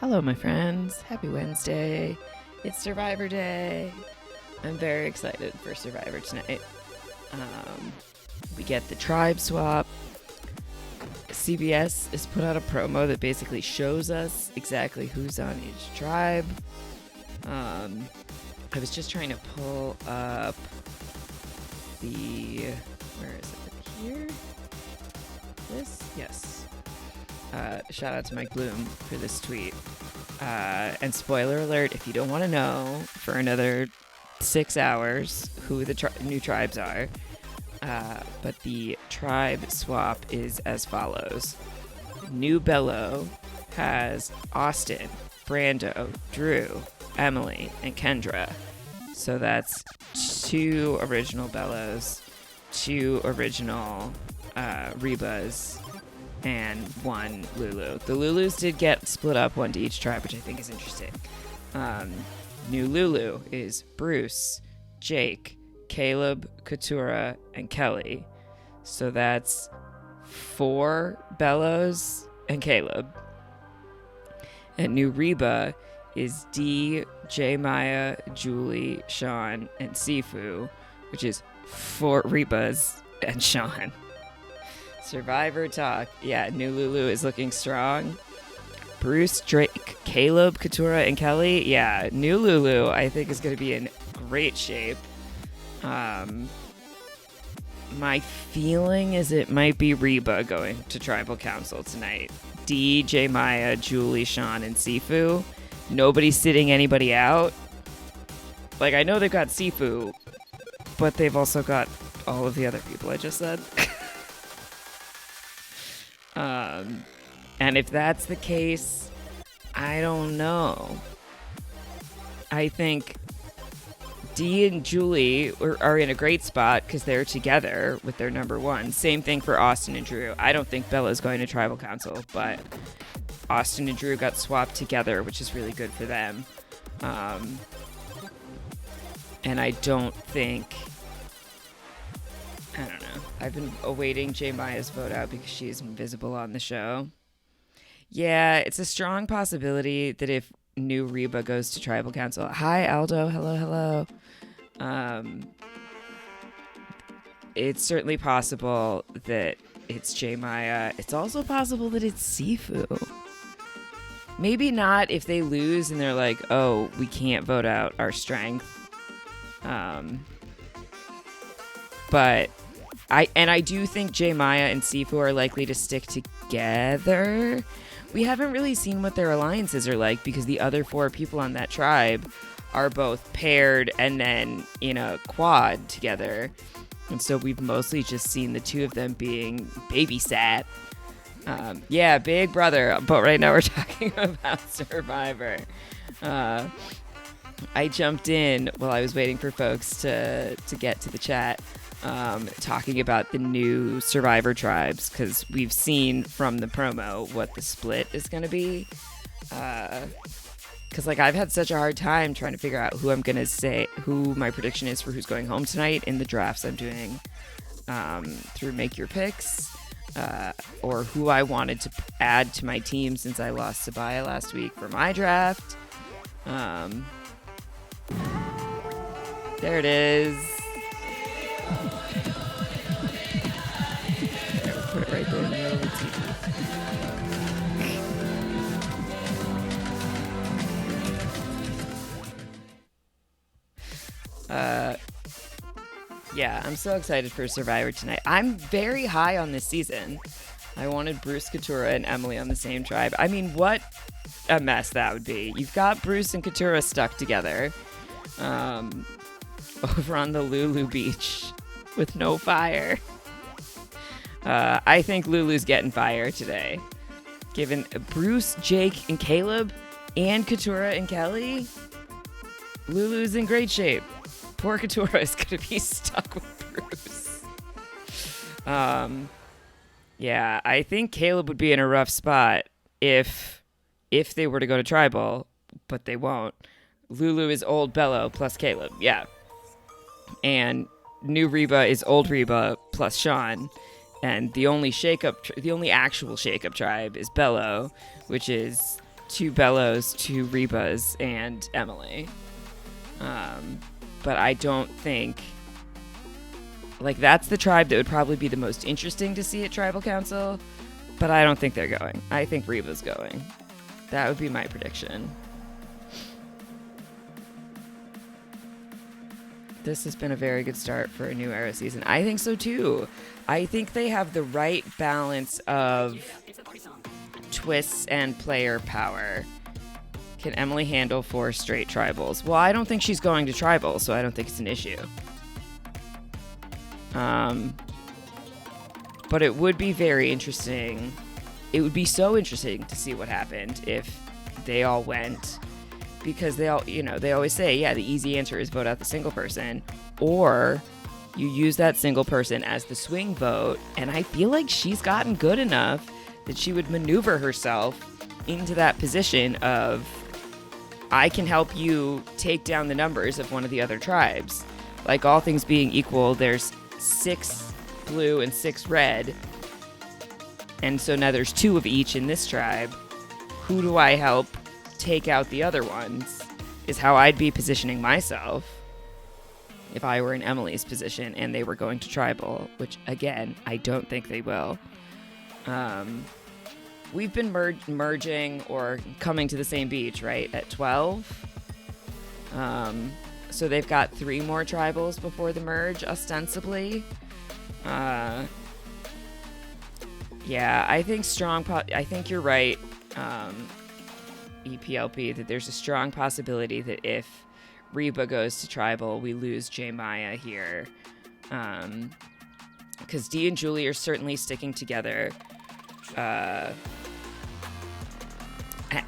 Hello, my friends. Happy Wednesday. It's Survivor Day. I'm very excited for Survivor tonight. We get the tribe swap. CBS has put out a promo that basically shows us exactly who's on each tribe. I was just trying to pull up the... Where is it? Here? This? Yes. Shout out to Mike Bloom for this tweet. And spoiler alert, if you don't want to know for another 6 hours who the new tribes are, but the tribe swap is as follows. New Bello has Austin, Brando, Drew, Emily, and Kendra. So that's 2 original Bellos, 2 original Rebas, and 1 Lulu. The Lulus did get split up, 1 to each tribe, which I think is interesting. New Lulu is Bruce, Jake, Caleb, Katura, and Kelly. So that's 4 Bellos and Caleb. And new Reba is D, J Maya, Julie, Sean, and Sifu, which is 4 Rebas and Sean. Survivor talk. Yeah, new Lulu is looking strong. Bruce, Drake, Caleb, Katura, and Kelly. Yeah, new Lulu I think is going to be in great shape. My feeling is it might be Reba going to Tribal Council tonight. D, J Maya, Julie, Sean, and Sifu. Nobody's sitting anybody out. Like, I know they've got Sifu, but they've also got all of the other people I just said. And if that's the case, I don't know. I think Dee and Julie are in a great spot because they're together with their number 1. Same thing for Austin and Drew. I don't think Bella's going to Tribal Council, but Austin and Drew got swapped together, which is really good for them. And I don't think... I don't know. I've been awaiting J Maya's vote out because she's invisible on the show. Yeah, it's a strong possibility that if new Reba goes to Tribal Council... Hi, Aldo. Hello. It's certainly possible that it's J Maya. It's also possible that it's Sifu. Maybe not if they lose and they're like, oh, we can't vote out our strength. But I do think J Maya and Sifu are likely to stick together. We haven't really seen what their alliances are like because the other 4 people on that tribe are both paired and then in a quad together. And so we've mostly just seen the 2 of them being babysat. Yeah, big brother. But right now we're talking about Survivor. I jumped in while I was waiting for folks to get to the chat. Talking about the new Survivor tribes because we've seen from the promo what the split is going to be. Because I've had such a hard time trying to figure out who I'm going to say, who my prediction is for who's going home tonight in the drafts I'm doing through Make Your Picks, or who I wanted to add to my team since I lost Sabaya last week for my draft. There it is. Put it right there in the middle of the TV. Yeah, I'm so excited for Survivor tonight. I'm very high on this season. I wanted Bruce, Katura, and Emily on the same tribe. I mean, what a mess that would be. You've got Bruce and Katura stuck together over on the Lulu Beach with no fire. I think Lulu's getting fire today. Given Bruce, Jake, and Caleb, and Katura and Kelly, Lulu's in great shape. Poor Katura is going to be stuck with Bruce. Yeah, I think Caleb would be in a rough spot if they were to go to Tribal, but they won't. Lulu is old Bello plus Caleb, yeah. And new Reba is old Reba plus Sean. And the only actual shakeup tribe is Bello, which is 2 Bellos, 2 Rebas, and Emily. But I don't think... Like, that's the tribe that would probably be the most interesting to see at Tribal Council, but I don't think they're going. I think Reba's going. That would be my prediction. This has been a very good start for a new era season. I think so, too. I think they have the right balance of twists and player power. Can Emily handle 4 straight tribals? Well, I don't think she's going to tribal, so I don't think it's an issue. But it would be very interesting. It would be so interesting to see what happened if they all went, because they all, they always say, yeah, the easy answer is vote out the single person, or you use that single person as the swing vote. And I feel like she's gotten good enough that she would maneuver herself into that position of, I can help you take down the numbers of one of the other tribes. Like, all things being equal, there's 6 blue and 6 red. And so now there's 2 of each in this tribe. Who do I help take out the other ones? Is how I'd be positioning myself if I were in Emily's position and they were going to tribal, which, again, I don't think they will. We've been merging or coming to the same beach, right, at 12. So they've got 3 more tribals before the merge, ostensibly. Yeah, I think I think you're right, EPLP, that there's a strong possibility that if Reba goes to tribal, we lose J Maya here. Because Dee and Julie are certainly sticking together.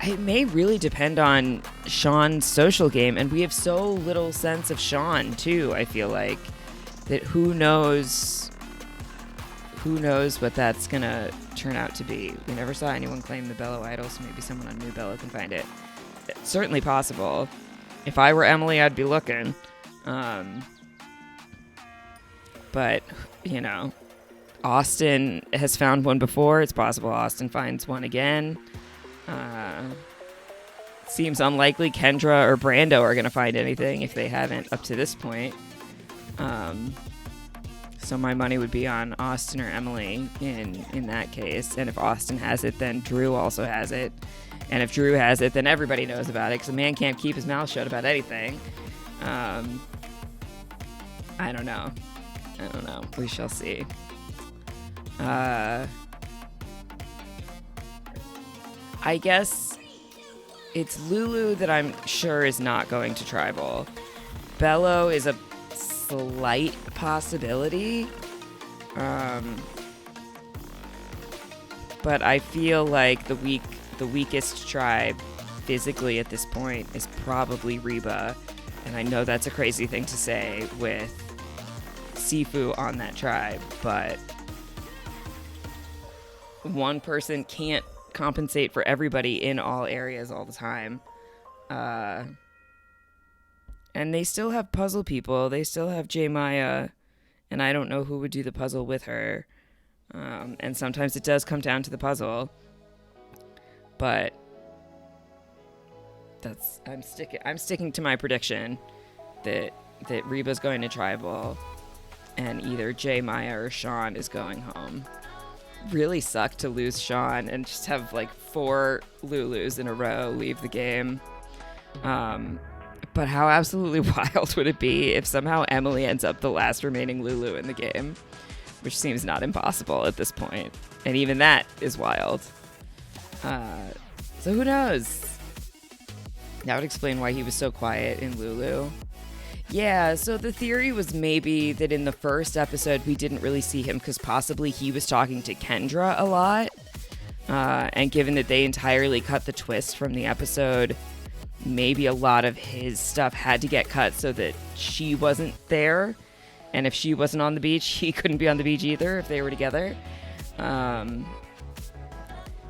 It may really depend on Sean's social game, and we have so little sense of Sean, too, I feel like. That who knows what that's going to turn out to be. We never saw anyone claim the Bello idol, so maybe someone on New Bello can find it. It's certainly possible. If I were Emily, I'd be looking. But, Austin has found one before. It's possible Austin finds one again. Seems unlikely Kendra or Brando are going to find anything if they haven't up to this point. So my money would be on Austin or Emily in that case. And if Austin has it, then Drew also has it. And if Drew has it, then everybody knows about it, because a man can't keep his mouth shut about anything. I don't know. We shall see. I guess it's Lulu that I'm sure is not going to tribal. Bello is a slight possibility. But I feel like the weakest tribe physically at this point is probably Reba. And I know that's a crazy thing to say with Sifu on that tribe, but one person can't compensate for everybody in all areas all the time. And they still have puzzle people. They still have J Maya, and I don't know who would do the puzzle with her. And sometimes it does come down to the puzzle. But I'm sticking to my prediction that Reba's going to tribal and either J Maya or Sean is going home. Really sucked to lose Sean and just have like 4 Lulus in a row leave the game. But how absolutely wild would it be if somehow Emily ends up the last remaining Lulu in the game, which seems not impossible at this point. And even that is wild. So who knows? That would explain why he was so quiet in Lulu. Yeah, so the theory was maybe that in the first episode we didn't really see him because possibly he was talking to Kendra a lot. And given that they entirely cut the twist from the episode, maybe a lot of his stuff had to get cut so that she wasn't there. And if she wasn't on the beach, he couldn't be on the beach either if they were together.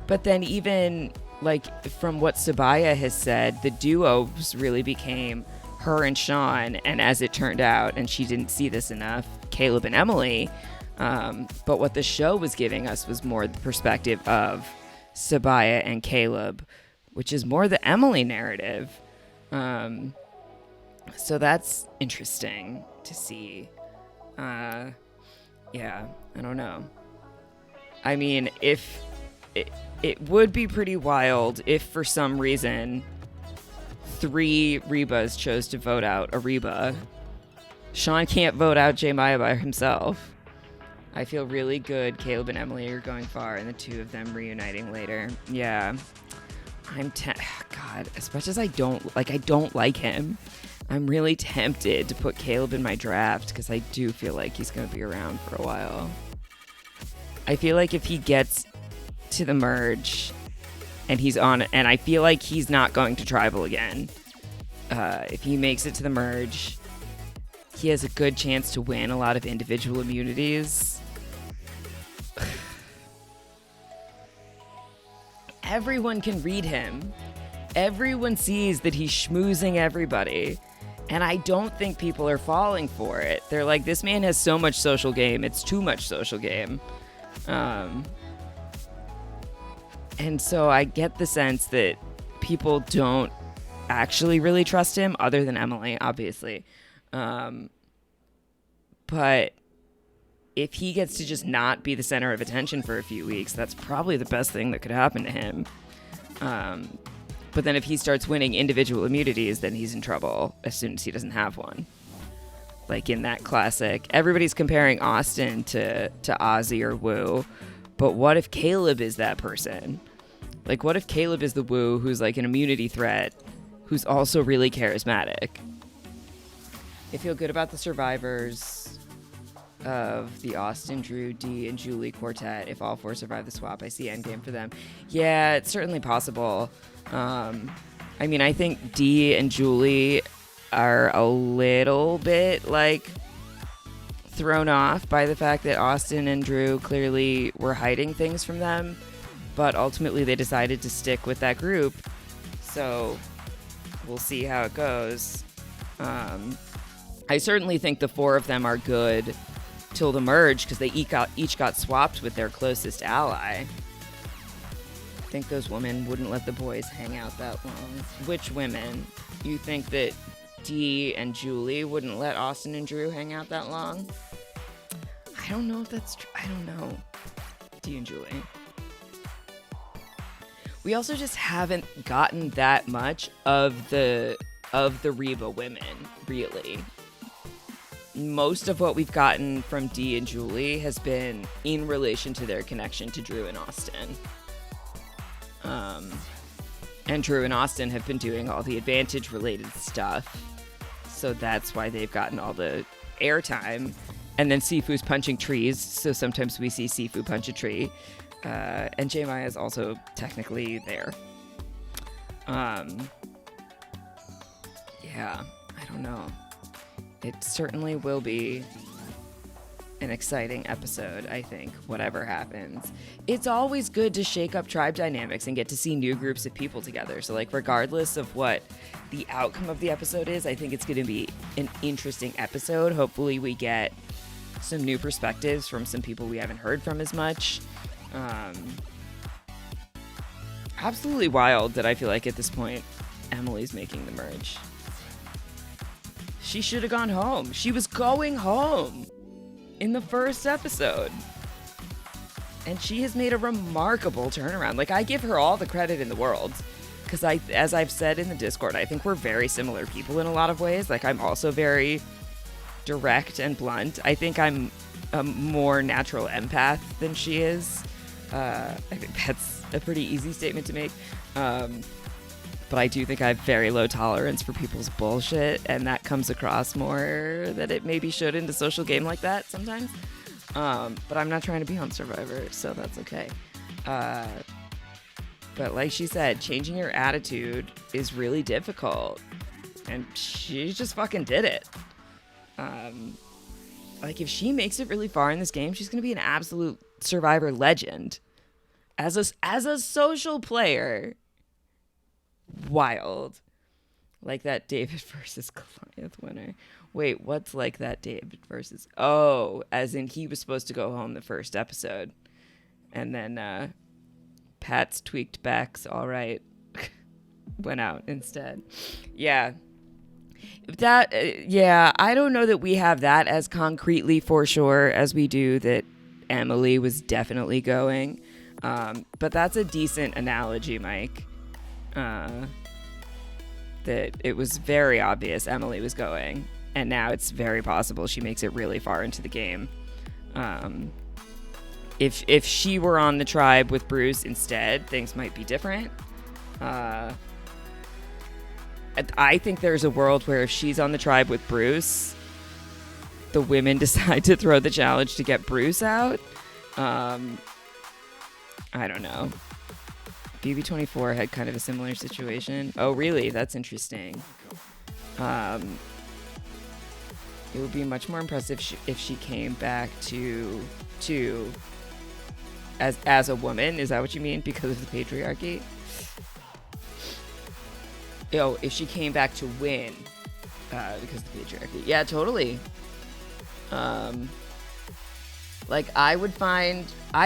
But then even like from what Sabaya has said, the duos really became her and Sean, and as it turned out, and she didn't see this enough, Caleb and Emily. But what the show was giving us was more the perspective of Sabaya and Caleb which is more the Emily narrative. So that's interesting to see. Yeah, I don't know. I mean, if it would be pretty wild if for some reason 3 Rebas chose to vote out a Reba. Sean can't vote out J. Maya by himself. I feel really good Caleb and Emily are going far, and the 2 of them reuniting later. Yeah. God, as much as I don't like him, I'm really tempted to put Caleb in my draft because I do feel like he's going to be around for a while. I feel like if he gets to the merge and he's on, and I feel like he's not going to tribal again. If he makes it to the merge, he has a good chance to win a lot of individual immunities. Everyone can read him. Everyone sees that he's schmoozing everybody. And I don't think people are falling for it. They're like, this man has so much social game. It's too much social game. And so I get the sense that people don't actually really trust him, other than Emily, obviously. But if he gets to just not be the center of attention for a few weeks, that's probably the best thing that could happen to him. But then if he starts winning individual immunities, then he's in trouble as soon as he doesn't have one. Like in that classic, everybody's comparing Austin to Ozzy or Wu, but what if Caleb is that person? Like, what if Caleb is the Wu who's like an immunity threat, who's also really charismatic? I feel good about the survivors of the Austin, Drew, Dee, and Julie quartet. If all 4 survive the swap, I see endgame for them. Yeah, it's certainly possible. I mean, I think Dee and Julie are a little bit, like, thrown off by the fact that Austin and Drew clearly were hiding things from them, but ultimately they decided to stick with that group. So we'll see how it goes. I certainly think the 4 of them are good till the merge because they each got swapped with their closest ally. I think those women wouldn't let the boys hang out that long. Which women? You think that Dee and Julie wouldn't let Austin and Drew hang out that long? I don't know if that's true. I don't know. Dee and Julie. We also just haven't gotten that much of the Reba women, really. Most of what we've gotten from Dee and Julie has been in relation to their connection to Drew and Austin. And Drew and Austin have been doing all the advantage-related stuff. So that's why they've gotten all the airtime. And then Sifu's punching trees, so sometimes we see Sifu punch a tree. And J. Maya is also technically there. Yeah, I don't know. It certainly will be an exciting episode, I think, whatever happens. It's always good to shake up tribe dynamics and get to see new groups of people together. So, like, regardless of what the outcome of the episode is, I think it's going to be an interesting episode. Hopefully we get some new perspectives from some people we haven't heard from as much. Absolutely wild that I feel like at this point, Emily's making the merge. She should have gone home. She was going home in the first episode. And she has made a remarkable turnaround. Like, I give her all the credit in the world. Because as I've said in the Discord, I think we're very similar people in a lot of ways. Like, I'm also very direct and blunt. I think I'm a more natural empath than she is. I think that's a pretty easy statement to make. But I do think I have very low tolerance for people's bullshit, and that comes across more than it maybe should in a social game like that sometimes. But I'm not trying to be on Survivor, so that's okay. But like she said, changing your attitude is really difficult, and she just fucking did it. Like, if she makes it really far in this game, she's gonna be an absolute Survivor legend. As a social player, wild. Like that David versus Goliath winner. Wait, what's like that David versus... Oh, as in he was supposed to go home the first episode. And then Pat's tweaked backs, all right. went out instead. Yeah. That, yeah, I don't know that we have that as concretely for sure as we do that Emily was definitely going. But that's a decent analogy, Mike. That it was very obvious Emily was going, and now it's very possible she makes it really far into the game. If she were on the tribe with Bruce instead, things might be different. I think there's a world where if she's on the tribe with Bruce, the women decide to throw the challenge to get Bruce out. I don't know. BB24 had kind of a similar situation. Oh, really? That's interesting. It would be much more impressive if she came back to as a woman. Is that what you mean? Because of the patriarchy? Oh, if she came back to win because of the patriarchy. Yeah, totally. Like, I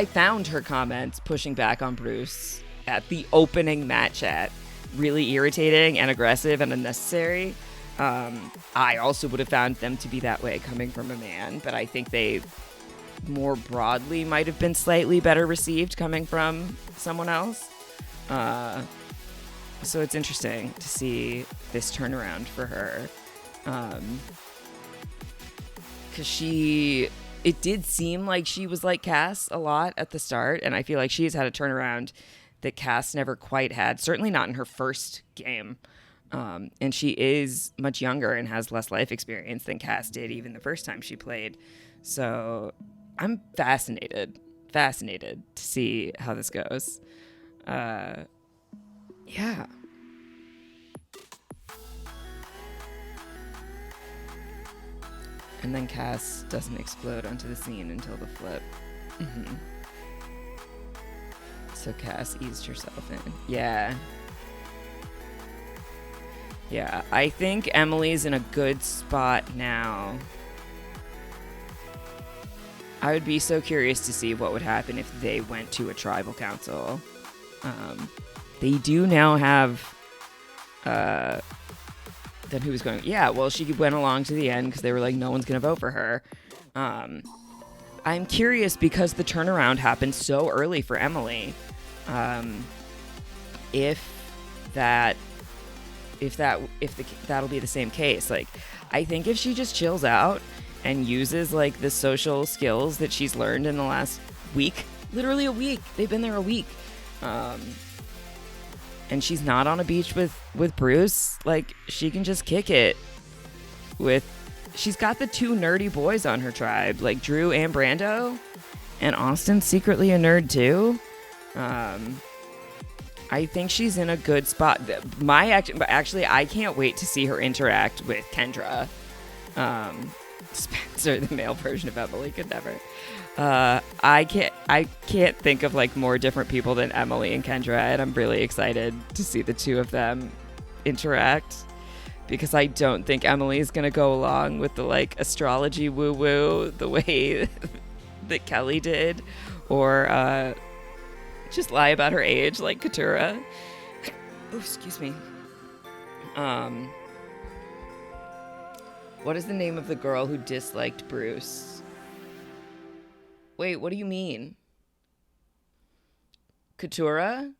found her comments pushing back on Bruce at the opening match chat really irritating and aggressive and unnecessary. I also would have found them to be that way coming from a man, but I think they more broadly might have been slightly better received coming from someone else. So it's interesting to see this turnaround for her. Because it did seem like she was like Cass a lot at the start, and I feel like she's had a turnaround that Cass never quite had, certainly not in her first game. And she is much younger and has less life experience than Cass did even the first time she played. So I'm fascinated to see how this goes. Yeah. And then Cass doesn't explode onto the scene until the flip. Mm-hmm. So Cass eased herself in. Yeah. Yeah, I think Emily's in a good spot now. I would be so curious to see what would happen if they went to a tribal council. They do now have... Then who was going... Yeah, well, she went along to the end because they were like, no one's going to vote for her. I'm curious because the turnaround happened so early for Emily. That'll be the same case. Like, I think if she just chills out and uses like the social skills that she's learned in the last week, literally a week, they've been there a week, and she's not on a beach with Bruce, like, she can just kick it with... She's got the two nerdy boys on her tribe, like Drew and Brando, and Austin's secretly a nerd too. I think she's in a good spot. Actually, I can't wait to see her interact with Kendra. Spencer, the male version of Emily, could never. I can't think of like more different people than Emily and Kendra, and I'm really excited to see the two of them interact, because I don't think Emily is gonna go along with the like astrology woo woo the way that Kelly did, or just lie about her age like Katura. Oh, excuse me. What is the name of the girl who disliked Bruce? Wait, what do you mean? Katura?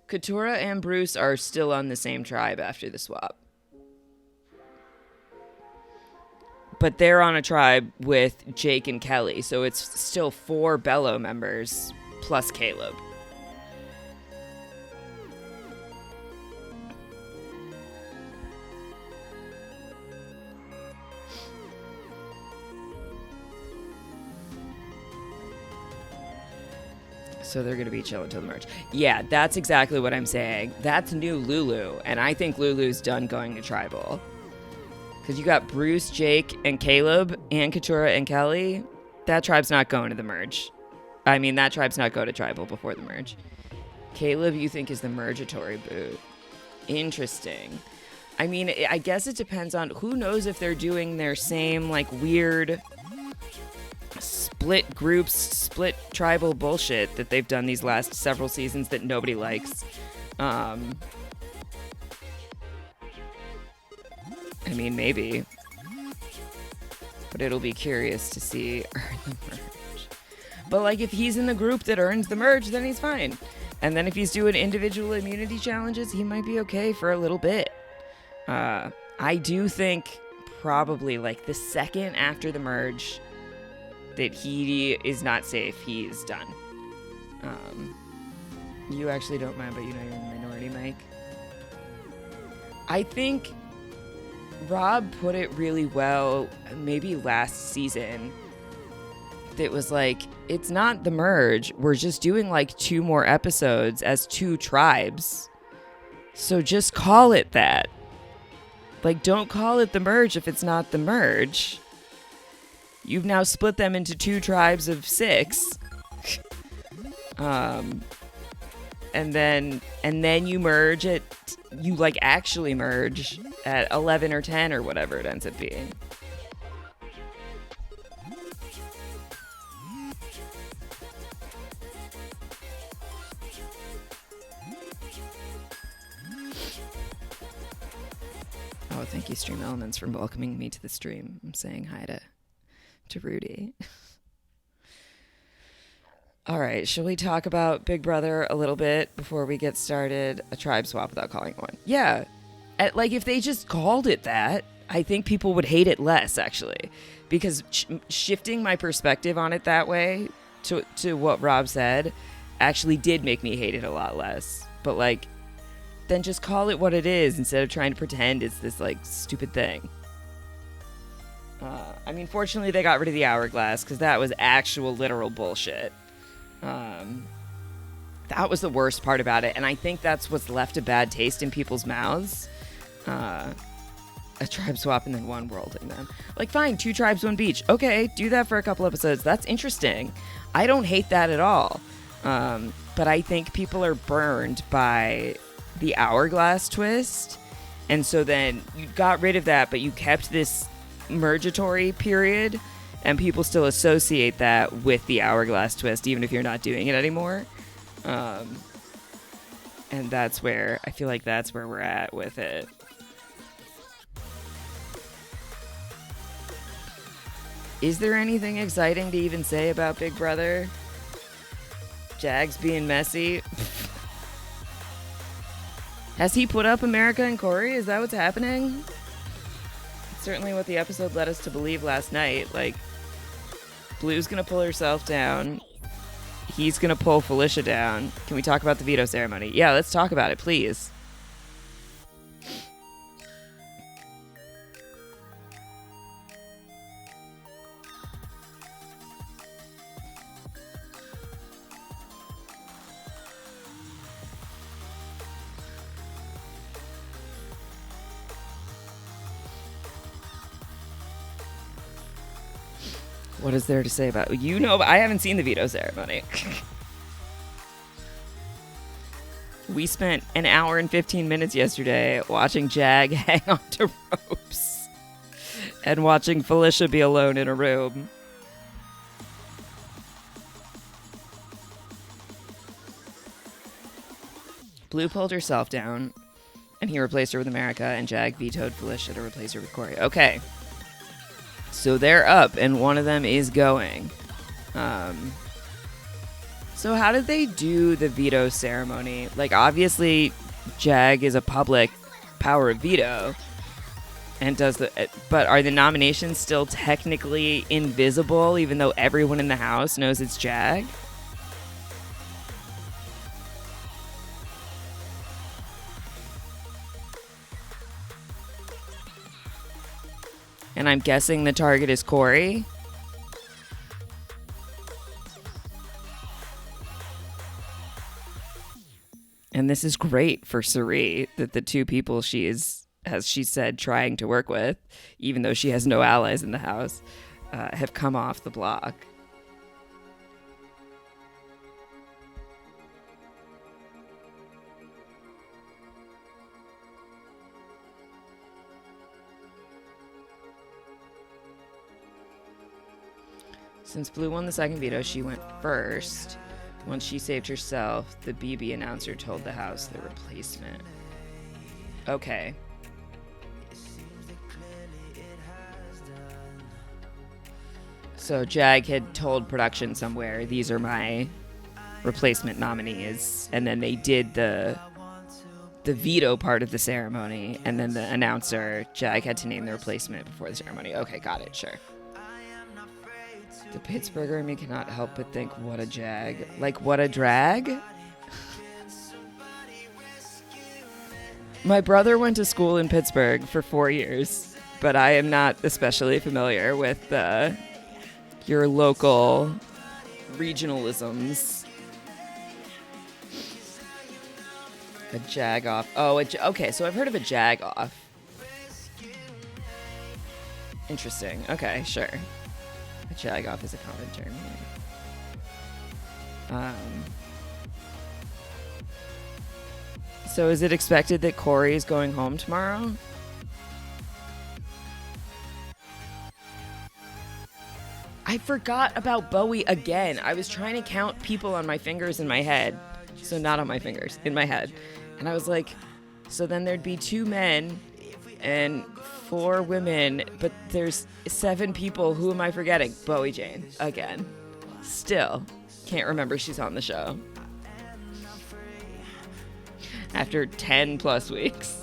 Katura and Bruce are still on the same tribe after the swap. But they're on a tribe with Jake and Kelly, so it's still 4 Bello members plus Caleb. So they're going to be chilling until the merge. Yeah, that's exactly what I'm saying. That's new Lulu, and I think Lulu's done going to tribal. Because you got Bruce, Jake, and Caleb, and Katura and Kelly. That tribe's not going to the merge. I mean, that tribe's not going to tribal before the merge. Caleb, you think, is the mergatory boot. Interesting. I mean, I guess it depends on... Who knows if they're doing their same, like, weird... split split groups, split tribal bullshit that they've done these last several seasons that nobody likes. I mean, maybe. But it'll be curious to see earn the merge. But, like, if he's in the group that earns the merge, then he's fine. And then if he's doing individual immunity challenges, he might be okay for a little bit. I do think probably, like, the second after the merge that he is not safe, he is done. You actually don't mind, but you know you're in the minority, Mike. I think Rob put it really well, maybe last season. That was like, it's not the merge. We're just doing like 2 more episodes as 2 tribes. So just call it that. Like, don't call it the merge if it's not the merge. You've now split them into 2 tribes of 6. And then you merge it. You like actually merge at 11 or 10 or whatever it ends up being. Oh, thank you, Stream Elements, for welcoming me to the stream. I'm saying hi to Rudy. All right, shall we talk about Big Brother a little bit before we get started? A tribe swap without calling it one. Yeah, like if they just called it that, I think people would hate it less, actually. Because shifting my perspective on it that way to what Rob said actually did make me hate it a lot less. But like, then just call it what it is instead of trying to pretend it's this like stupid thing. I mean, fortunately they got rid of the hourglass because that was actual literal bullshit. That was the worst part about it, and I think that's what's left a bad taste in people's mouths. A tribe swap and then one worlding them. Like, fine, 2 tribes, 1 beach. Okay, do that for a couple episodes. That's interesting. I don't hate that at all. But I think people are burned by the hourglass twist, and so then you got rid of that, but you kept this mergatory period, and people still associate that with the hourglass twist, even if you're not doing it anymore. And that's where I feel like that's where we're at with it. Is there anything exciting to even say about Big Brother? Jags being messy. Has he put up America and Corey? Is that what's happening? It's certainly what the episode led us to believe last night. Like, Blue's gonna pull herself down. He's gonna pull Felicia down. Can we talk about the veto ceremony? Yeah, let's talk about it, please. What is there to say about it? You know, I haven't seen the veto ceremony. We spent an hour and 15 minutes yesterday watching Jag hang onto ropes and watching Felicia be alone in a room. Blue pulled herself down and he replaced her with America, and Jag vetoed Felicia to replace her with Corey. Okay. So they're up, and one of them is going. So how did they do the veto ceremony? Like, obviously, Jag is a public power of veto, and does the. But are the nominations still technically invisible, even though everyone in the house knows it's Jag? And I'm guessing the target is Corey. And this is great for Cirie, that the 2 people she is, as she said, trying to work with, even though she has no allies in the house, have come off the block. Since Blue won the second veto, she went first. Once she saved herself, the BB announcer told the house the replacement. Okay. So Jag had told production somewhere, these are my replacement nominees, and then they did the veto part of the ceremony, and then the announcer, Jag, had to name the replacement before the ceremony. Okay, got it, sure. The Pittsburgher in me cannot help but think, what a jag. Like, what a drag? My brother went to school in Pittsburgh for 4 years, but I am not especially familiar with your local regionalisms. A jag-off. Oh, okay, so I've heard of a jag-off. Interesting. Okay, sure. A jag-off is a common term. So is it expected that Corey is going home tomorrow? I forgot about Bowie again. I was trying to count people on my fingers in my head. So not on my fingers, in my head. And I was like, so then there'd be 2 men and 4 women, but there's 7 people. Who am I forgetting? Bowie Jane, again. Still, can't remember she's on the show. After 10 plus weeks.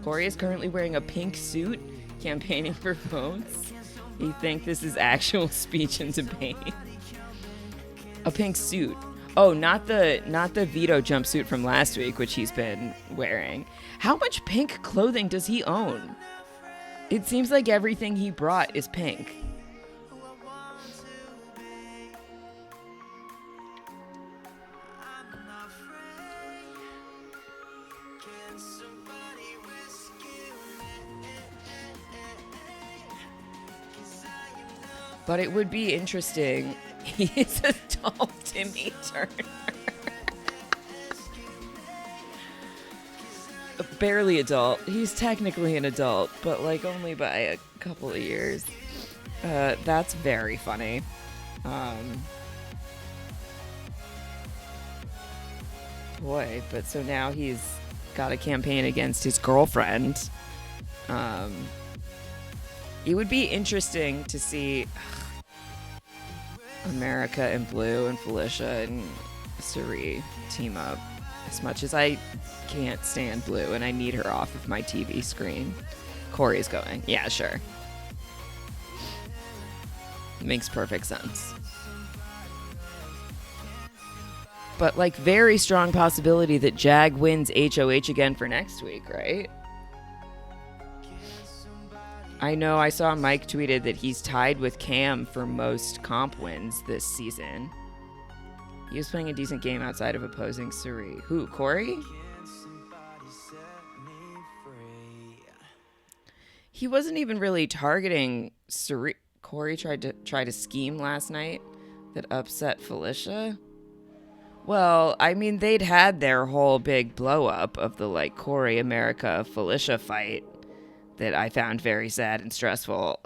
Corey is currently wearing a pink suit, campaigning for votes. You think this is actual speech and debate? A pink suit. Oh, not the veto jumpsuit from last week, which he's been wearing. How much pink clothing does he own? It seems like everything he brought is pink. But it would be interesting. He is a tall Timmy Turner. Barely adult. He's technically an adult, but like only by a couple of years. That's very funny. Boy, but so now he's got a campaign against his girlfriend. It would be interesting to see America and Blue and Felicia and Suri team up. As much as I can't stand Blue and I need her off of my TV screen, Corey's going. Yeah, sure. Makes perfect sense. But like very strong possibility that Jag wins HOH again for next week, right? I know I saw Mike tweeted that he's tied with Cam for most comp wins this season. He was playing a decent game outside of opposing Suri. Who, Corey? He wasn't even really targeting Suri. Corey tried to scheme last night that upset Felicia. Well, I mean, they'd had their whole big blow up of the like Corey, America, Felicia fight that I found very sad and stressful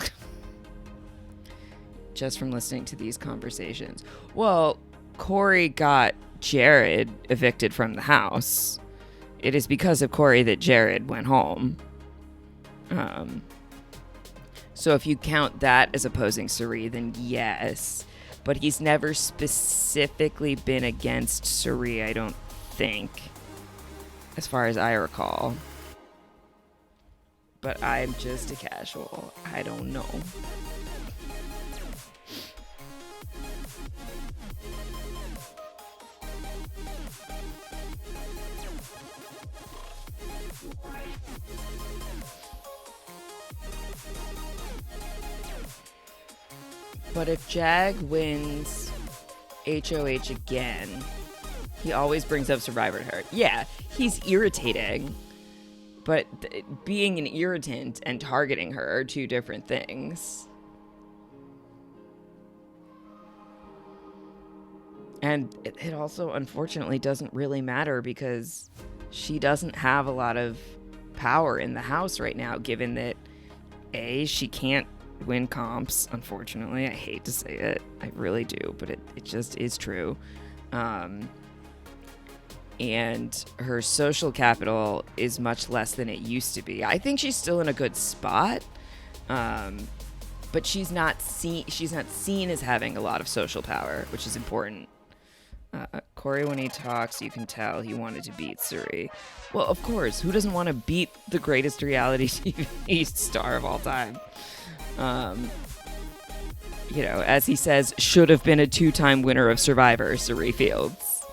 just from listening to these conversations. Well, Corey got Jared evicted from the house. It is because of Corey that Jared went home. So if you count that as opposing Suri, then yes. But he's never specifically been against Suri, I don't think, as far as I recall. But I'm just a casual. I don't know. But if Jag wins HOH again, he always brings up Survivor to her. Yeah, he's irritating. But being an irritant and targeting her are 2 different things. And it also, unfortunately, doesn't really matter because she doesn't have a lot of power in the house right now, given that, A, she can't win comps, unfortunately. I hate to say it. I really do, but it just is true. And her social capital is much less than it used to be. I think she's still in a good spot, but she's not seen as having a lot of social power, which is important. Corey, when he talks, you can tell he wanted to beat Suri. Well, of course, who doesn't want to beat the greatest reality TV star of all time? You know, as he says, should have been a 2-time winner of Survivor, Suri Fields.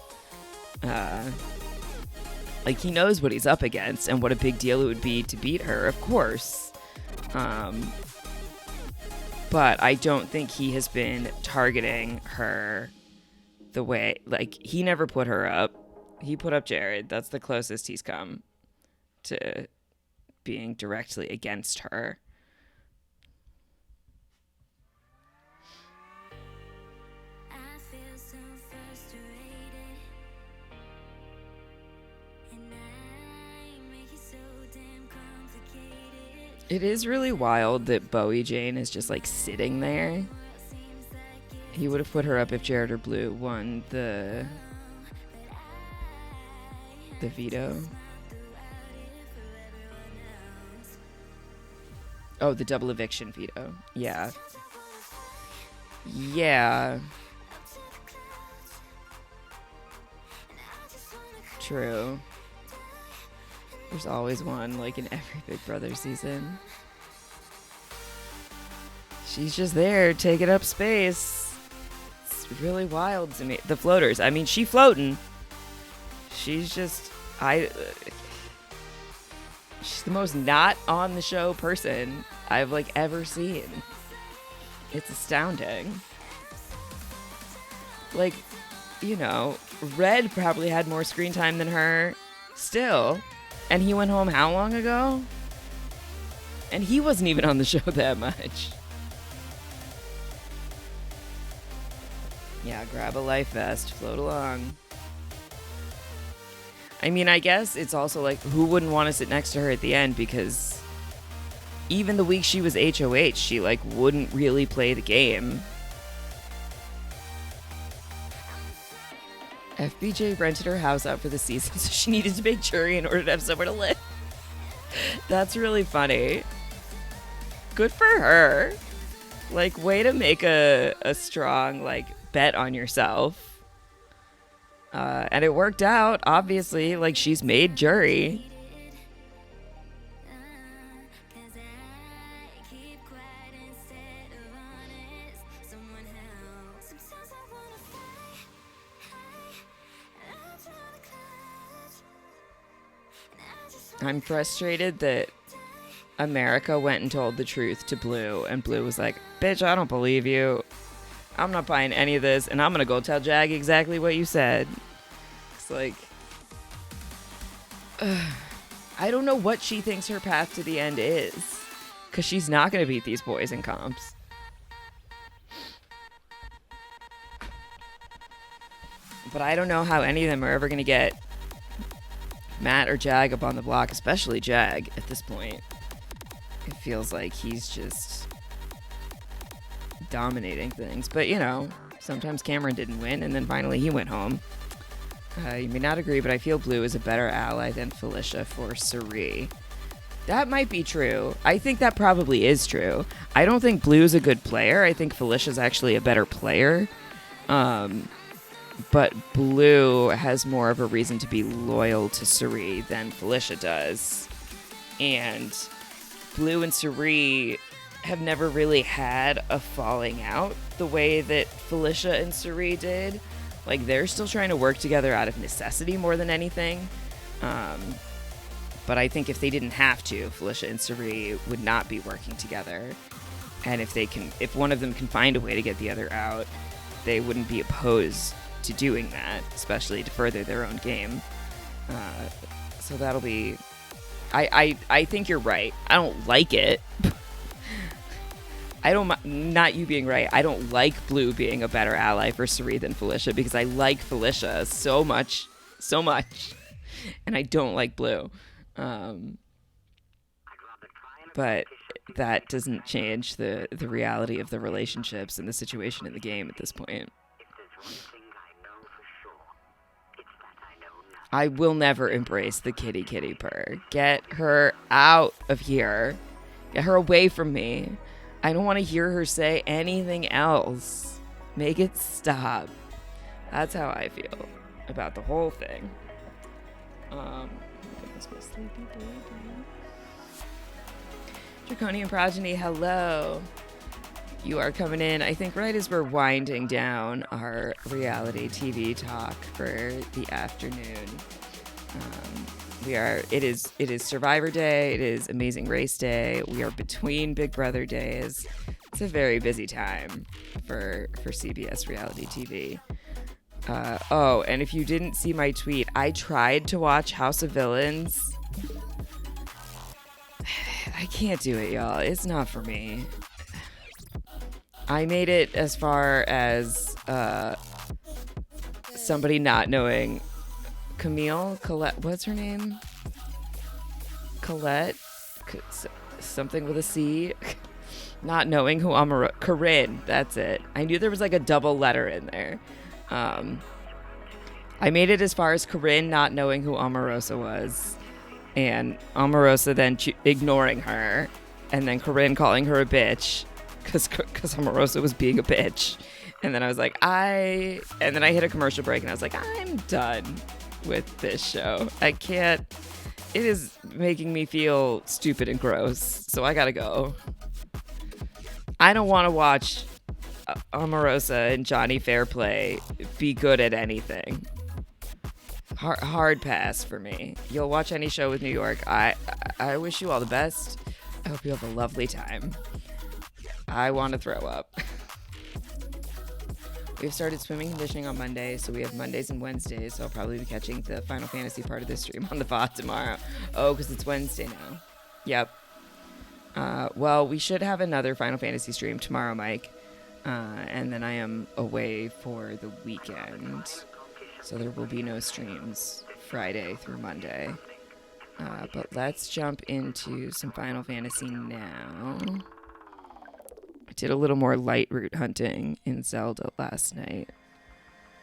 Like, he knows what he's up against and what a big deal it would be to beat her, of course. But I don't think he has been targeting her the way, like, he never put her up. He put up Jared. That's the closest he's come to being directly against her. It is really wild that Bowie Jane is just, like, sitting there. He would have put her up if Jared or Blue won the veto. Oh, the double eviction veto. Yeah. Yeah. True. There's always one, like, in every Big Brother season. She's just there, taking up space. It's really wild to me. The floaters. I mean, she floating. She's just... she's the most not on the show person I've, like, ever seen. It's astounding. Like, you know, Red probably had more screen time than her still. And he went home how long ago? And he wasn't even on the show that much. Yeah, grab a life vest, float along. I mean, I guess it's also like, who wouldn't want to sit next to her at the end? Because even the week she was HOH, she, like, wouldn't really play the game. FBJ rented her house out for the season, so she needed to make jury in order to have somewhere to live. That's really funny. Good for her. Like, way to make a strong, like, bet on yourself. And it worked out, obviously. Like, she's made jury. I'm frustrated that America went and told the truth to Blue, and Blue was like, bitch, I don't believe you. I'm not buying any of this, and I'm going to go tell Jag exactly what you said. It's like, I don't know what she thinks her path to the end is, because she's not going to beat these boys in comps. But I don't know how any of them are ever going to get Matt or Jag up on the block, especially Jag at this point. It feels like he's just dominating things. But, you know, sometimes Cameron didn't win, and then finally he went home. You may not agree, but I feel Blue is a better ally than Felicia for Suri. That might be true. I think that probably is true. I don't think Blue's a good player. I think Felicia's actually a better player. But Blue has more of a reason to be loyal to Suri than Felicia does. And Blue and Suri have never really had a falling out the way that Felicia and Suri did. Like, they're still trying to work together out of necessity more than anything. But I think if they didn't have to, Felicia and Suri would not be working together. And if one of them can find a way to get the other out, they wouldn't be opposed to doing that, especially to further their own game. So that'll be... I think you're right. I don't like it. Not you being right. I don't like Blue being a better ally for Suri than Felicia, because I like Felicia so much, and I don't like Blue. But that doesn't change the reality of the relationships and the situation in the game at this point. I will never embrace the kitty kitty purr. Get her out of here. Get her away from me. I don't want to hear her say anything else. Make it stop. That's how I feel about the whole thing. Goodness, my sleepy baby. Draconian Progeny, hello. You are coming in, I think, right as we're winding down our reality TV talk for the afternoon. It is Survivor Day. It is Amazing Race Day. We are between Big Brother days. It's a very busy time for CBS reality TV. And if you didn't see my tweet, I tried to watch House of Villains. I can't do it, y'all. It's not for me. I made it as far as somebody not knowing Colette, what's her name? Colette? Something with a C? Not knowing who Corinne, that's it. I knew there was like a double letter in there. I made it as far as Corinne not knowing who Omarosa was, and Omarosa then ignoring her, and then Corinne calling her a bitch because Omarosa was being a bitch. And then I was like, and then I hit a commercial break and I was like, I'm done with this show. I can't. It is making me feel stupid and gross, so I gotta go. I don't want to watch Omarosa and Johnny Fairplay be good at anything. Hard pass for me. You'll watch any show with New York. I wish you all the best. I hope you have a lovely time. I want to throw up. We've started swimming conditioning on Monday, so we have Mondays and Wednesdays, so I'll probably be catching the Final Fantasy part of this stream on the VOD tomorrow. Oh, because it's Wednesday now. Yep. Well, we should have another Final Fantasy stream tomorrow, Mike. And then I am away for the weekend, so there will be no streams Friday through Monday. But let's jump into some Final Fantasy now. I did a little more light route hunting in Zelda last night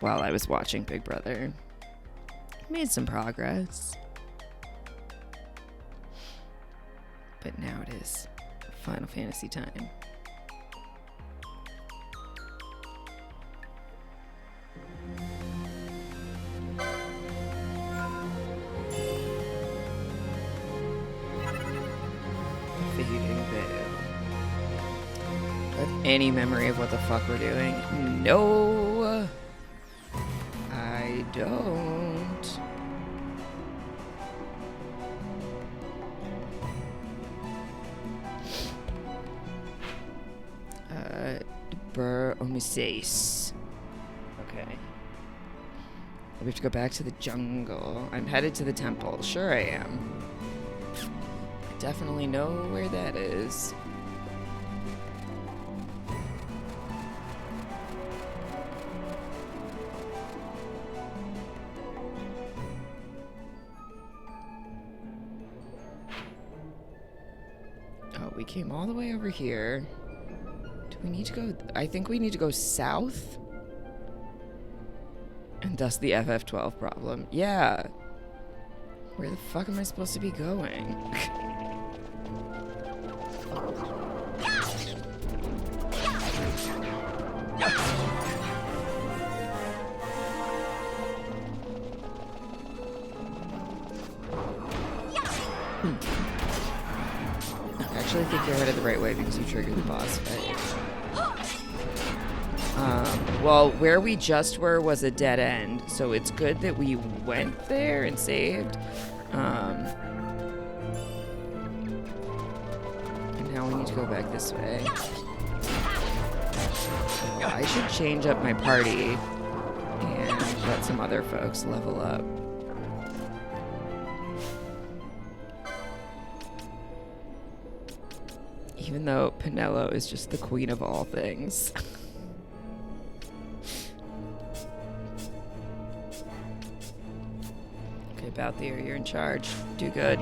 while I was watching Big Brother. Made some progress. But now it is Final Fantasy time. Fading Veil. Have any memory of what the fuck we're doing? No, I don't. Bur-Omisace. Okay. We have to go back to the jungle. I'm headed to the temple. Sure I am. I definitely know where that is. Oh, we came all the way over here. Do we need to go? I think we need to go south. And thus the FF12 problem. Yeah. Where the fuck am I supposed to be going? I think you're headed the right way because you triggered the boss fight. Well, where we just were was a dead end, so it's good that we went there and saved. And now we need to go back this way. Well, I should change up my party and let some other folks level up. Even though Pinello is just the queen of all things. Okay, Balthier, you're in charge. Do good.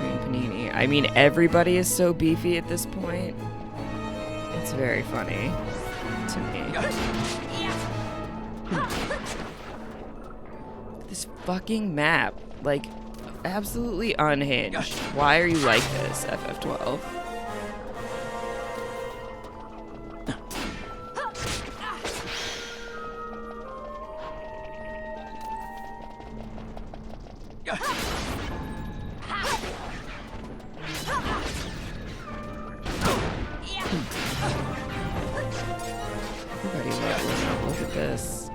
We panini. I mean, everybody is so beefy at this point. It's very funny to me. This fucking map, like, absolutely unhinged. Why are you like this, FF12? Look at this.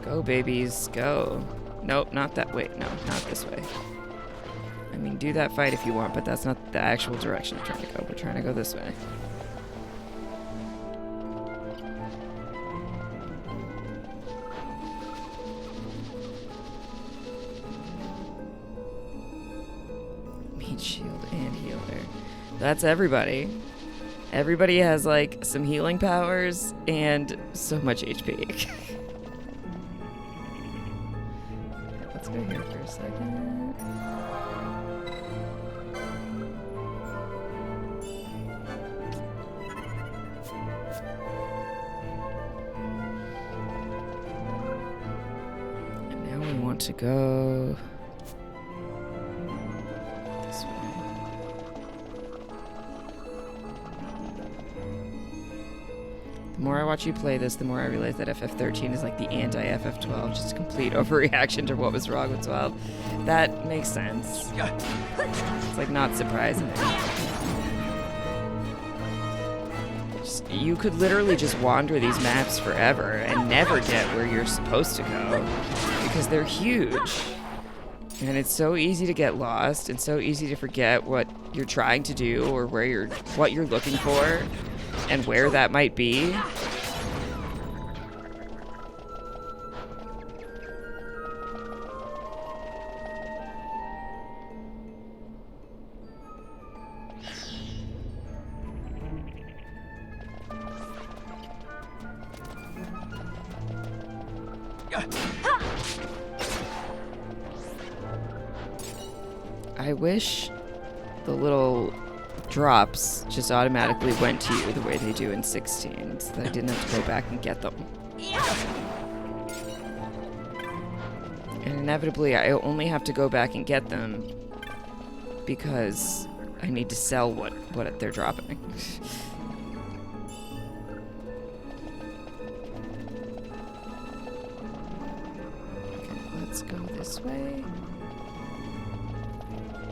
Go, babies, go. Nope, not that way. No, not this way. I mean, do that fight if you want, but that's not the actual direction I'm trying to go. We're trying to go this way. Meat shield and healer. That's everybody. Everybody has, like, some healing powers and so much HP. Let's go here for a second. And now we want to go this way. The more I watch you play this, the more I realize that FF13 is like the anti-FF12, just a complete overreaction to what was wrong with 12. That makes sense. It's like not surprising. You could literally just wander these maps forever and never get where you're supposed to go because they're huge. And it's so easy to get lost and so easy to forget what you're trying to do or what you're looking for and where that might be. I wish the little drops just automatically went to you the way they do in 16, so that I didn't have to go back and get them. And inevitably, I only have to go back and get them because I need to sell what they're dropping. Okay, let's go this way.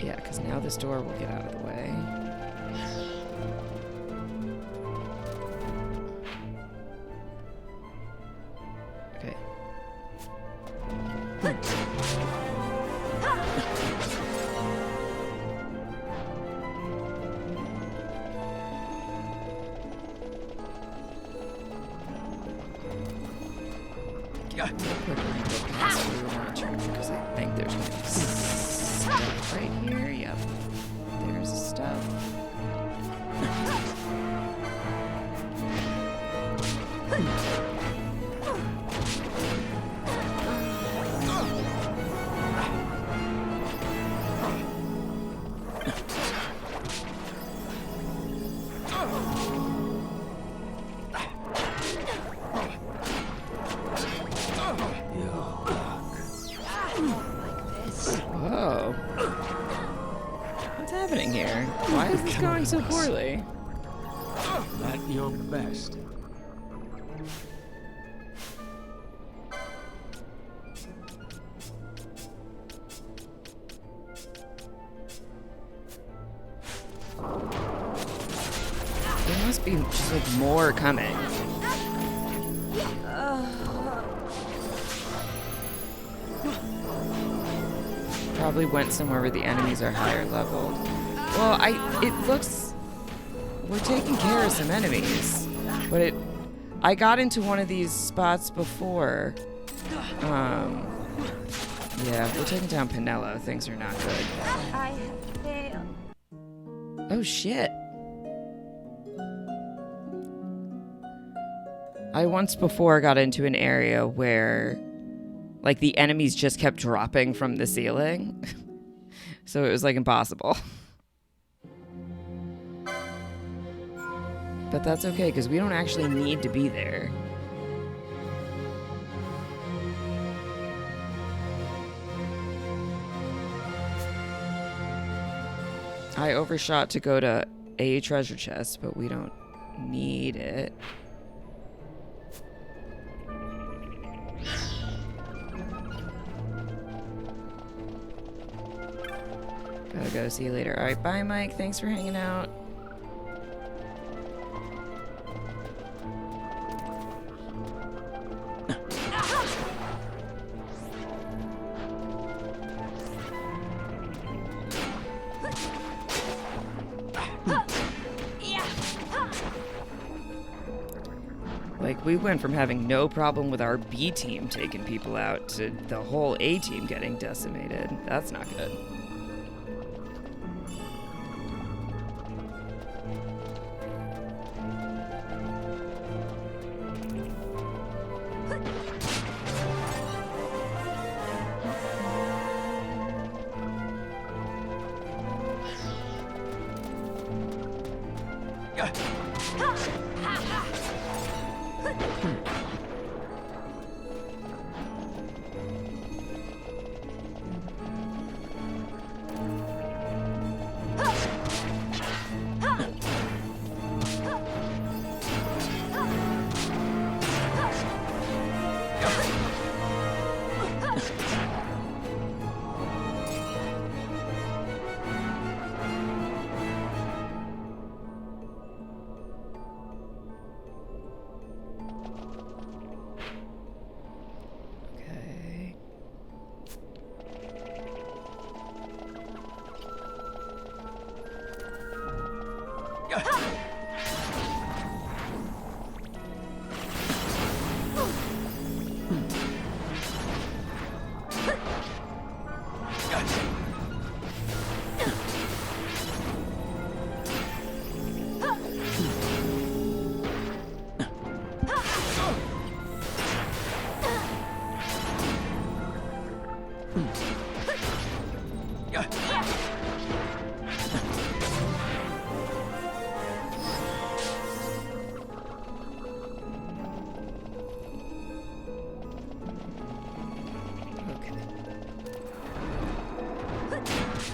Yeah, because now this door will get out of the way. Okay. Because I think there's going to be stuff right here. Yep. There's stuff. Whoa. What's happening here? Why is this going so poorly? At your best. There must be just like more coming. Probably went somewhere where the enemies are higher leveled. Well, it looks we're taking care of some enemies, but I got into one of these spots before. Yeah, we're taking down Pinello. Things are not good. I have failed. Oh shit. I once before got into an area where like the enemies just kept dropping from the ceiling. So it was like impossible. But that's okay, because we don't actually need to be there. I overshot to go to a treasure chest, but we don't need it. Gotta go. See you later. All right, bye, Mike. Thanks for hanging out. Like, we went from having no problem with our B team taking people out to the whole A team getting decimated. That's not good.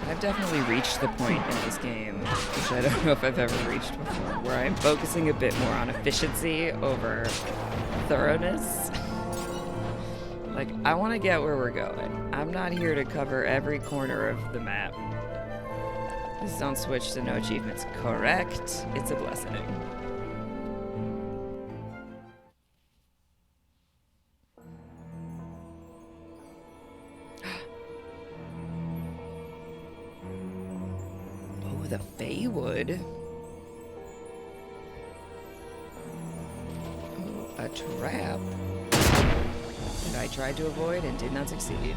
I've definitely reached the point in this game, which I don't know if I've ever reached before, where I'm focusing a bit more on efficiency over thoroughness. Like, I want to get where we're going. I'm not here to cover every corner of the map. Please don't switch to no achievements. Correct. It's a blessing. The Feywood. Oh, a trap that I tried to avoid and did not succeed.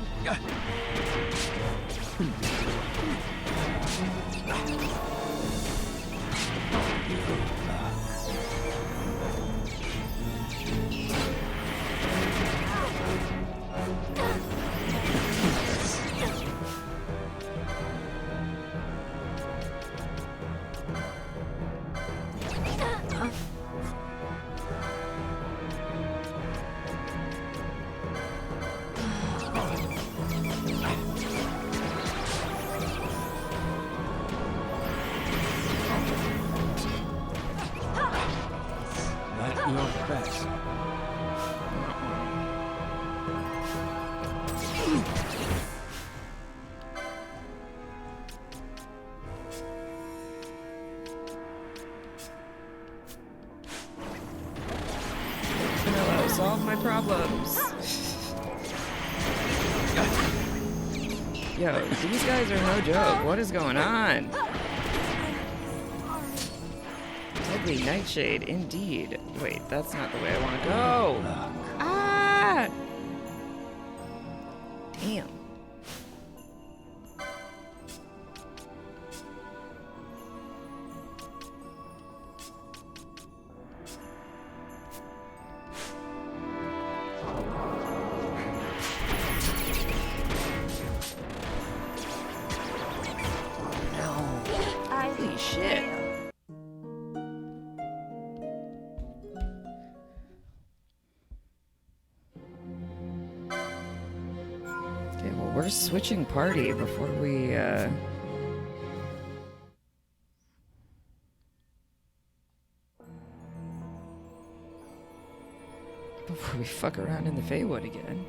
Solve my problems. Yo, these guys are no joke. What is going on? Deadly Nightshade, indeed. Wait, that's not the way I want to go. Ah! Damn. shit. fail. Okay, well, we're switching party before we, before we fuck around in the Feywood again.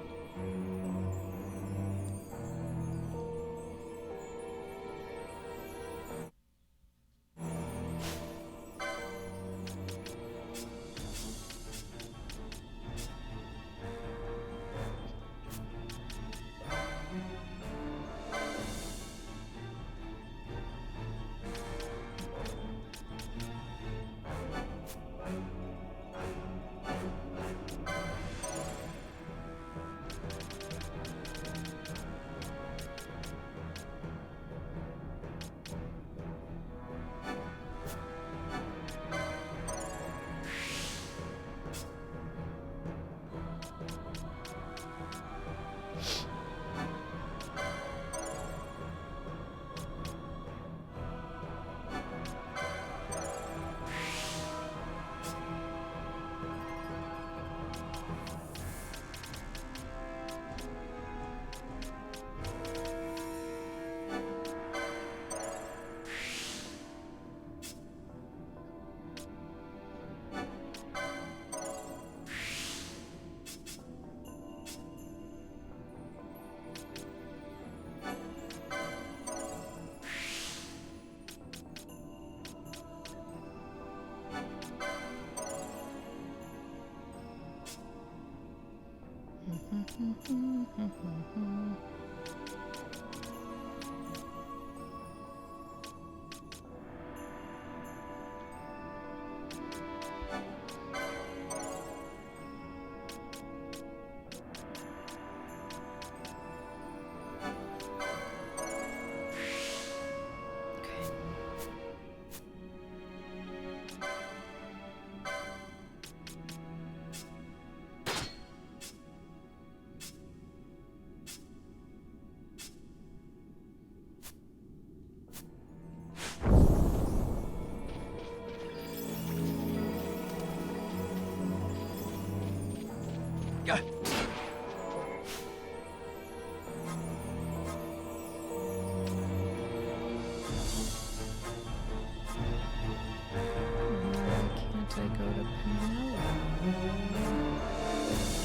Can't I go to Penelope?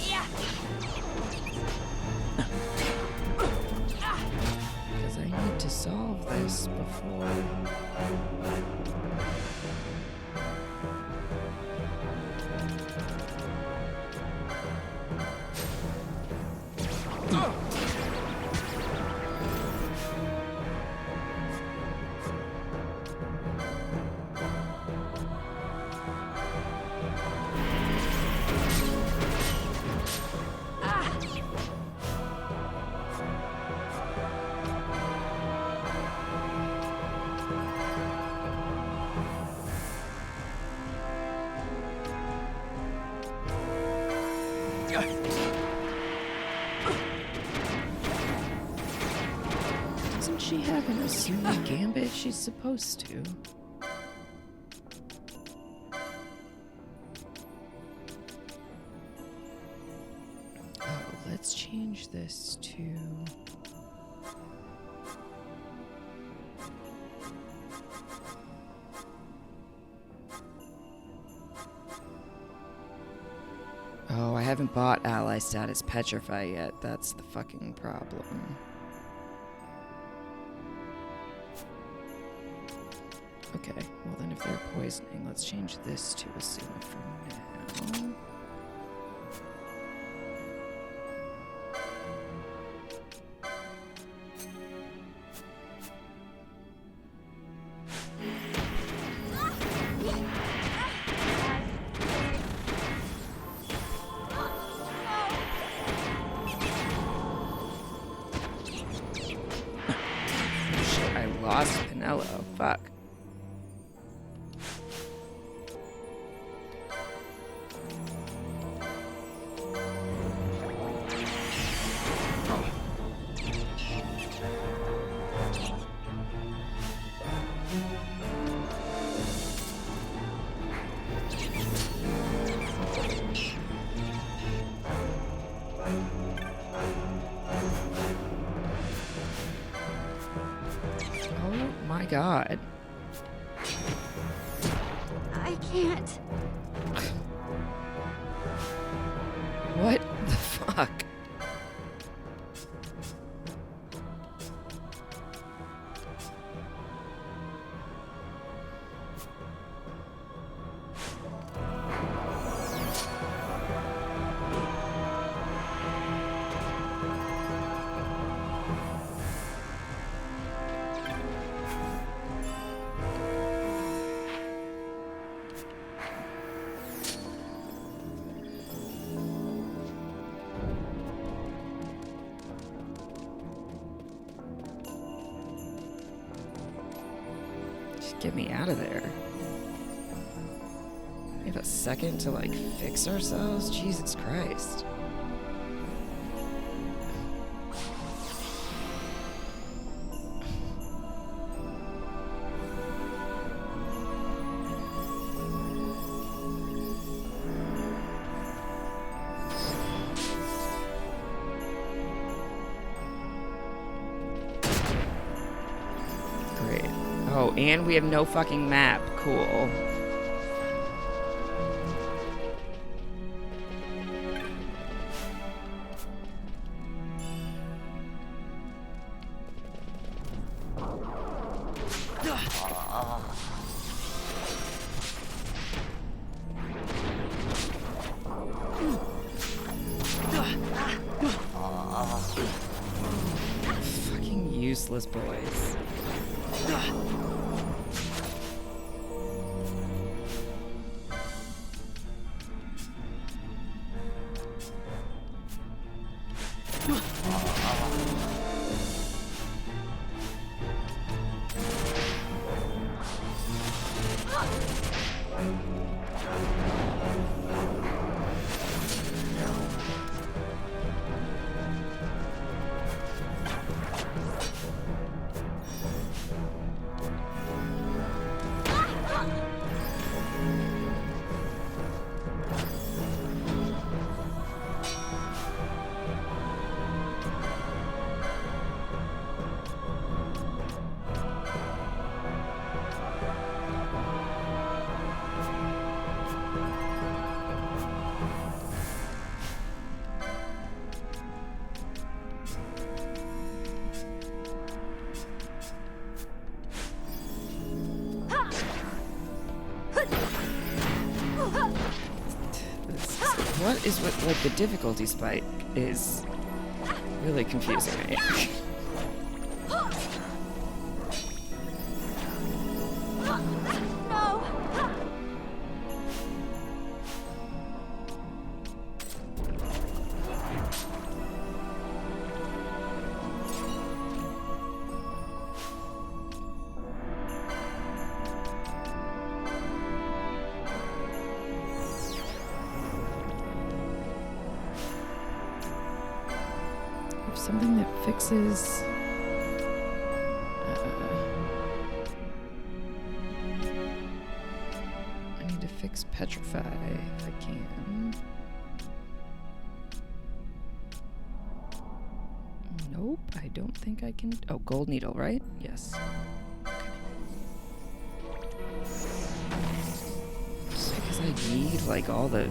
Yeah. Because I need to solve this before. Doesn't she have an assuming gambit she's supposed to? Oh, let's change this to... Oh, I haven't bought ally status petrify yet. That's the fucking problem. Okay, well then if they're poisoning, let's change this to assume for now. Shit, I lost Pinello. Fuck. my god. I can't. What the fuck? Get me out of there. We have a second to, like, fix ourselves? Jesus Christ. Great. Oh, and we have no fucking map. Cool. Fucking useless boys. What is with, like, the difficulty spike is really confusing me. No. Something that fixes... I need to fix petrify if I can. Nope, I don't think I can... Oh, gold needle, right? Yes. Just because I need, like, all the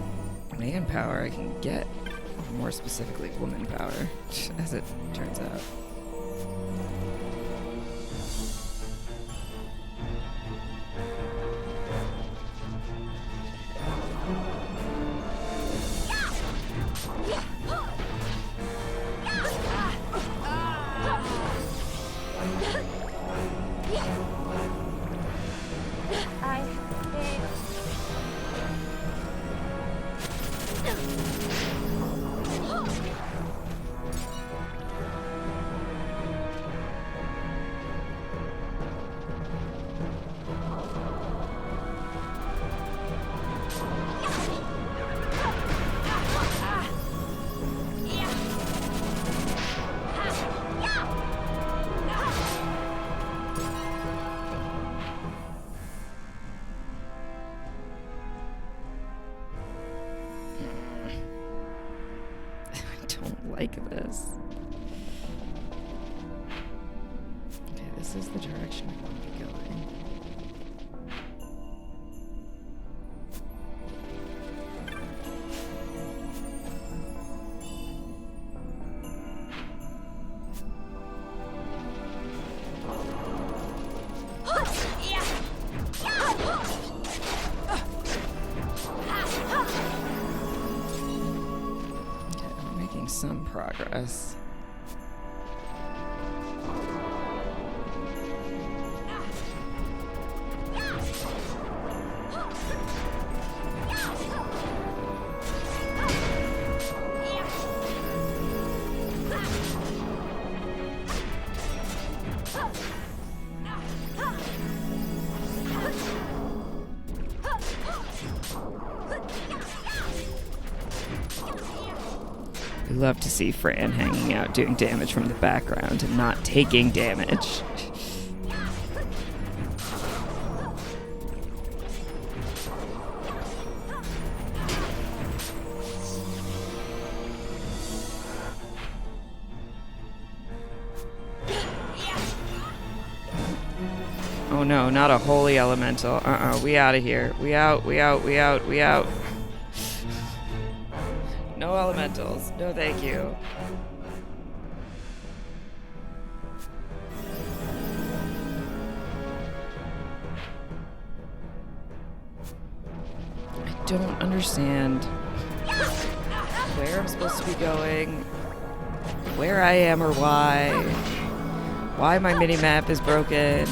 manpower I can get. More specifically, woman power, as it turns out. I failed. Like this. Okay, this This is the direction I want to be going. Some progress. We love to see Fran hanging out doing damage from the background and not taking damage. Oh no, not a holy elemental. We out of here. We out. No elementals. No thank you. I don't understand where I'm supposed to be going, where I am or why my mini-map is broken.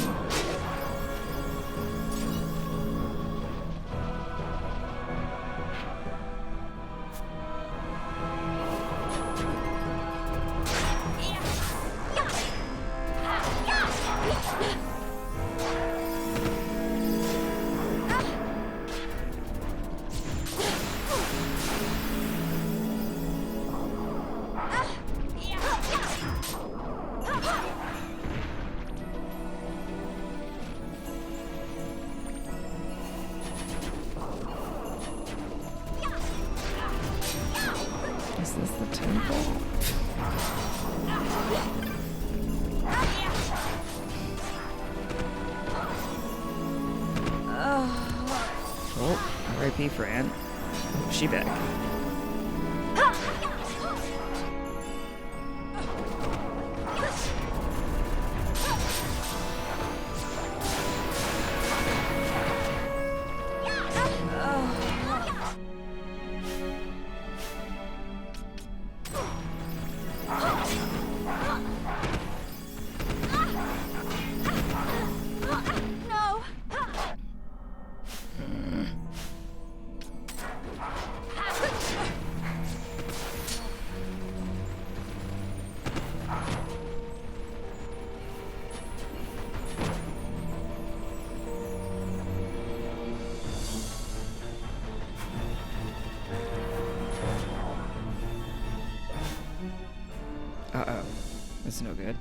Is this the temple? Oh, R.I.P. Fran. Oh, she back. Uh-oh. That's no good.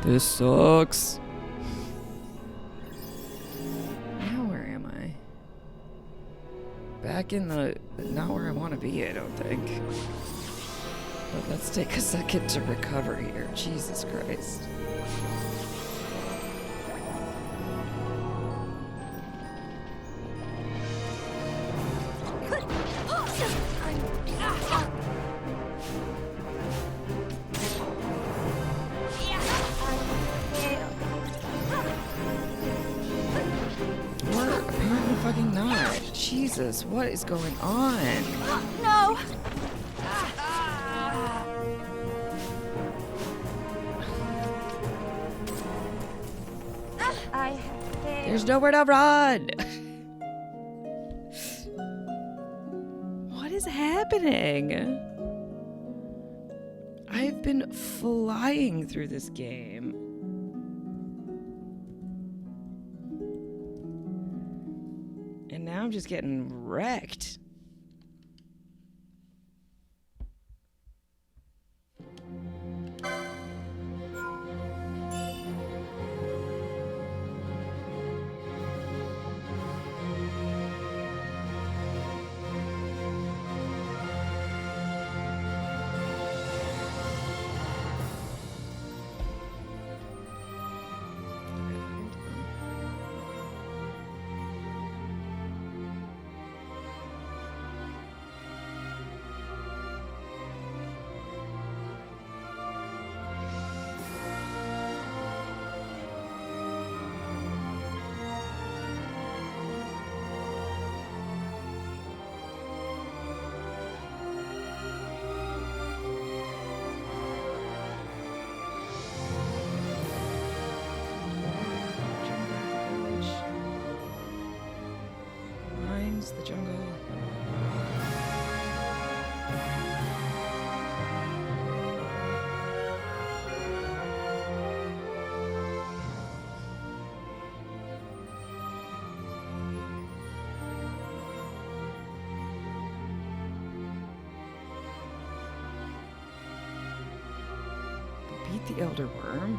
This sucks. Now where am I? Back in the... not where I want to be, I don't think. But let's take a second to recover here. Jesus Christ. Fucking not. Jesus, what is going on? No! I have failed. There's nowhere to run! What is happening? I've been flying through this game. I'm just getting wrecked. The jungle. Beat the Elder Worm.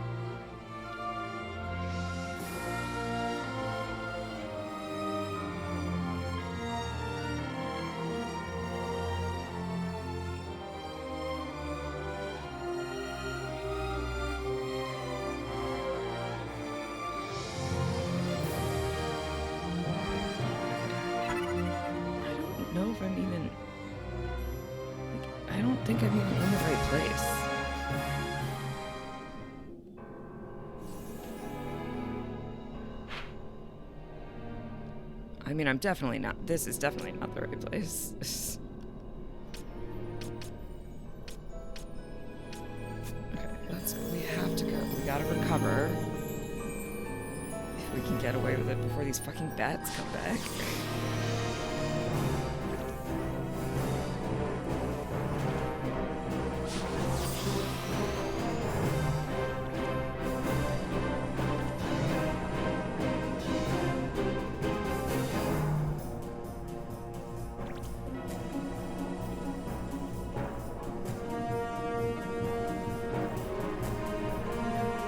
I'm even, like, I don't think I'm even in the right place. I mean, I'm definitely not, this is definitely not the right place. Okay, we have to go. We gotta recover. If we can get away with it before these fucking bats come back.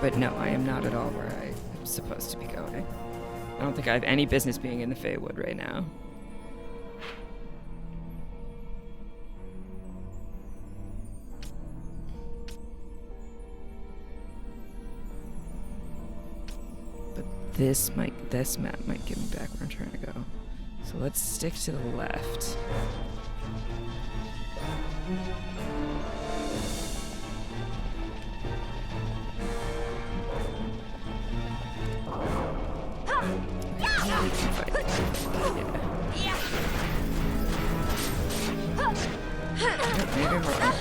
But no, I am not at all where I am supposed to be going. I don't think I have any business being in the Feywood right now. But this map might get me back where I'm trying to go. So let's stick to the left. Maybe I'm wrong.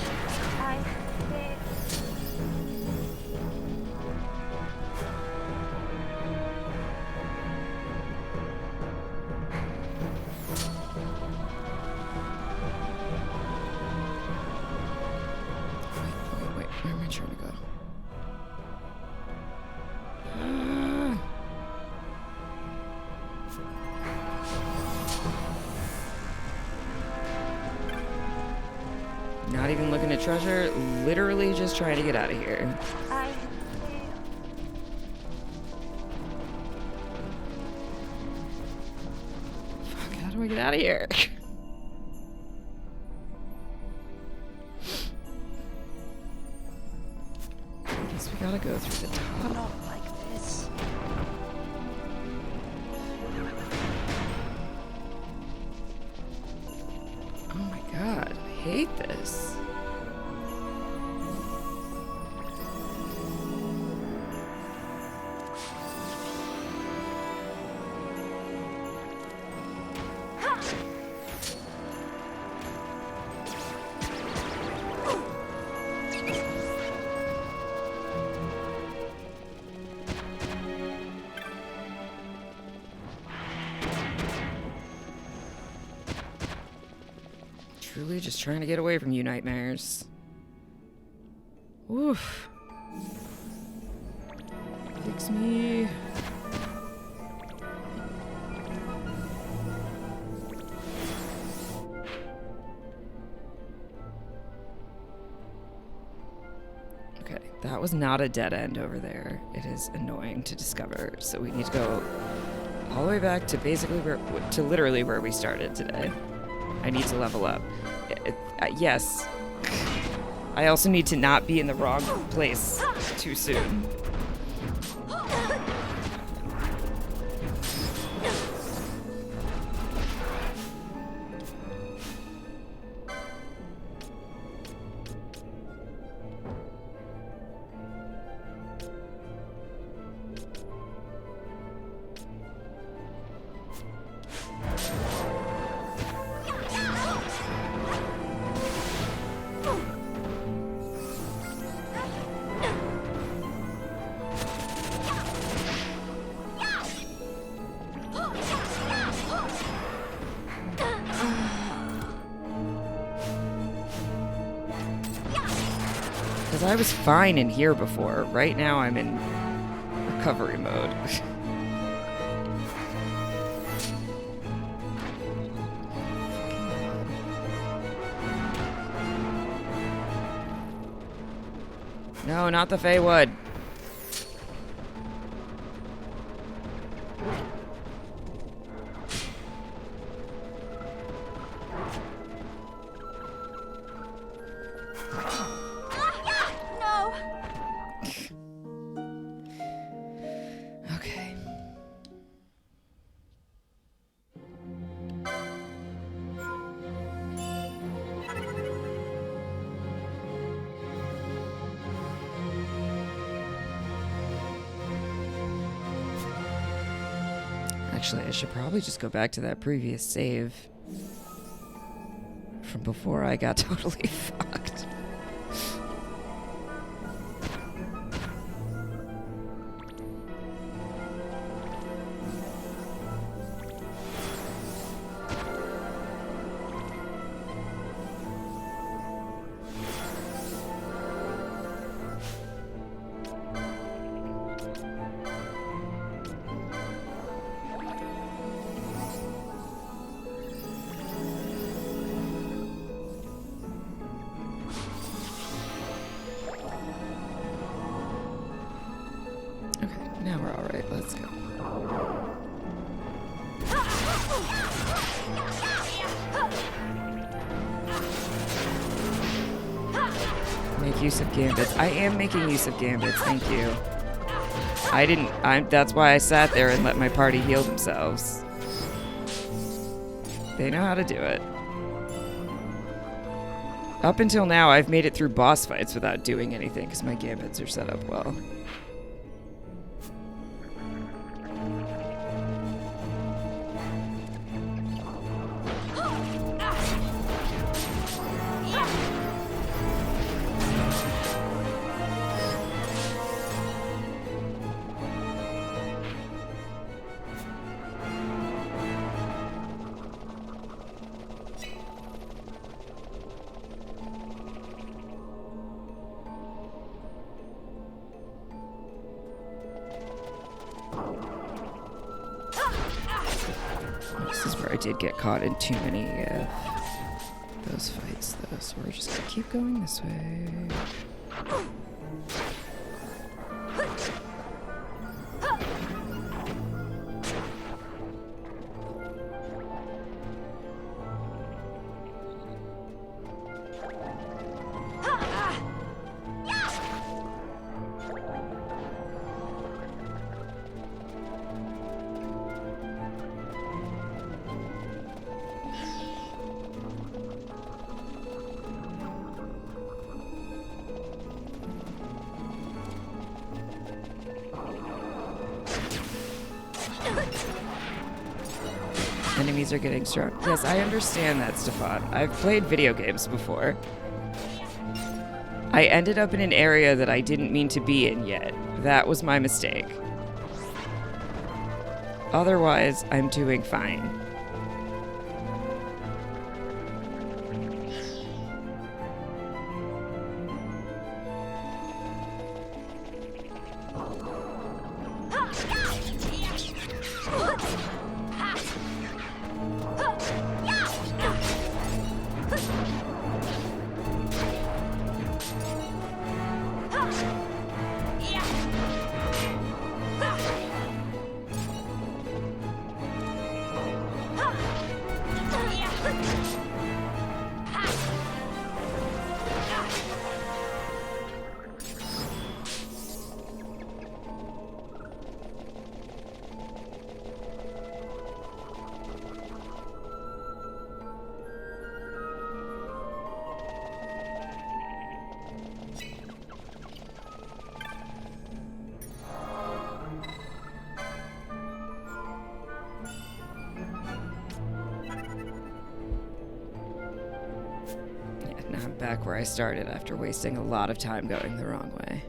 Wait, where am I trying to go? Not even looking at treasure, literally just trying to get out of here. Fuck, how do I get out of here? I guess we gotta go through the top. Not like this. Oh my god, I hate this. Truly just trying to get away from you nightmares. Oof. Fix me. Okay, that was not a dead end over there. It is annoying to discover, so we need to go all the way back to basically literally where we started today. I need to level up. Yes. I also need to not be in the wrong place too soon. Because I was fine in here before. Right now I'm in recovery mode. No, not the Feywood. No. Okay. Actually, I should probably just go back to that previous save from before I got totally fucked. Now we're all right. Let's go. Make use of gambits. I am making use of gambits. Thank you. That's why I sat there and let my party heal themselves. They know how to do it. Up until now, I've made it through boss fights without doing anything because my gambits are set up well. This is where I did get caught in too many those fights, though, so we're just gonna keep going this way. Enemies are getting strong. Yes, I understand that, Stefan. I've played video games before. I ended up in an area that I didn't mean to be in yet. That was my mistake. Otherwise, I'm doing fine. I'm back where I started after wasting a lot of time going the wrong way.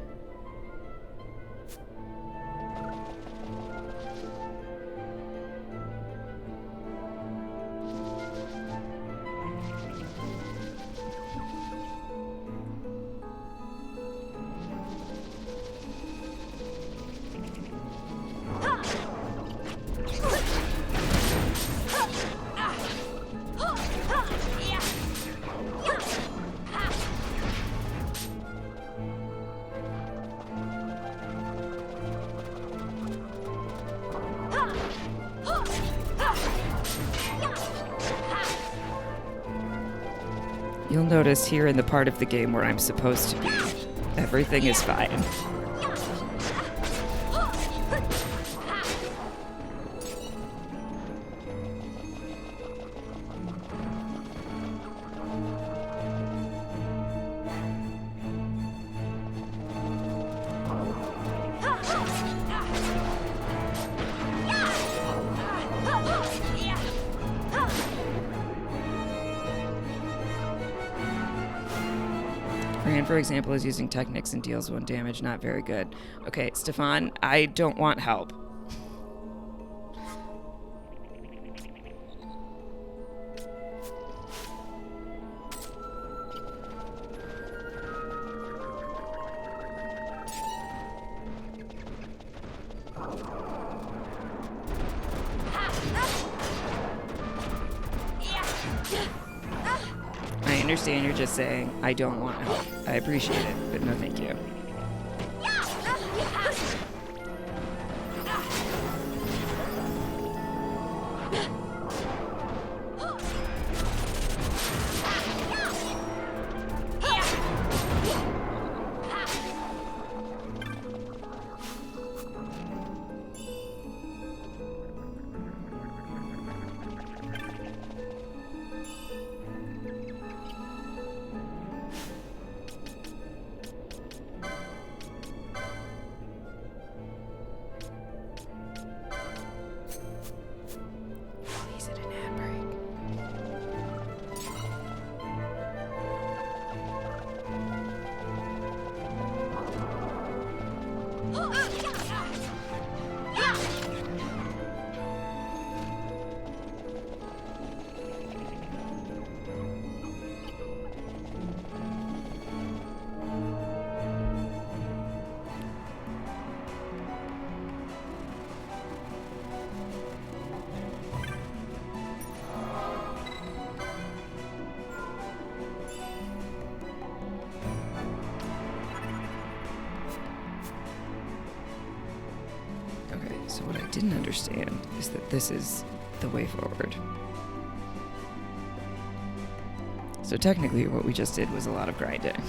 You'll notice here in the part of the game where I'm supposed to be, everything is fine. Fran, for example, is using Technics and deals 1 damage. Not very good. Okay, Stefan, I don't want help. I understand you're just saying, I don't want help. I appreciate it, but no thank you. So what I didn't understand is that this is the way forward. So technically what we just did was a lot of grinding.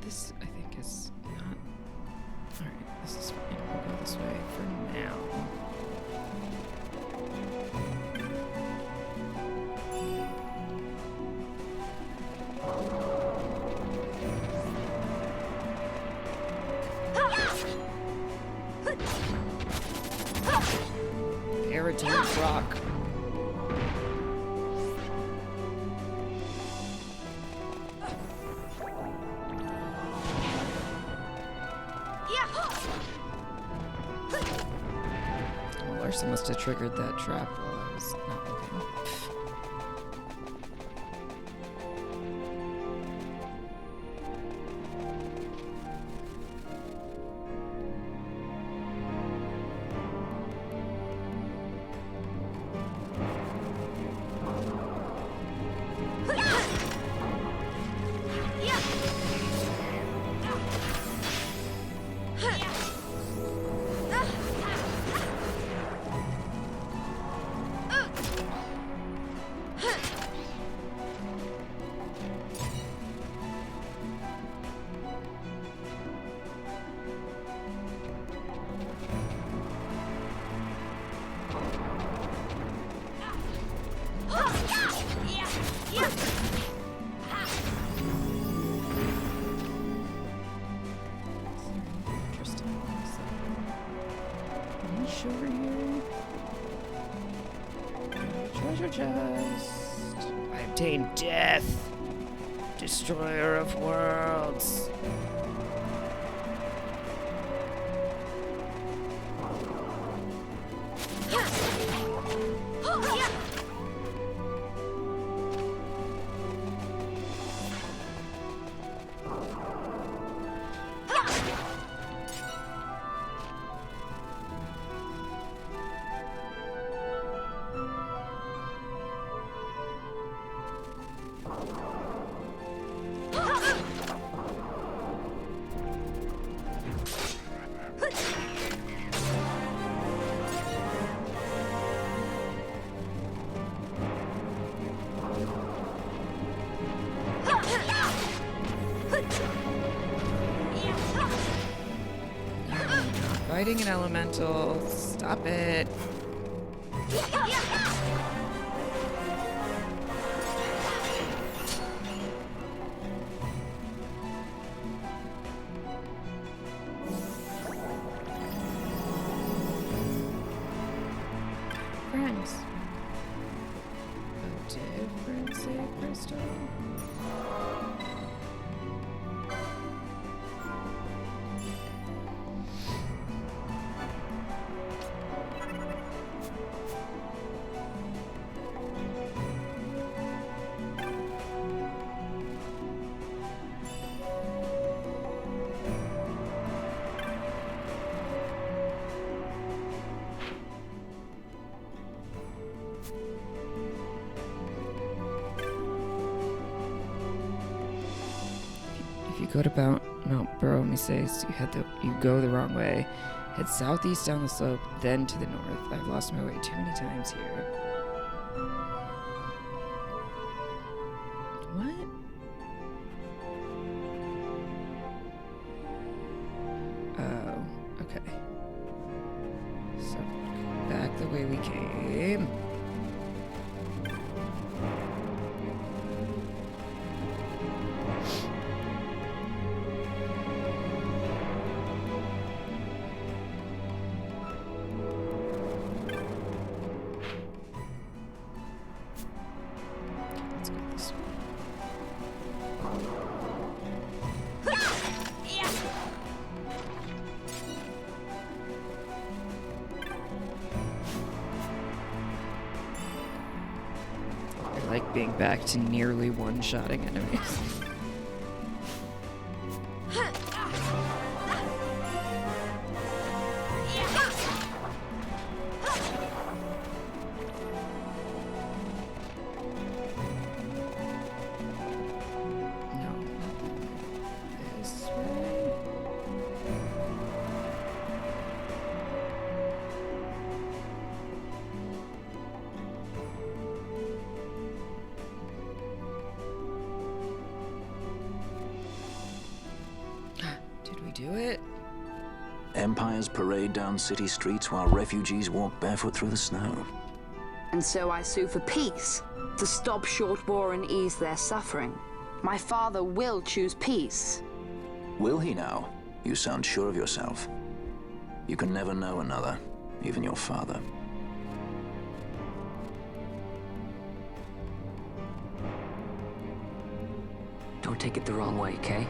This, I think, is not... Alright, this is fine. We'll go this way for now. rock. Larson must have triggered that trap while I was not looking. Treasure chest. I obtained death, destroyer of worlds. Fighting an elemental. Stop it. Friends. A different save crystal. If you go to Mount Bur-Omisace, you go the wrong way. Head southeast down the slope, then to the north. I've lost my way too many times here. What? Oh, okay. So, back the way we came. Let's go this way. I like being back to nearly one-shotting enemies. No, this way. Did we do it? Empires parade down city streets while refugees walk barefoot through the snow. And so I sue for peace, to stop short war and ease their suffering. My father will choose peace. Will he now? You sound sure of yourself. You can never know another, even your father. Don't take it the wrong way, Kay?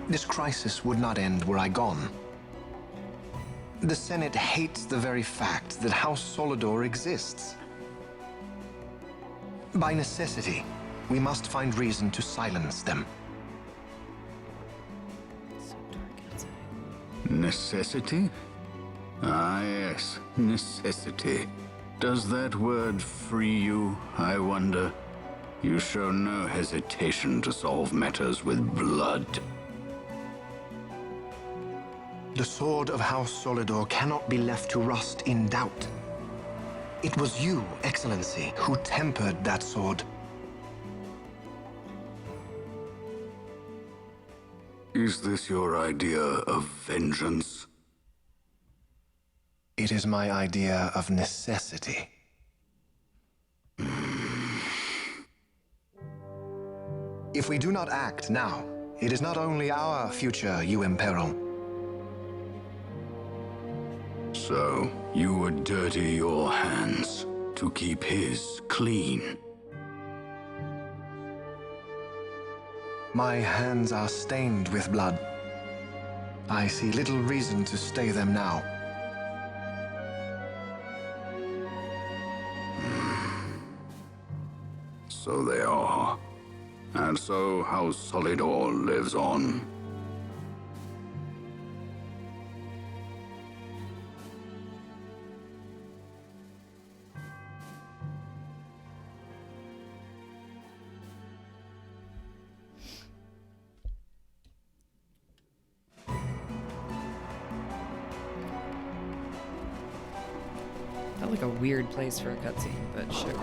This crisis would not end were I gone. The Senate hates the very fact that House Solidor exists. By necessity, we must find reason to silence them. So dark outside. Necessity? Ah, yes, necessity. Does that word free you, I wonder? You show no hesitation to solve matters with blood. The sword of House Solidor cannot be left to rust in doubt. It was you, Excellency, who tempered that sword. Is this your idea of vengeance? It is my idea of necessity. If we do not act now, it is not only our future you imperil. So, you would dirty your hands to keep his clean. My hands are stained with blood. I see little reason to stay them now. So they are. And so House Solidor lives on. Felt like a weird place for a cutscene, but sure. Do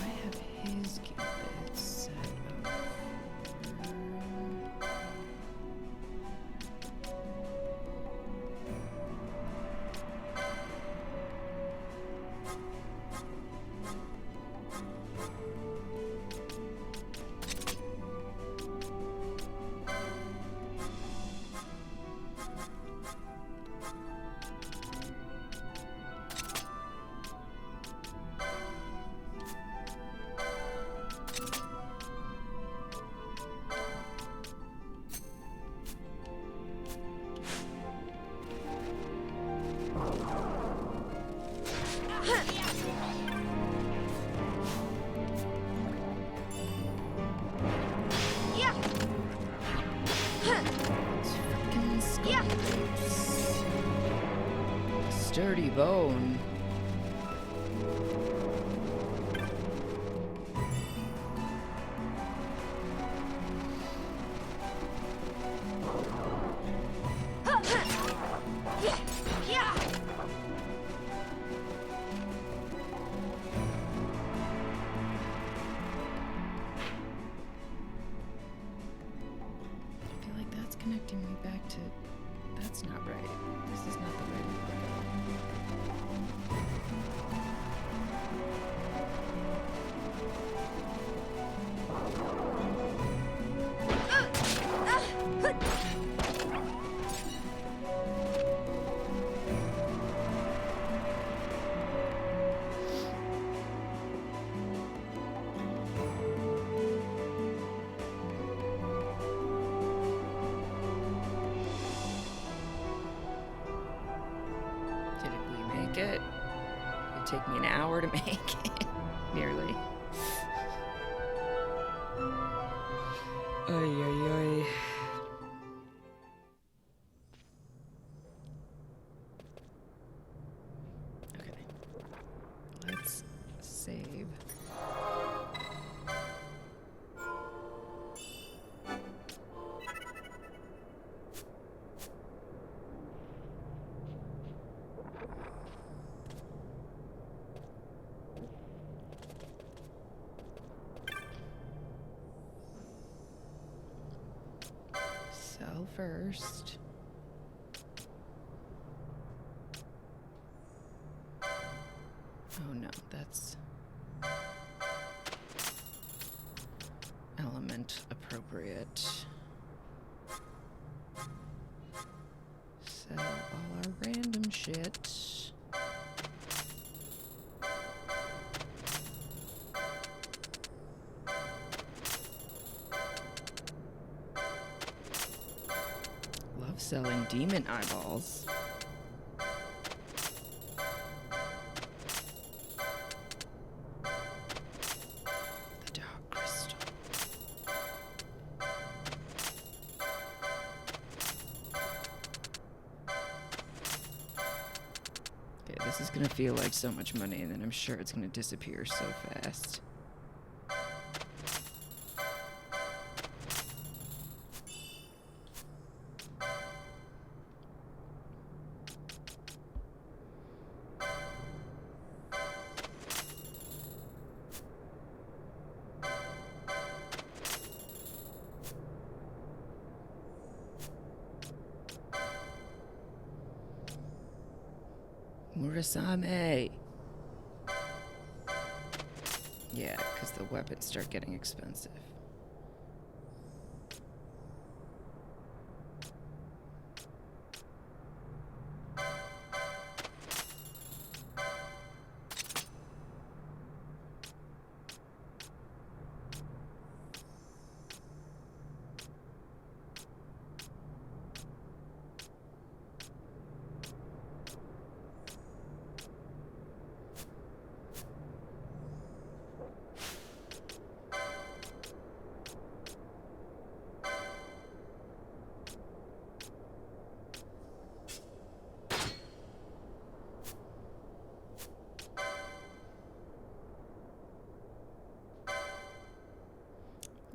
I have his Cupid set up? Frickin' skulls. Sturdy bone. I feel like that's connecting me back to... That's not right. This is not the way we look at it. Did we make it? It'd take me an hour to make it. Nearly. Ay, ay, ay. Okay. Let's save. Sell first. Oh no, that's element appropriate. Sell all our random shit. Love selling demon eyeballs. The dark crystal. Okay, this is gonna feel like so much money, and then I'm sure it's gonna disappear so fast. Murasame! Yeah, because the weapons start getting expensive.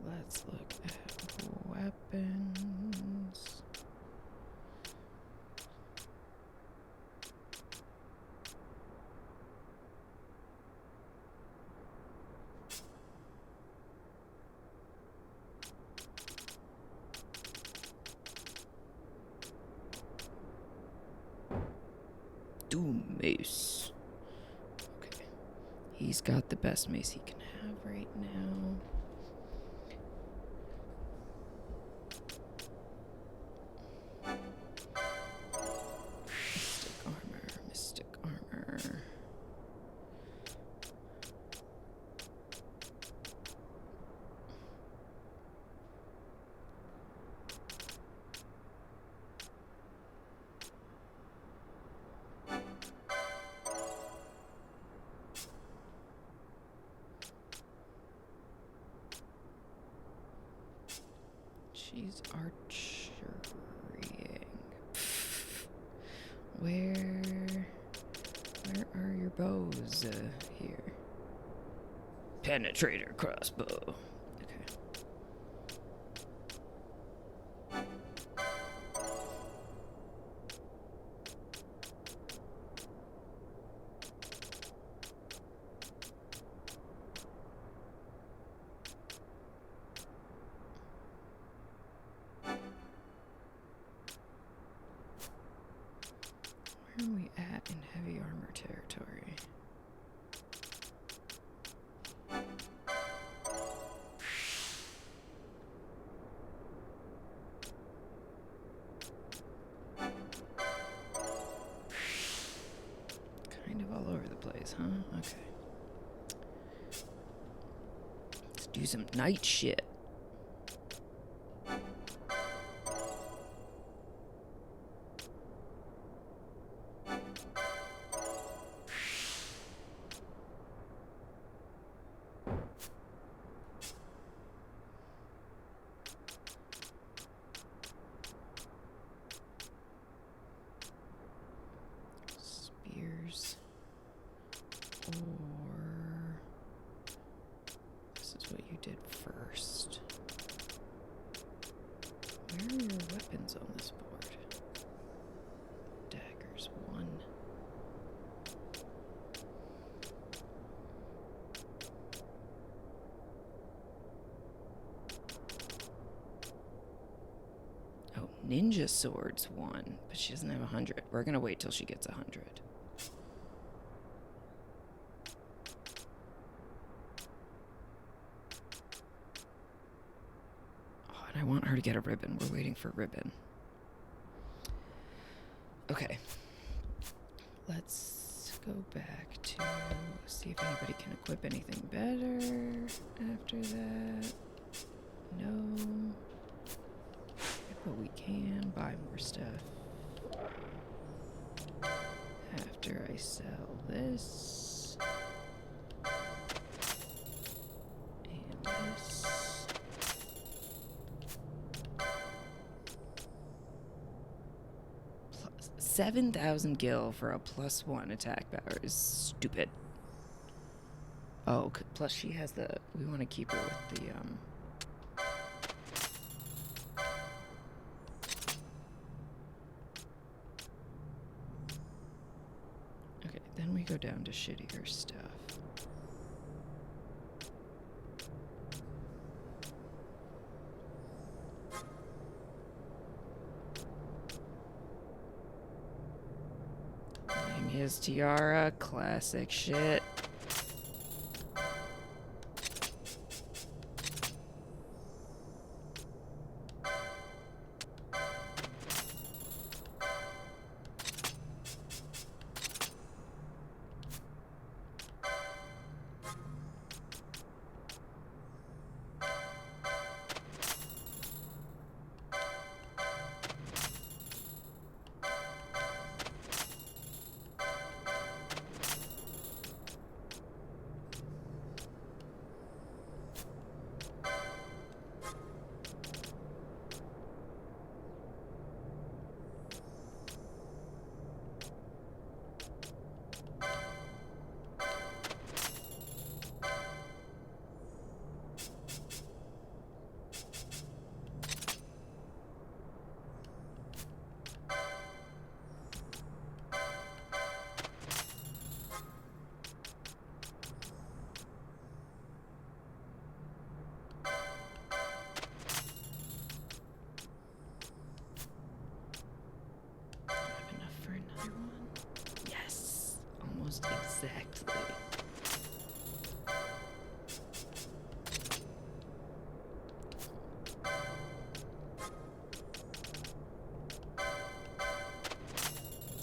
Let's look at weapons. Doom mace. Okay. He's got the best mace he can have right now. Mystic armor. She's archerying. Where are your bows here? Penetrator crossbow. Okay. Where are we at in heavy armor territory? Kind of all over the place, huh? Okay. Let's do some night shit. Spears. Or this is what you did first. Ninja swords 1, but she doesn't have 100. We're gonna wait till she gets 100. Oh, and I want her to get a ribbon. We're waiting for ribbon. Okay. Let's go back to see if anybody can equip anything better after that. No. But we can buy more stuff. After I sell this. And this. 7,000 gil for a +1 attack power is stupid. Oh, plus she has the... We want to keep her with the, Okay, then we go down to shittier stuff. His tiara, classic shit. Exactly.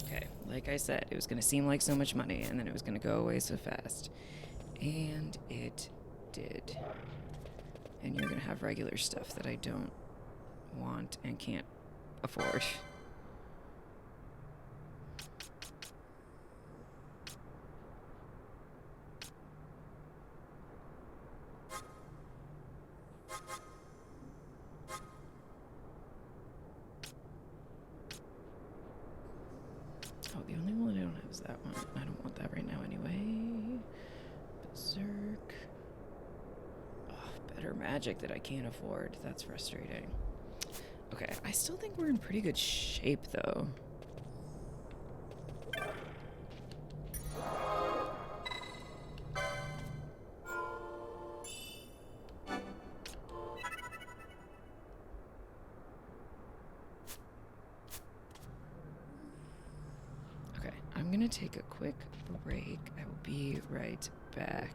Okay, like I said, it was going to seem like so much money, and then it was going to go away so fast. And it did. And you're going to have regular stuff that I don't want and can't afford. Oh, the only one I don't have is that one. I don't want that right now anyway. Berserk. Oh, better magic that I can't afford. That's frustrating. Okay, I still think we're in pretty good shape, though. Okay, I'm gonna take a quick break. I will be right back.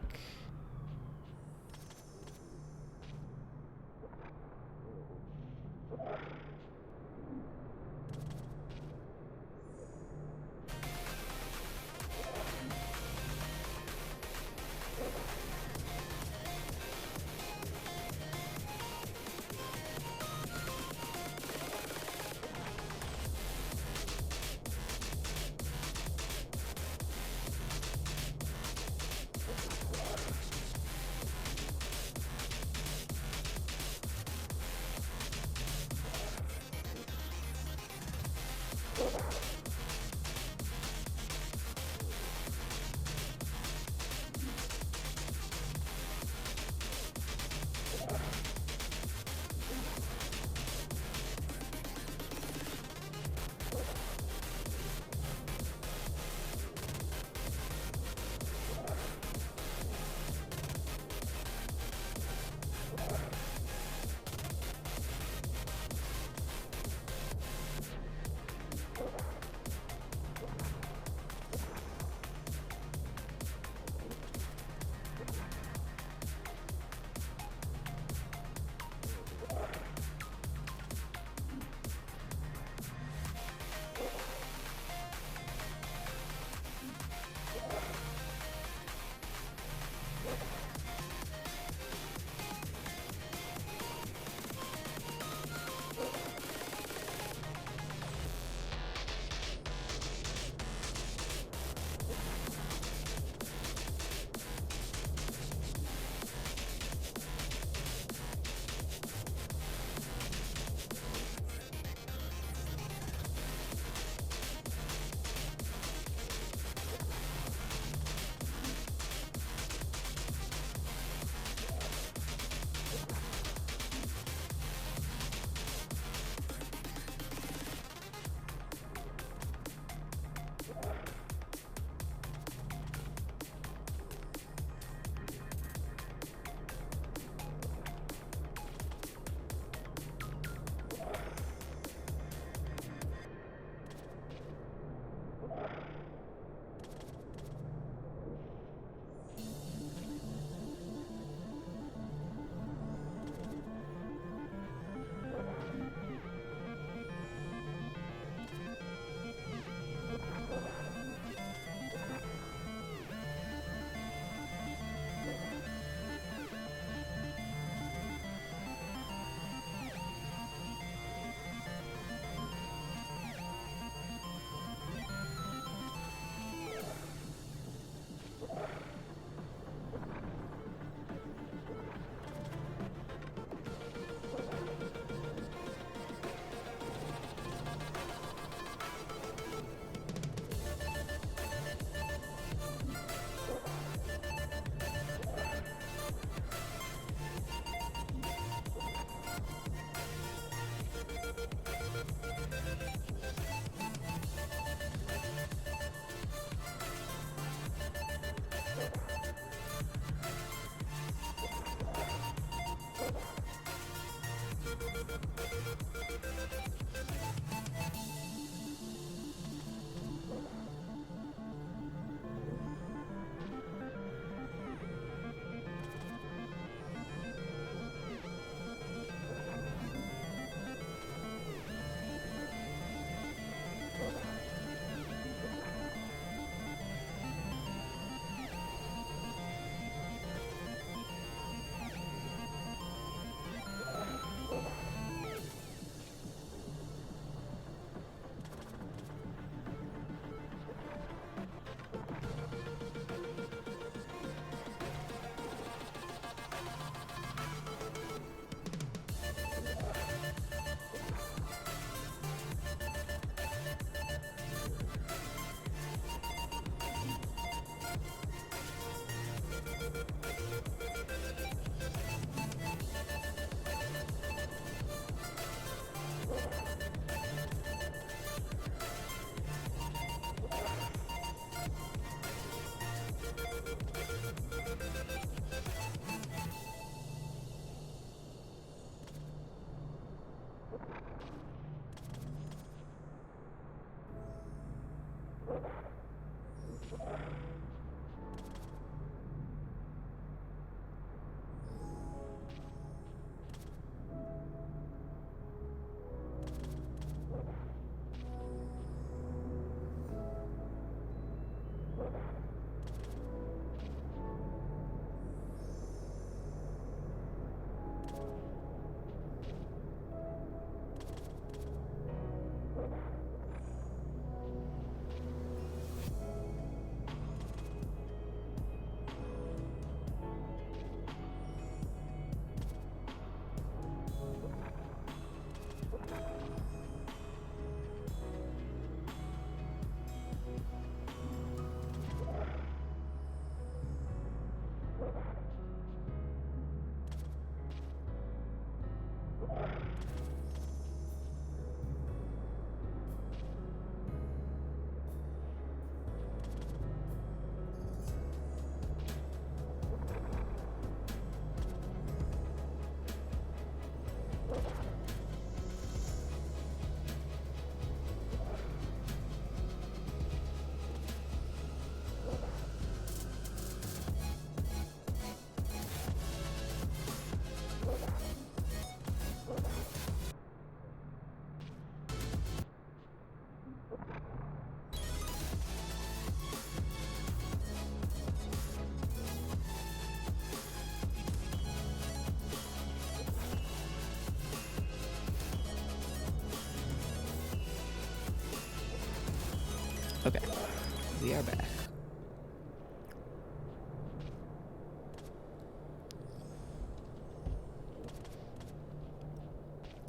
we are back.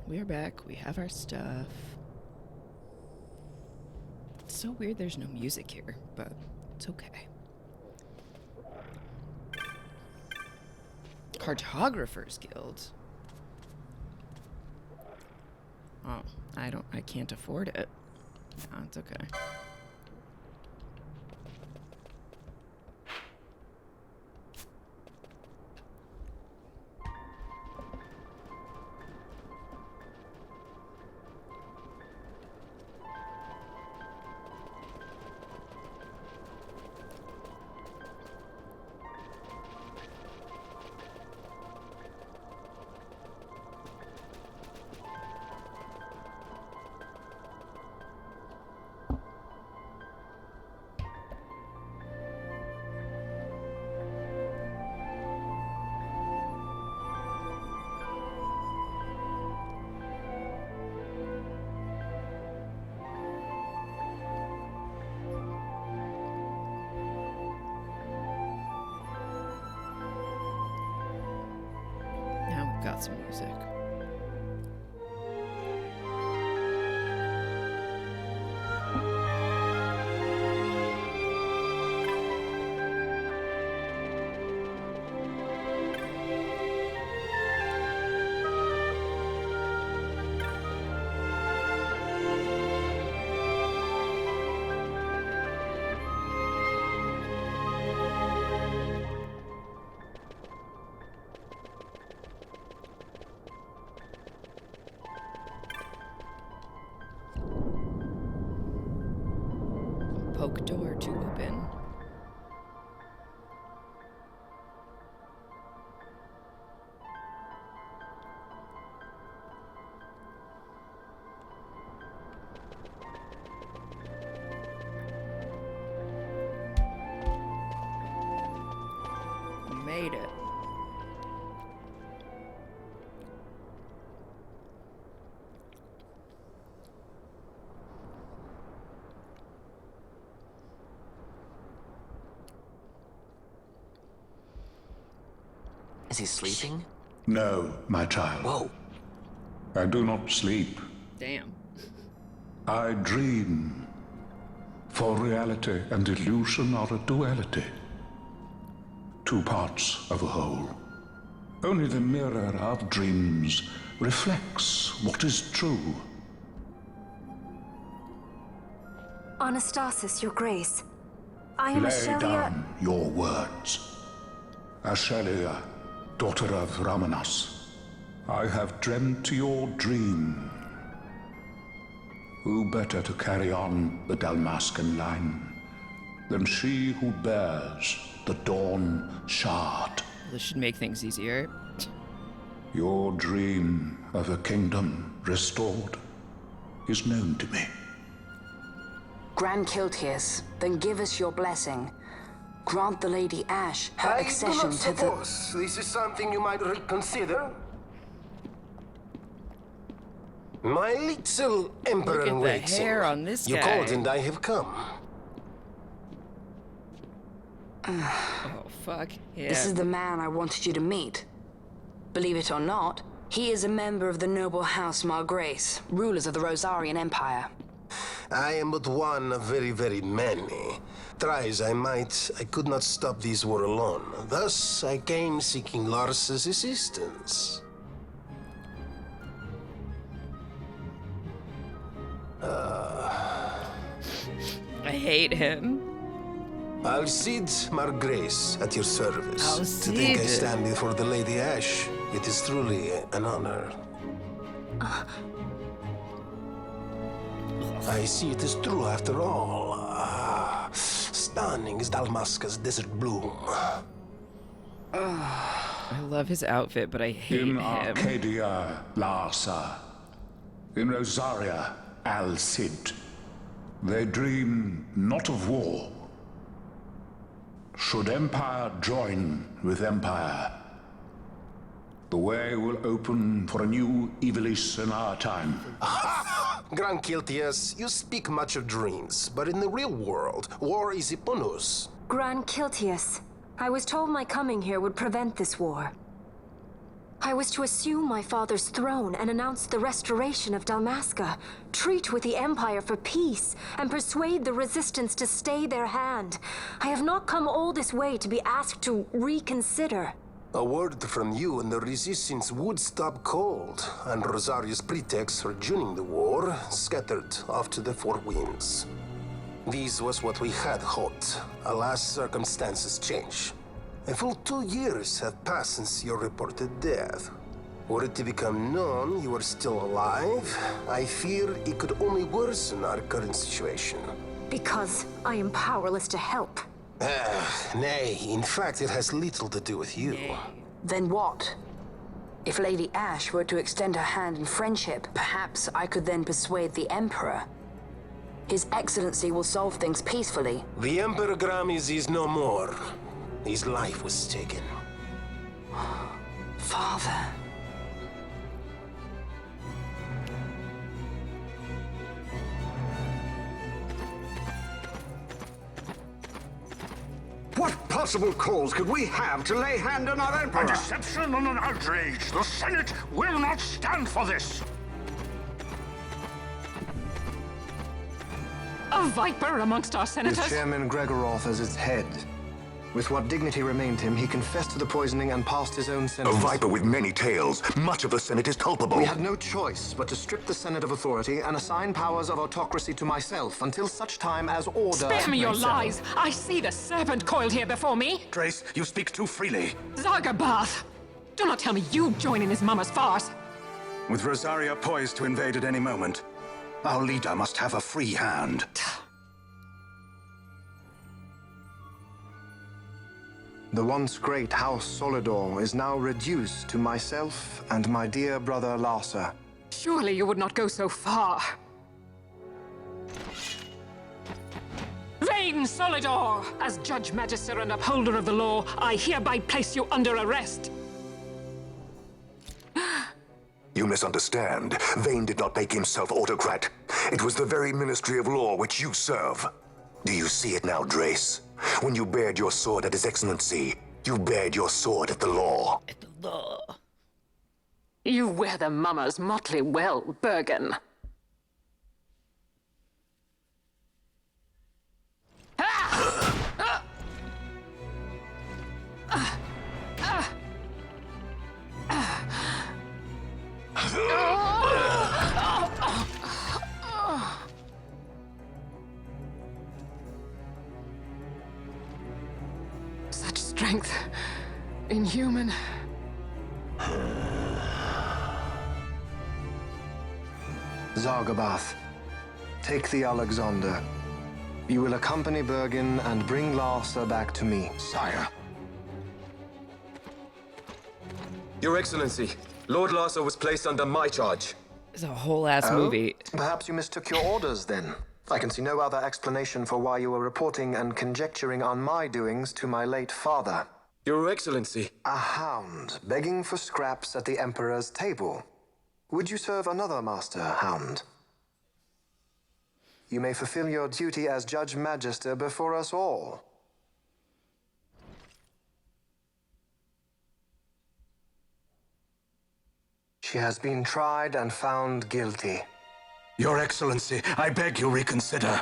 We are back. We have our stuff. It's so weird there's no music here, but it's okay. Cartographers Guild. Oh, I can't afford it. No, it's okay. Got some music. Poke door to open. We made it. Is he sleeping? No, my child. Whoa. I do not sleep. Damn. I dream. For reality and illusion are a duality. Two parts of a whole. Only the mirror of dreams reflects what is true. Anastasis, Your Grace. I am Lay Ashelia. down your words. Ashelia, daughter of Ramanas, I have dreamt your dream. Who better to carry on the Dalmascan line than she who bears the Dawn Shard? This should make things easier. Your dream of a kingdom restored is known to me. Grand Kiltias, then give us your blessing. Grant the Lady Ash her accession to the... suppose this is something you might reconsider. My little emperor Look at the waits. hair on this You guy. called and I have come. Oh, fuck. Yeah. This is the man I wanted you to meet. Believe it or not, he is a member of the noble house Margrace, rulers of the Rosarian Empire. I am but one of very, very many. Try as I might, I could not stop this war alone. Thus, I came seeking Lars's assistance. I hate him. Alcide Margrace at your service. To think I Alcide. stand before the Lady Ash, it is truly an honor. I see it is true after all. Stunning is Dalmasca's desert bloom. I love his outfit, but I hate In him. Arcadia, Larsa. In Rosaria, Alcid. They dream not of war. Should empire join with empire, the way will open for a new Ivalice in our time. Grand Kiltias, you speak much of dreams, but in the real world, war is upon us. Grand Kiltias, I was told my coming here would prevent this war. I was to assume my father's throne and announce the restoration of Dalmasca, treat with the Empire for peace, and persuade the Resistance to stay their hand. I have not come all this way to be asked to reconsider. A word from you and the Resistance would stop cold, and Rosario's pretext for joining the war scattered off to the four winds. This was what we had hoped. Alas, circumstances change. A full 2 years have passed since your reported death. Were it to become known you are still alive, I fear it could only worsen our current situation. Because I am powerless to help. Nay, in fact, it has little to do with you. Then what? If Lady Ash were to extend her hand in friendship, perhaps I could then persuade the Emperor. His Excellency will solve things peacefully. The Emperor Gramis is no more. His life was taken. Father. What possible cause could we have to lay hand on our Emperor? A deception and an outrage. The Senate will not stand for this. A viper amongst our senators? With Chairman Gregoroth as its head. With what dignity remained him, he confessed to the poisoning and passed his own A sentence. viper with many tails. Much of the Senate is culpable. We had no choice but to strip the Senate of authority and assign powers of autocracy to myself until such time as order... Spare me your lies! I see the serpent coiled here before me! Grace, you speak too freely. Zargabath! Do not tell me you join in his mama's farce! With Rosaria poised to invade at any moment, our leader must have a free hand. The once great House Solidor is now reduced to myself and my dear brother Larsa. Surely you would not go so far. Vain Solidor! As Judge Magister and upholder of the law, I hereby place you under arrest. You misunderstand. Vane did not make himself autocrat. It was the very Ministry of Law which you serve. Do you see it now, Drace? When you bared your sword at His Excellency, you bared your sword at the law. At the law. You wear the mama's motley well, Bergen. Such strength. Inhuman. Zargabath, take the Alexander. You will accompany Bergen and bring Larsa back to me. Sire. Your Excellency, Lord Larsa was placed under my charge. It's a whole ass movie. Perhaps you mistook your orders then. I can see no other explanation for why you were reporting and conjecturing on my doings to my late father. Your Excellency. A hound begging for scraps at the Emperor's table. Would you serve another master, Hound? You may fulfill your duty as Judge Magister before us all. She has been tried and found guilty. Your Excellency, I beg you reconsider.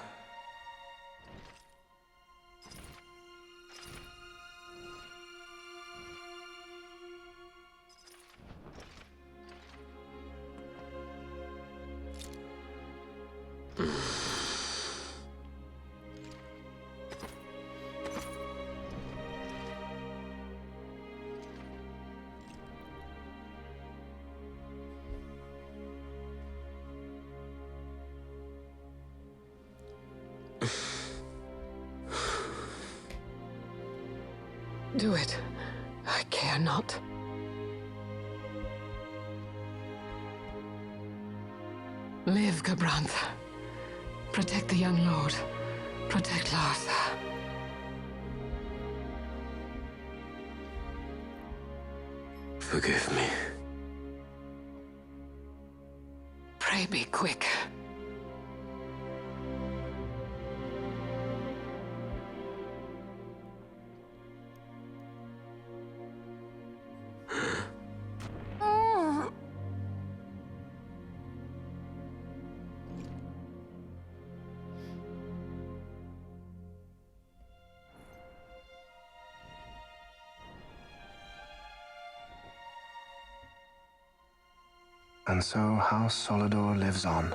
Do it. I care not. Live, Gabranth. Protect the young lord. Protect Larsa. Forgive me. Pray be quick. And so House Solidor lives on.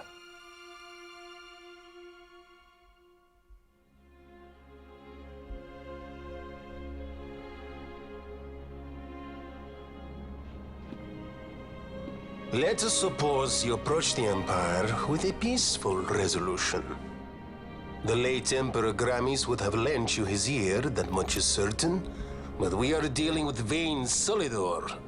Let us suppose you approach the Empire with a peaceful resolution. The late Emperor Gramis would have lent you his ear, that much is certain, but we are dealing with Vayne Solidor.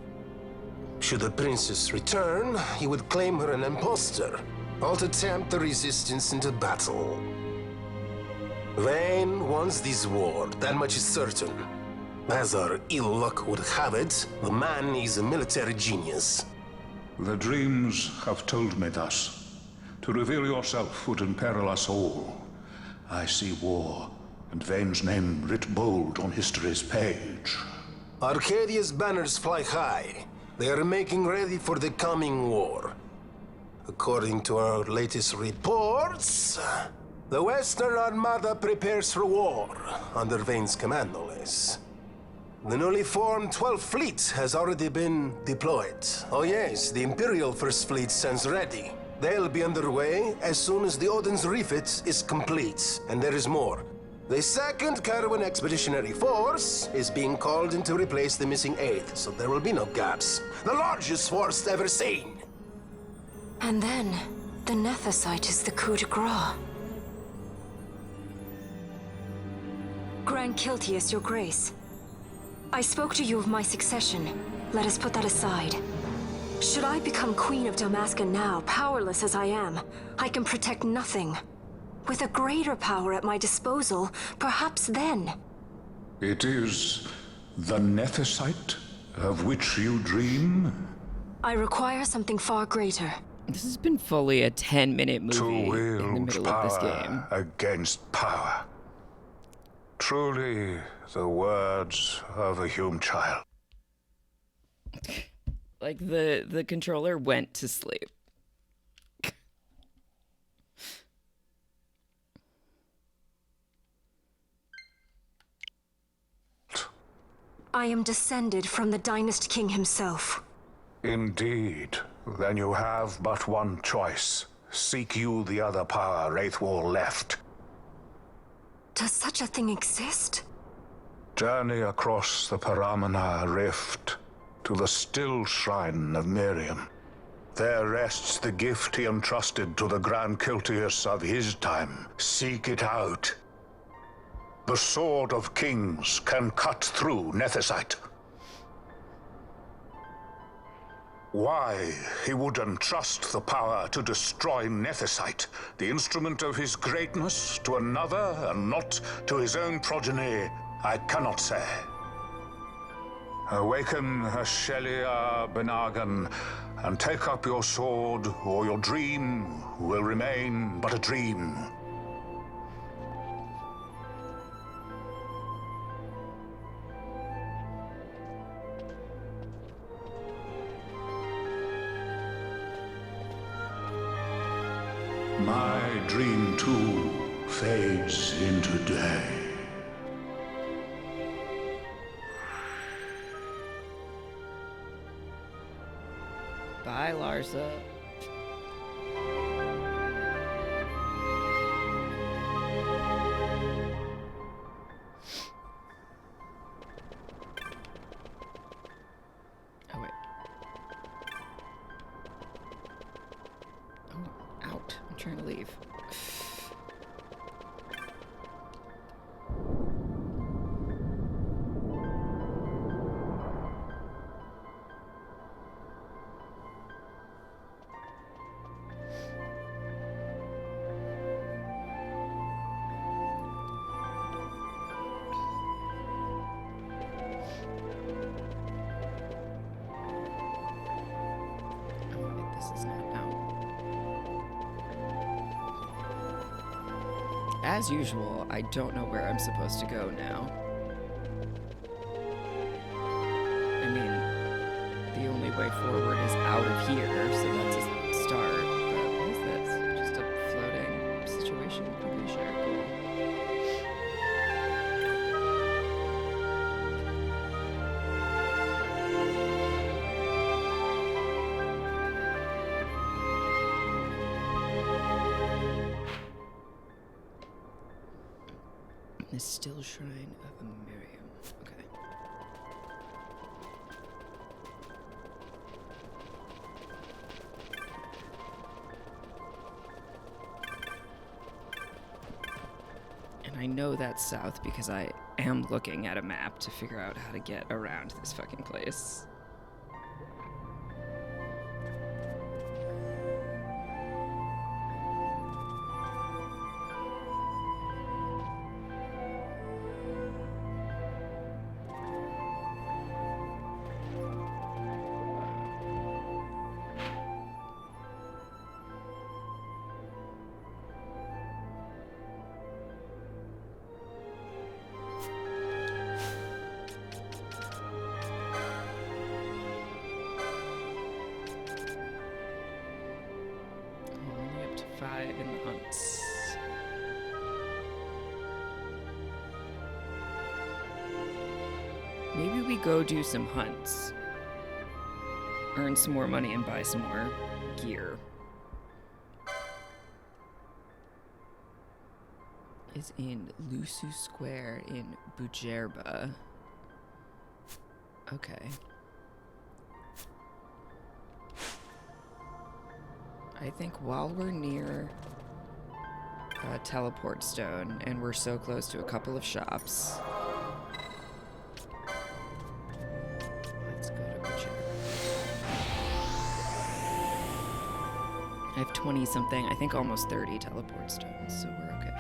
Should the princess return, he would claim her an impostor, or to tempt the resistance into battle. Vayne wants this war, that much is certain. As our ill luck would have it, the man is a military genius. The dreams have told me thus. To reveal yourself would imperil us all. I see war, and Vayne's name writ bold on history's page. Arcadia's banners fly high. They are making ready for the coming war. According to our latest reports, the Western Armada prepares for war, under Vayne's command, no less. The newly formed 12th Fleet has already been deployed. Oh yes, the Imperial First Fleet stands ready. They'll be underway as soon as the Odin's refit is complete. And there is more. The 2nd Caravan Expeditionary Force is being called in to replace the missing 8th, so there will be no gaps. The largest force ever seen! And then, the Nethicite is the coup de grace. Grand Kiltius, your grace. I spoke to you of my succession. Let us put that aside. Should I become Queen of Dalmasca now, powerless as I am, I can protect nothing. With a greater power at my disposal, perhaps then. It is the Nethicite of which you dream? I require something far greater. This has been fully a 10-minute movie To in the wield middle of this power game. against power. Truly, the words of a human child. Like, the controller went to sleep. I am descended from the Dynast King himself. Indeed. Then you have but one choice. Seek you the other power Wraithwall left. Does such a thing exist? Journey across the Paramana Rift to the still shrine of Miriam. There rests the gift he entrusted to the Grand Kiltius of his time. Seek it out. The Sword of Kings can cut through Nethicite. Why he would entrust the power to destroy Nethicite, the instrument of his greatness, to another and not to his own progeny, I cannot say. Awaken Ashelia Benagan, and take up your sword, or your dream will remain but a dream. My dream too fades into day. Bye, Larsa. Oh, wait. Oh, out. I'm trying to leave. As usual, I don't know where I'm supposed to go now. I mean, the only way forward is out of here, so that's a start. But what is this? Just a floating situation? Okay, sure, cool. the still shrine of Miriam. Okay. And I know that's south because I am looking at a map to figure out how to get around this fucking place. Only up to 5 in the hunts. Maybe we go do some hunts. Earn some more money and buy some more gear. Is in Lusu Square in Bujerba. Okay. I think while we're near a teleport stone and we're so close to a couple of shops, let's go to Bujerba. I have 20 something, I think almost 30 teleport stones, so we're okay.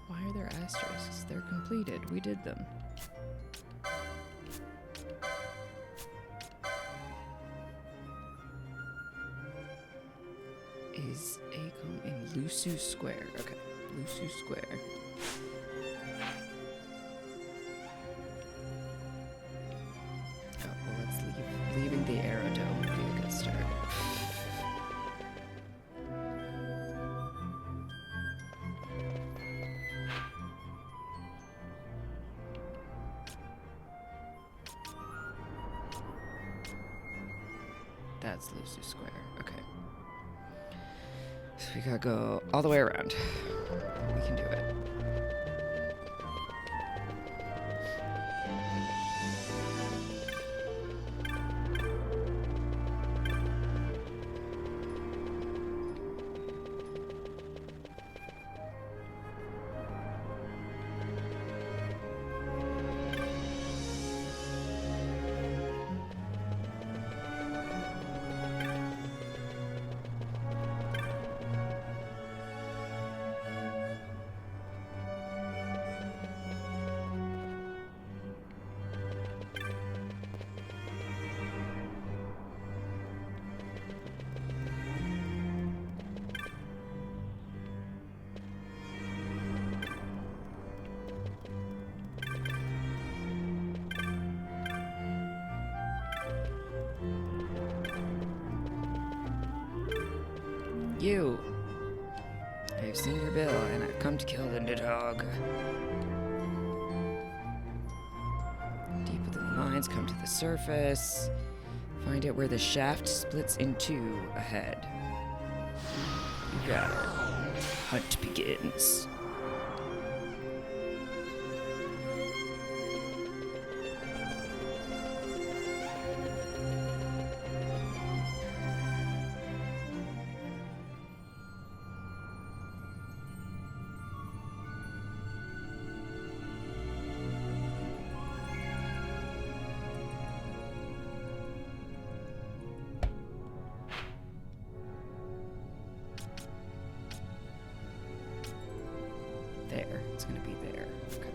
Why are there asterisks? They're completed. We did them. Is Acom in Lusu Square? Okay, Lusu Square. Oh, well, let's leave. Leaving the aerodome would be a good start. That's Lusu Square. Okay. So we gotta go all the way around. We can do it. You! I've seen your bill, and I've come to kill the Nidhogg. Deep within the mines, come to the surface. Find out where the shaft splits in two ahead. You got it. Hunt begins. There. It's gonna be there. Okay.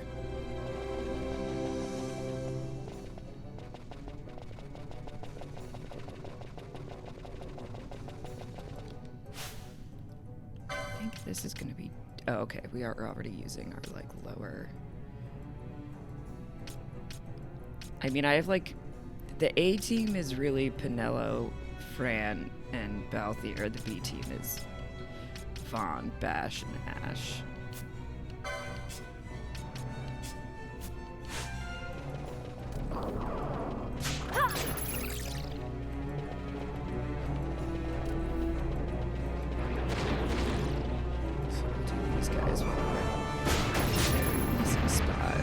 I think this is gonna be... Oh, okay. We are already using our, like, lower... I mean, I have, like... The A team is really Pinello, Fran, and Balthier. The B team is Vaughn, Bash, and Ash. these guys while we're in an easy spot.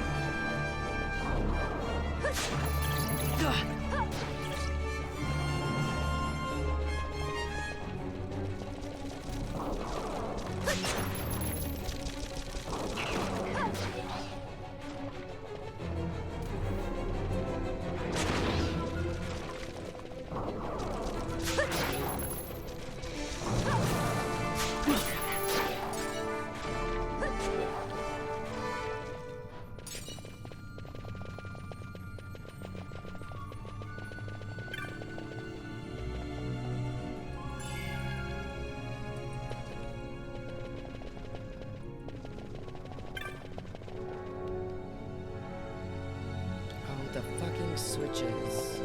The fucking switches.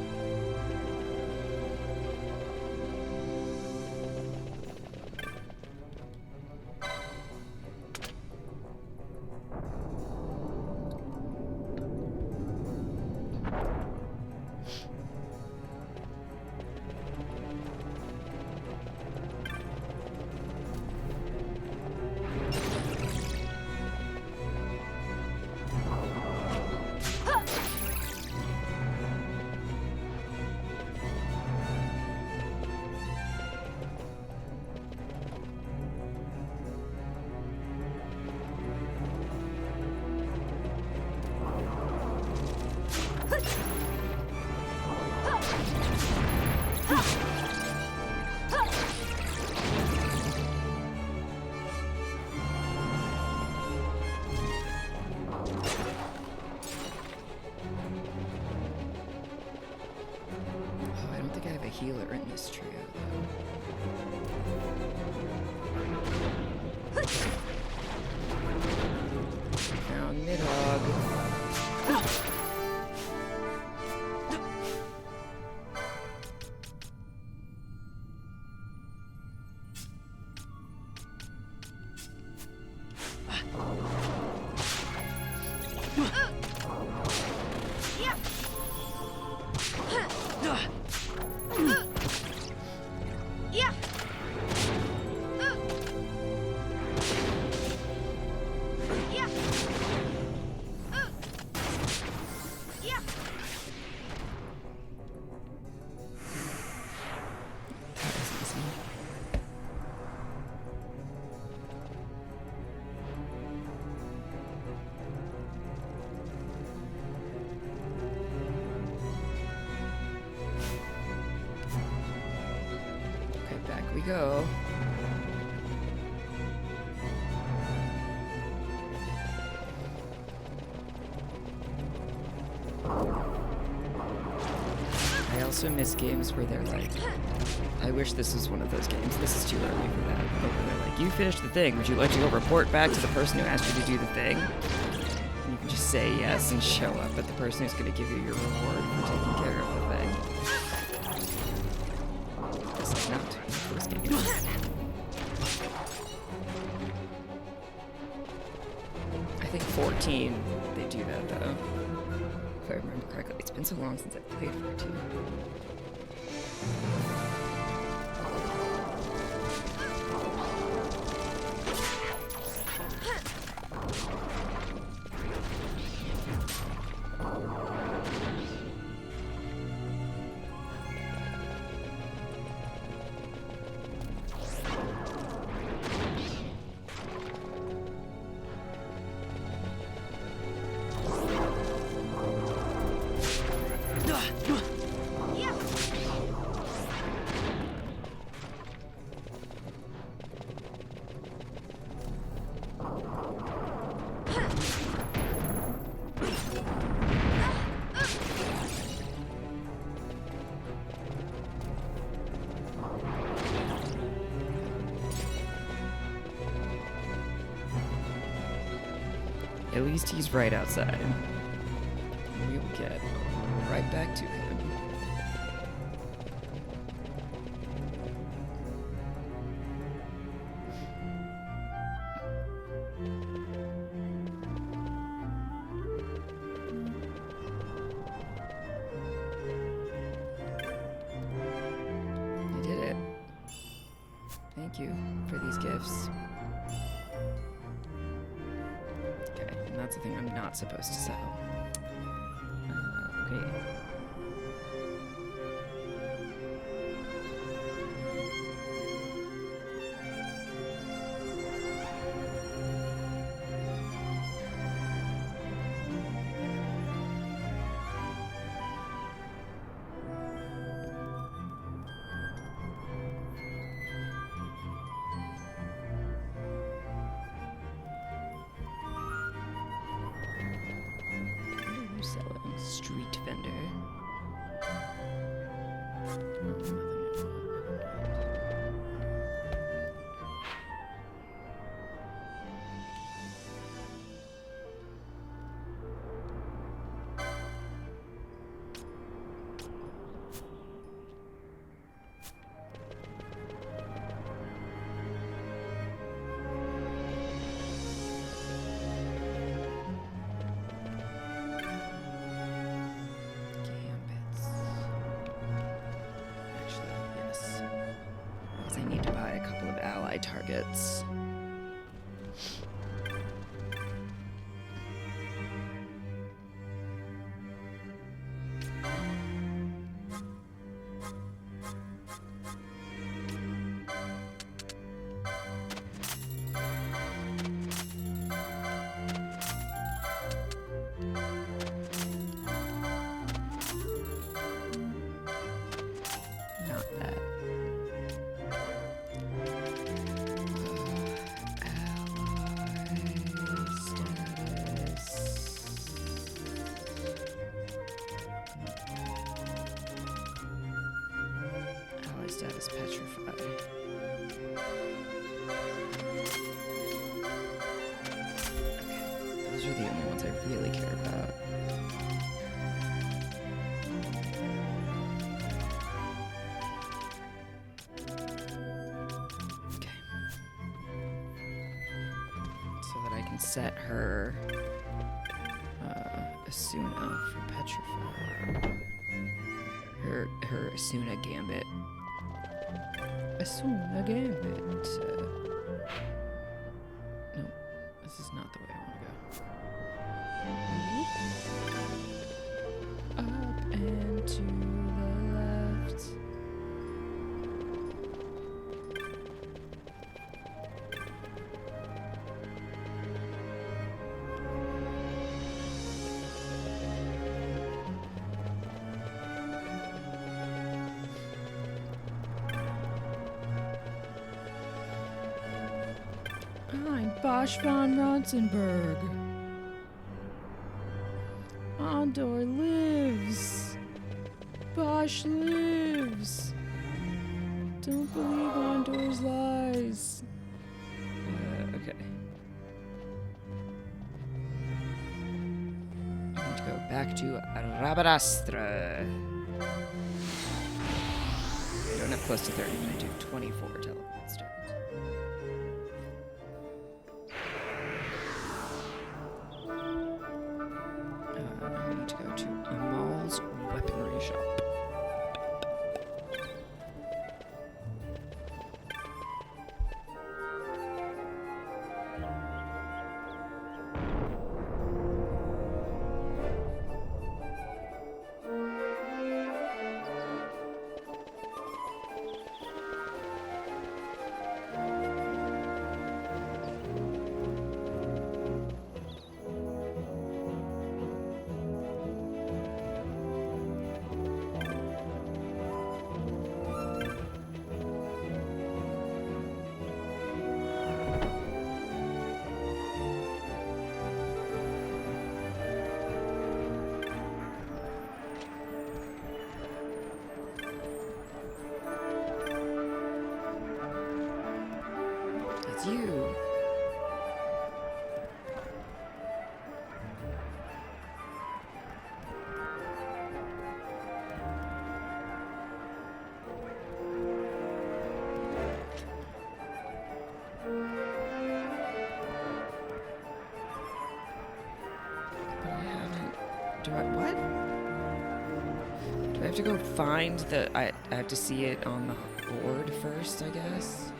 Healer in this trio, though. Found Nidhogg. We go. I also miss games where they're like, I wish this was one of those games. This is too early for that. But where they're like, you finished the thing. Would you like to go report back to the person who asked you to do the thing? And you can just say yes and show up at the person who's going to give you your reward for taking care of the thing. This is not this game. I think 14, they do that though. If I remember correctly. It's been so long since I played 14. At least he's right outside. We will get right back to him. I did it. Thank you for these gifts. Okay, and that's the thing I'm not supposed to sell. Okay. Selling street vendor. Targets. Not that. Status petrified. Okay, those are the only ones I really care about. Okay. So that I can set her Asuna for petrified. Her Asuna Gambit. Asuna Gambit. No, this is not the way I want to go. Up and to the left. I'm Bosch von Ronsenberg. Andor lives. Bosch lives. Don't believe Andor's lies. Okay. I want to go back to Rabadastra. I don't have close to 30, but I do 24 teleport stars. I need to go to Amal's weaponry shop. It's you. But I haven't. Do I what? Do I have to go find the? I have to see it on the board first, I guess.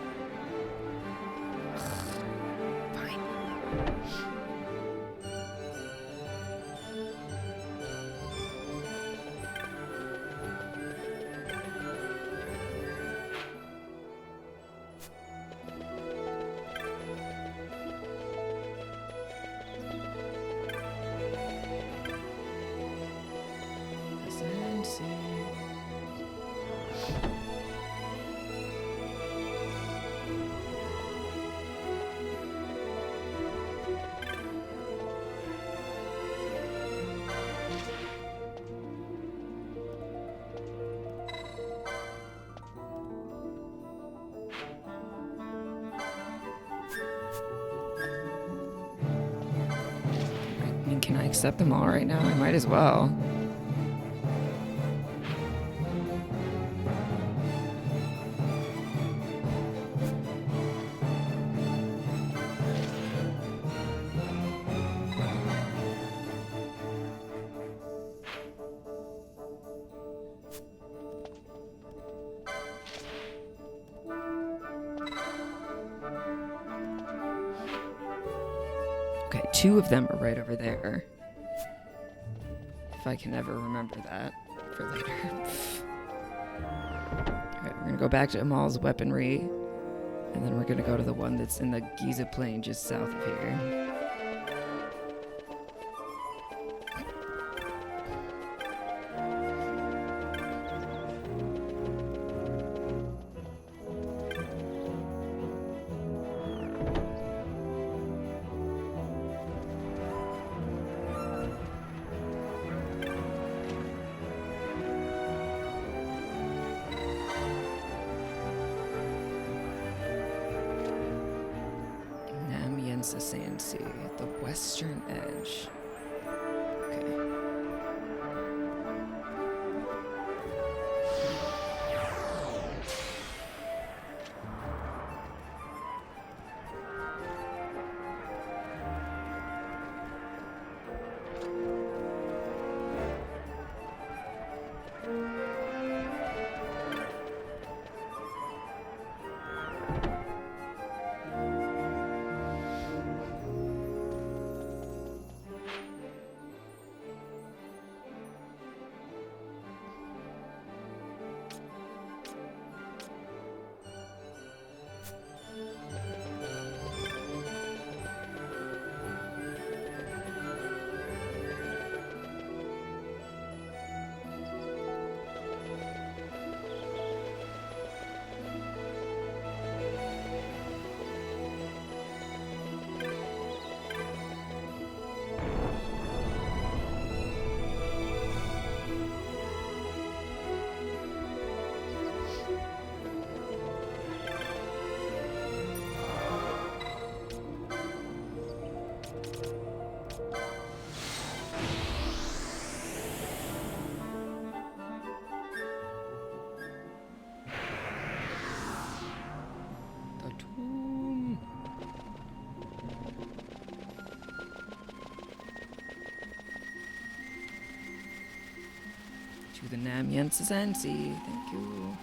Can I accept them all right now? I might as well. Okay, 2 of them are right over there. If I can ever remember that for later. Alright, we're gonna go back to Amal's weaponry, and then we're gonna go to the one that's in the Giza Plain just south of here. Bur-Omisace, the western edge. Okay. To the Bur-Omisace, thank you.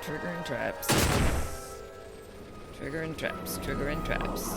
Triggering traps. Triggering traps. Triggering traps.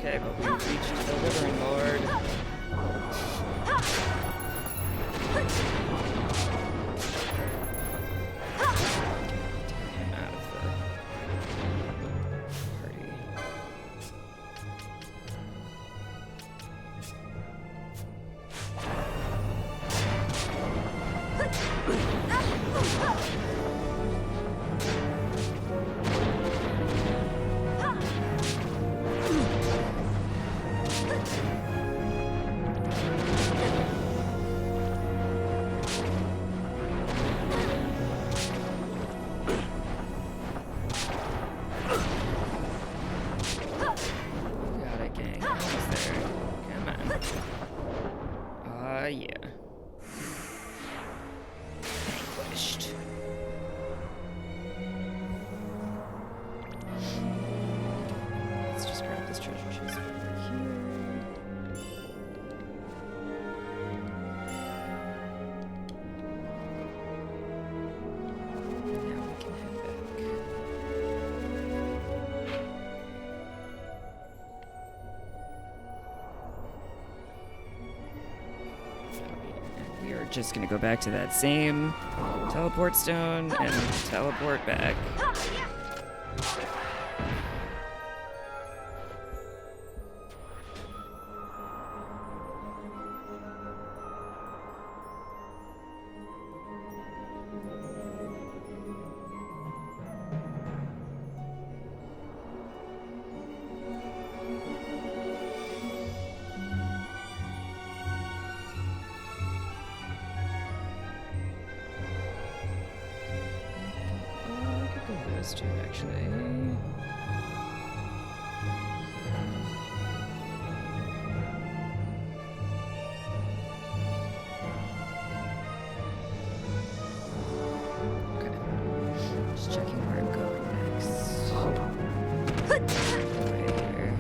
Okay, but we've reached the Livering Lord. Him out of the party. Got it, gang. Almost there. Come on. Yeah. Vanquished. Let's just grab this treasure chest over here. Now we can head back. We are just gonna go back to that same teleport stone and teleport back. I could go those two, actually. Okay. Just checking where I'm going next. Right here.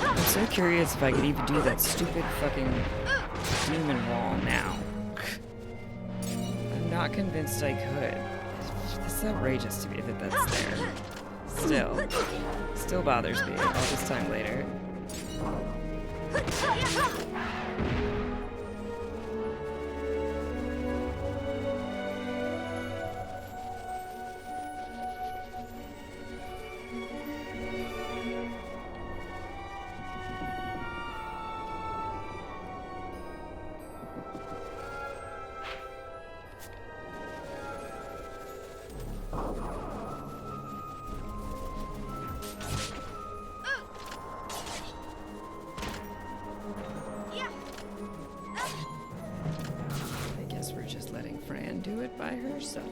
I'm so curious if I could even do that stupid fucking demon wall now. I'm not convinced I could. It's outrageous to me that that's there. Still bothers me all this time later. I guess we're just letting Fran do it by herself.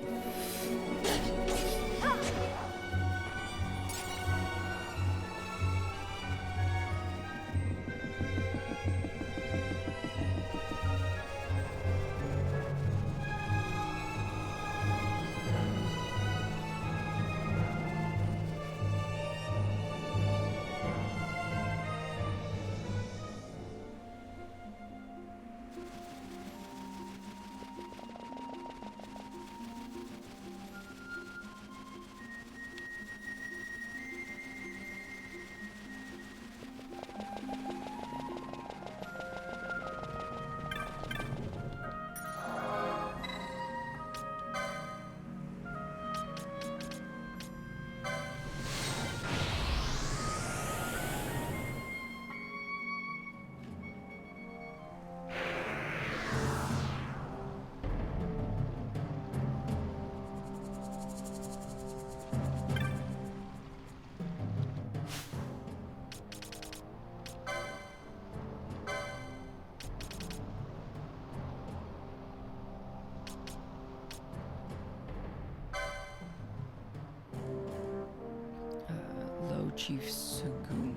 Chief Sugumu.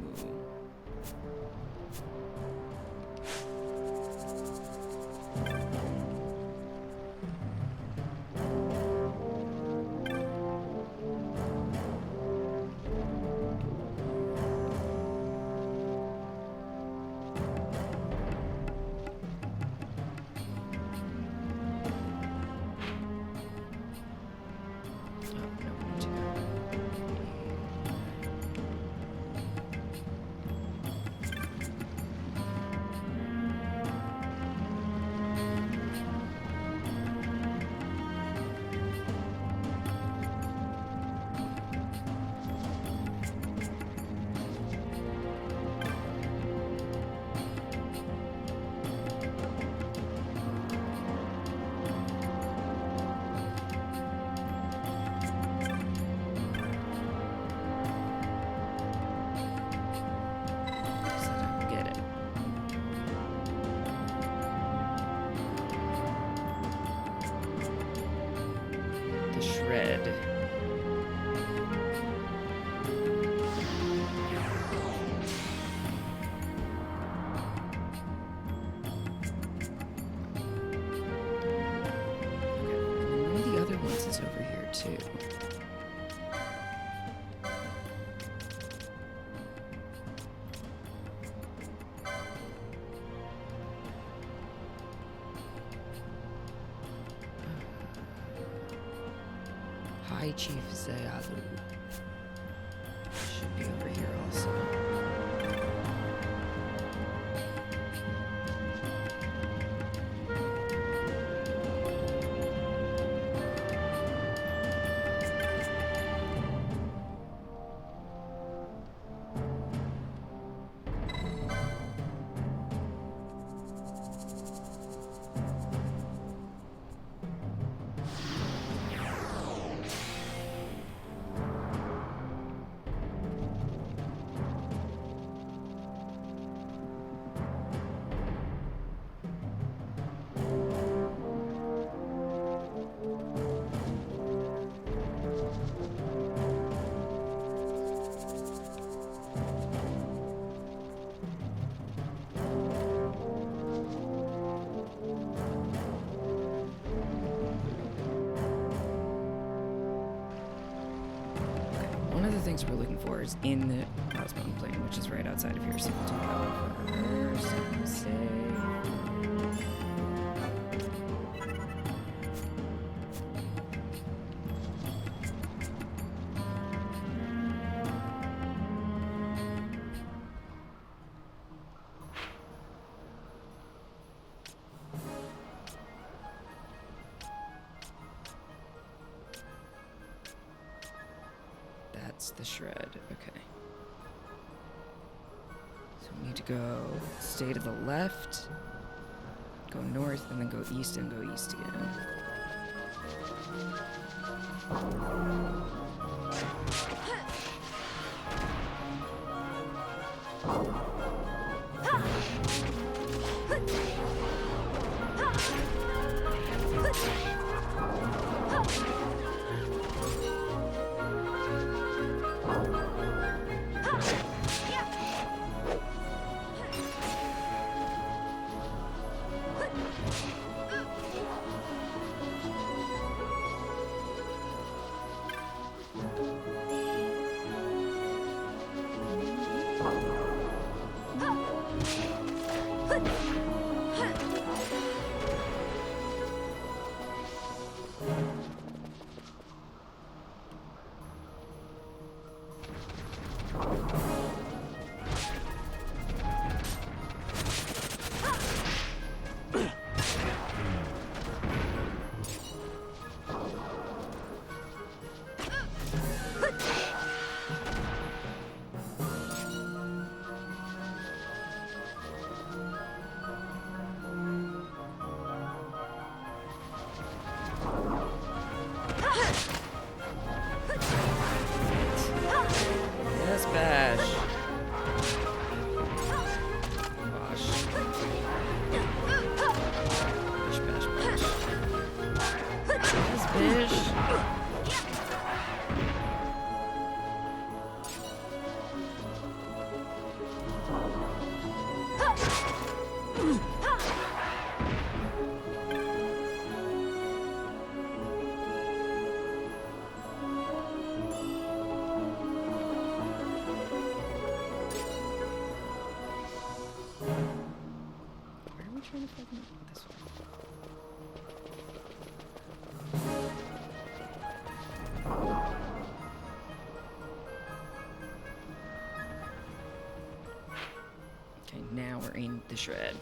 High Chief Zayadu. Should be over here also. One of the things we're looking for is in the housebound plane, which is right outside of here. So we'll do that first. That's the shred. Okay. So we need to go stay to the left, go north, and then go east and go east again. Yes, Bash. Gosh. Bash, bash, bash. Yes, Bish. Trying to fucking this one. Okay, now we're in the shred.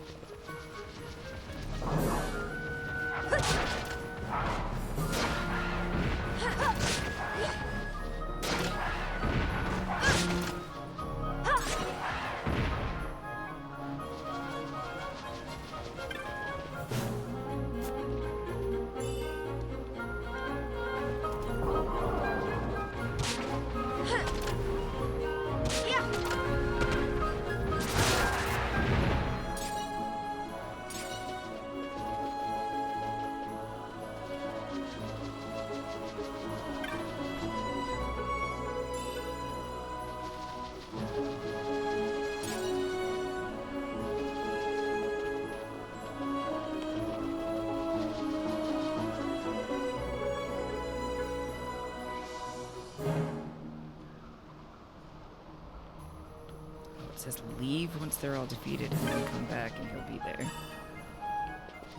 It says leave once they're all defeated and then come back and he'll be there.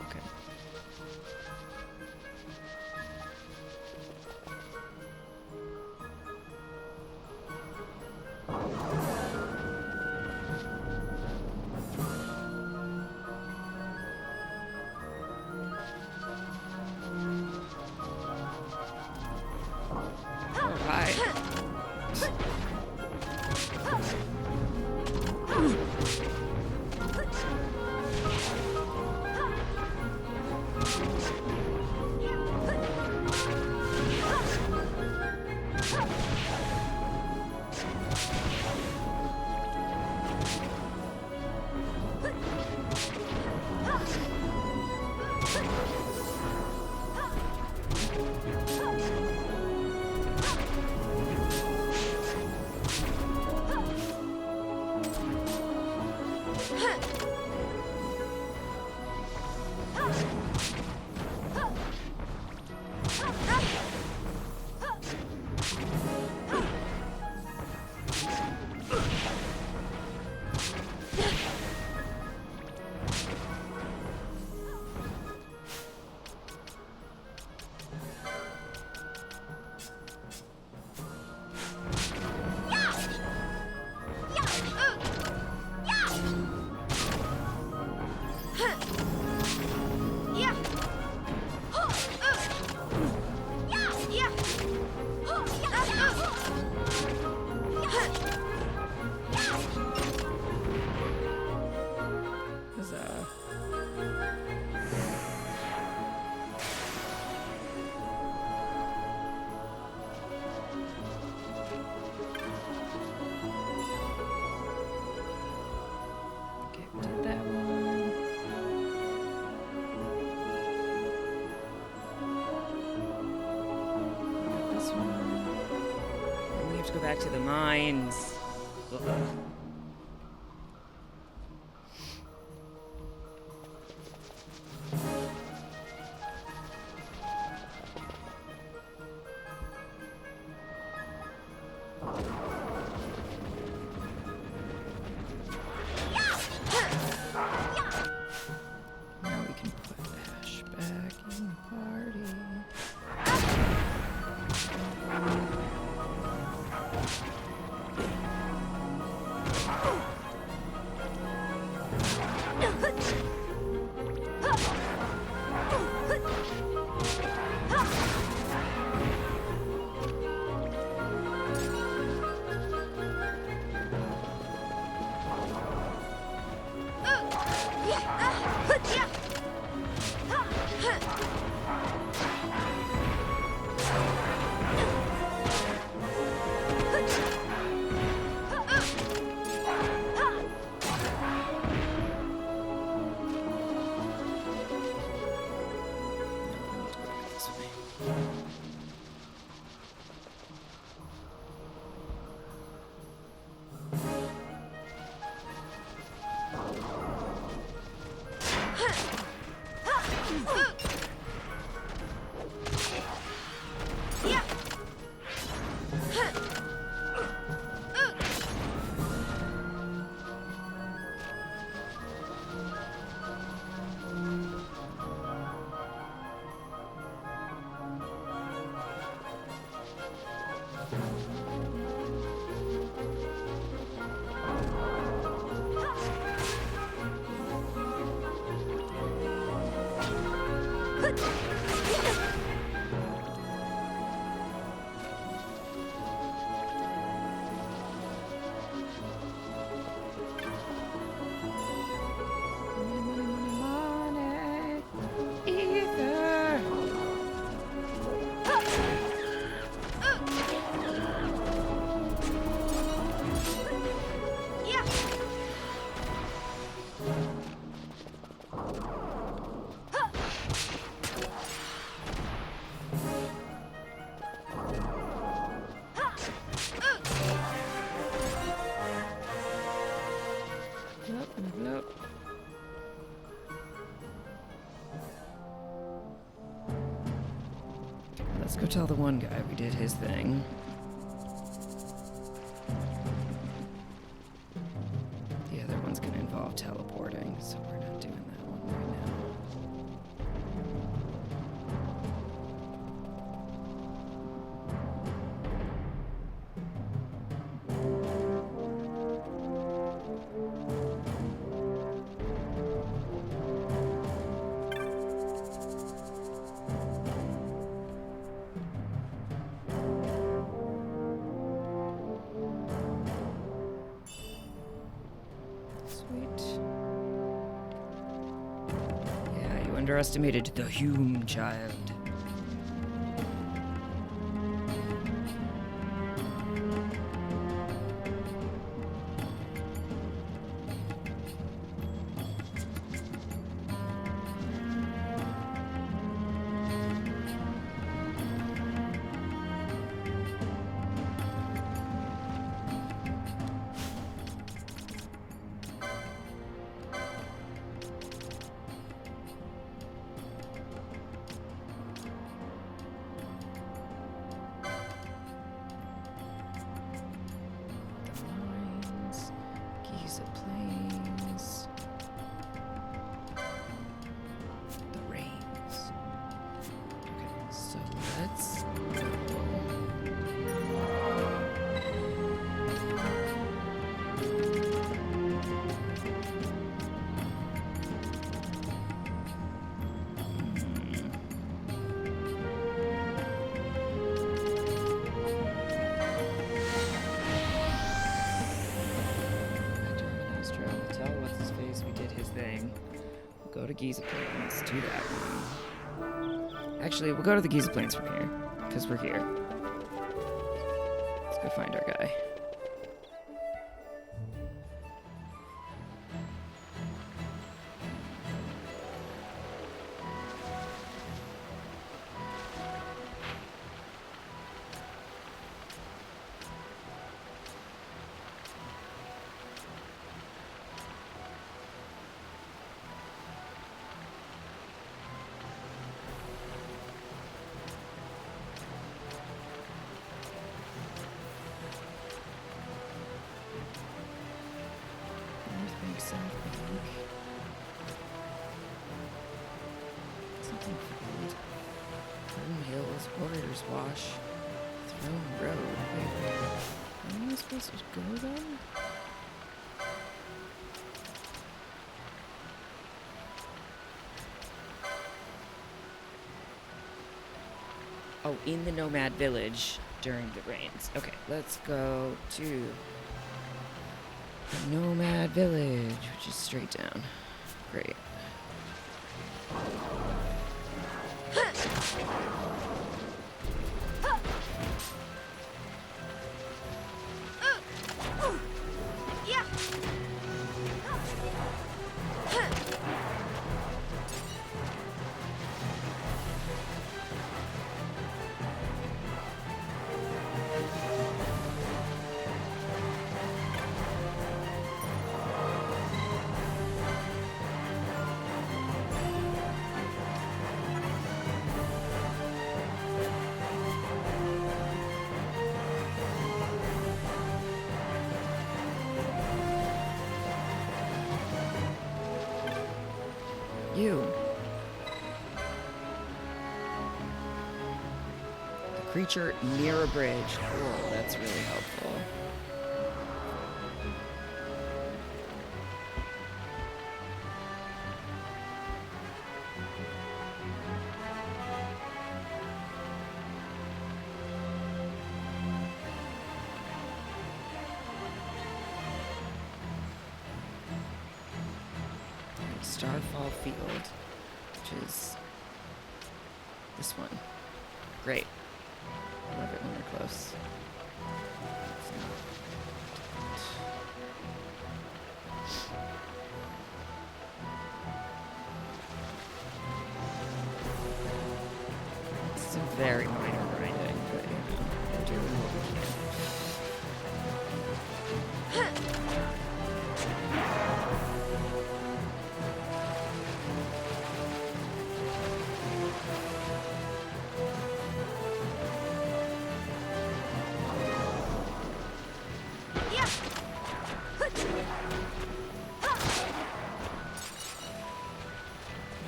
Okay. back to the mines. Ugh. Now we can put Ash back in the party. Let's go tell the one guy we did his thing. The other one's gonna involve teleporting, so we're not doing that one right now. Underestimated the Hume child. Go to Giza Plains, do that one. Actually, we'll go to the Giza Plains from here, because we're here. Let's go find our guy. south, I think. Something for gold. Throne Hills, Warriors Wash, Throne Road. Wait, where am I supposed to go then? Oh, in the Nomad Village during the rains. Okay, let's go to the Nomad Village, which is straight down. Great. You. The creature near a bridge. Cool, that's really helpful. Starfall Field, which is this one. Great. Love it when they're close. It's some very minor grinding, but you know, we're doing what we can.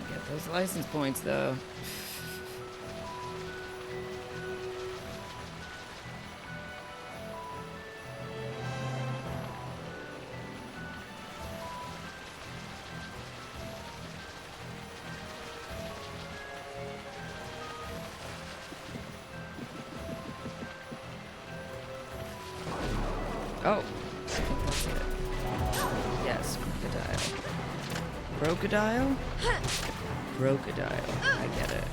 Get those license points, though. Oh, I think that's it. Yes, crocodile. Crocodile? Crocodile. I get it.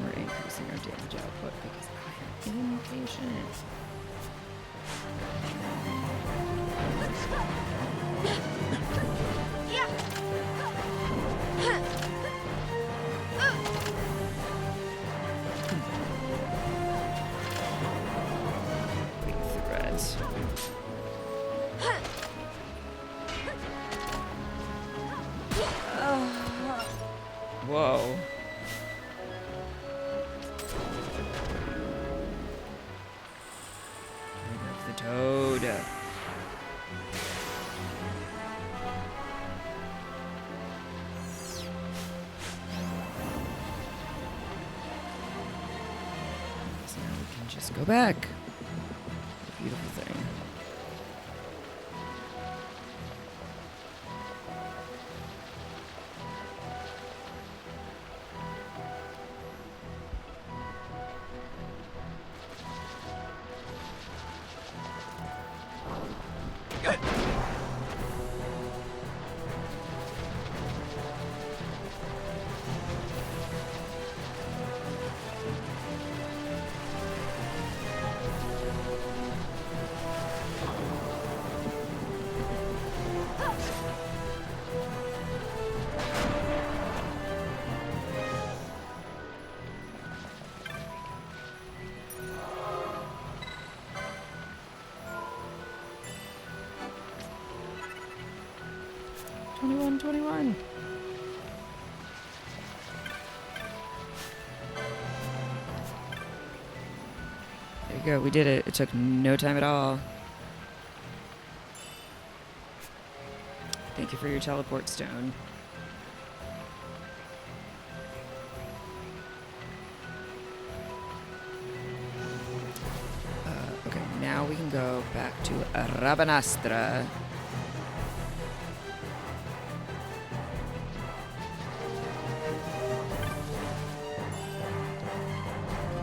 We're increasing our damage output because I am impatient. Whoa. Remove the toad. So now we can just go back. Beautiful thing. '21. There you go. We did it. It took no time at all. Thank you for your teleport stone. Okay, now we can go back to Rabanastra.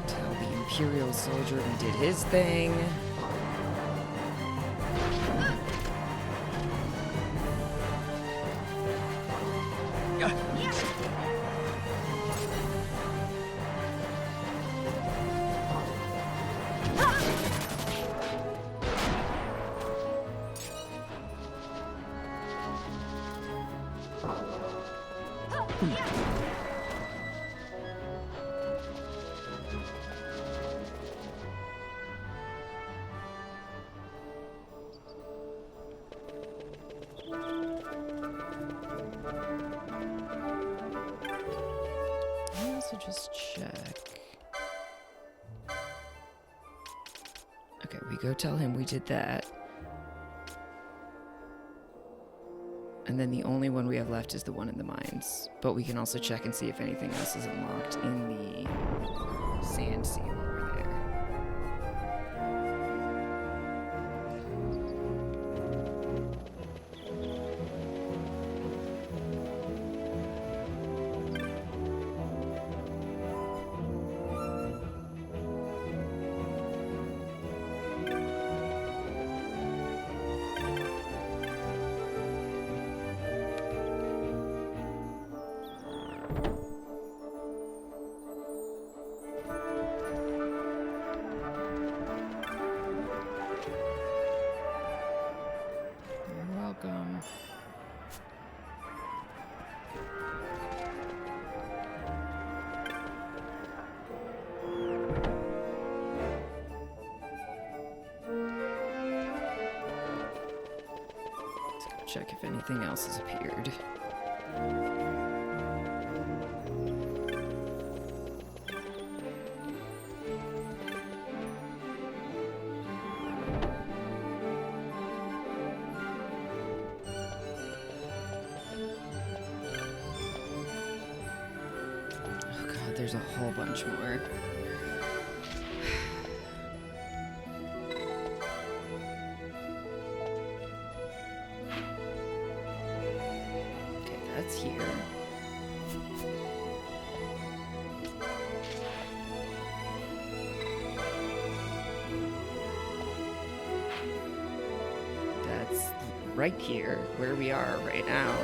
Tell the Imperial soldier we did his thing. Just check. Okay, we go tell him we did that. And then the only one we have left is the one in the mines. But we can also check and see if anything else is unlocked in the sand sea while we're there. Check if anything else has appeared. Oh god, there's a whole bunch more. That's here. That's right here, where we are right now.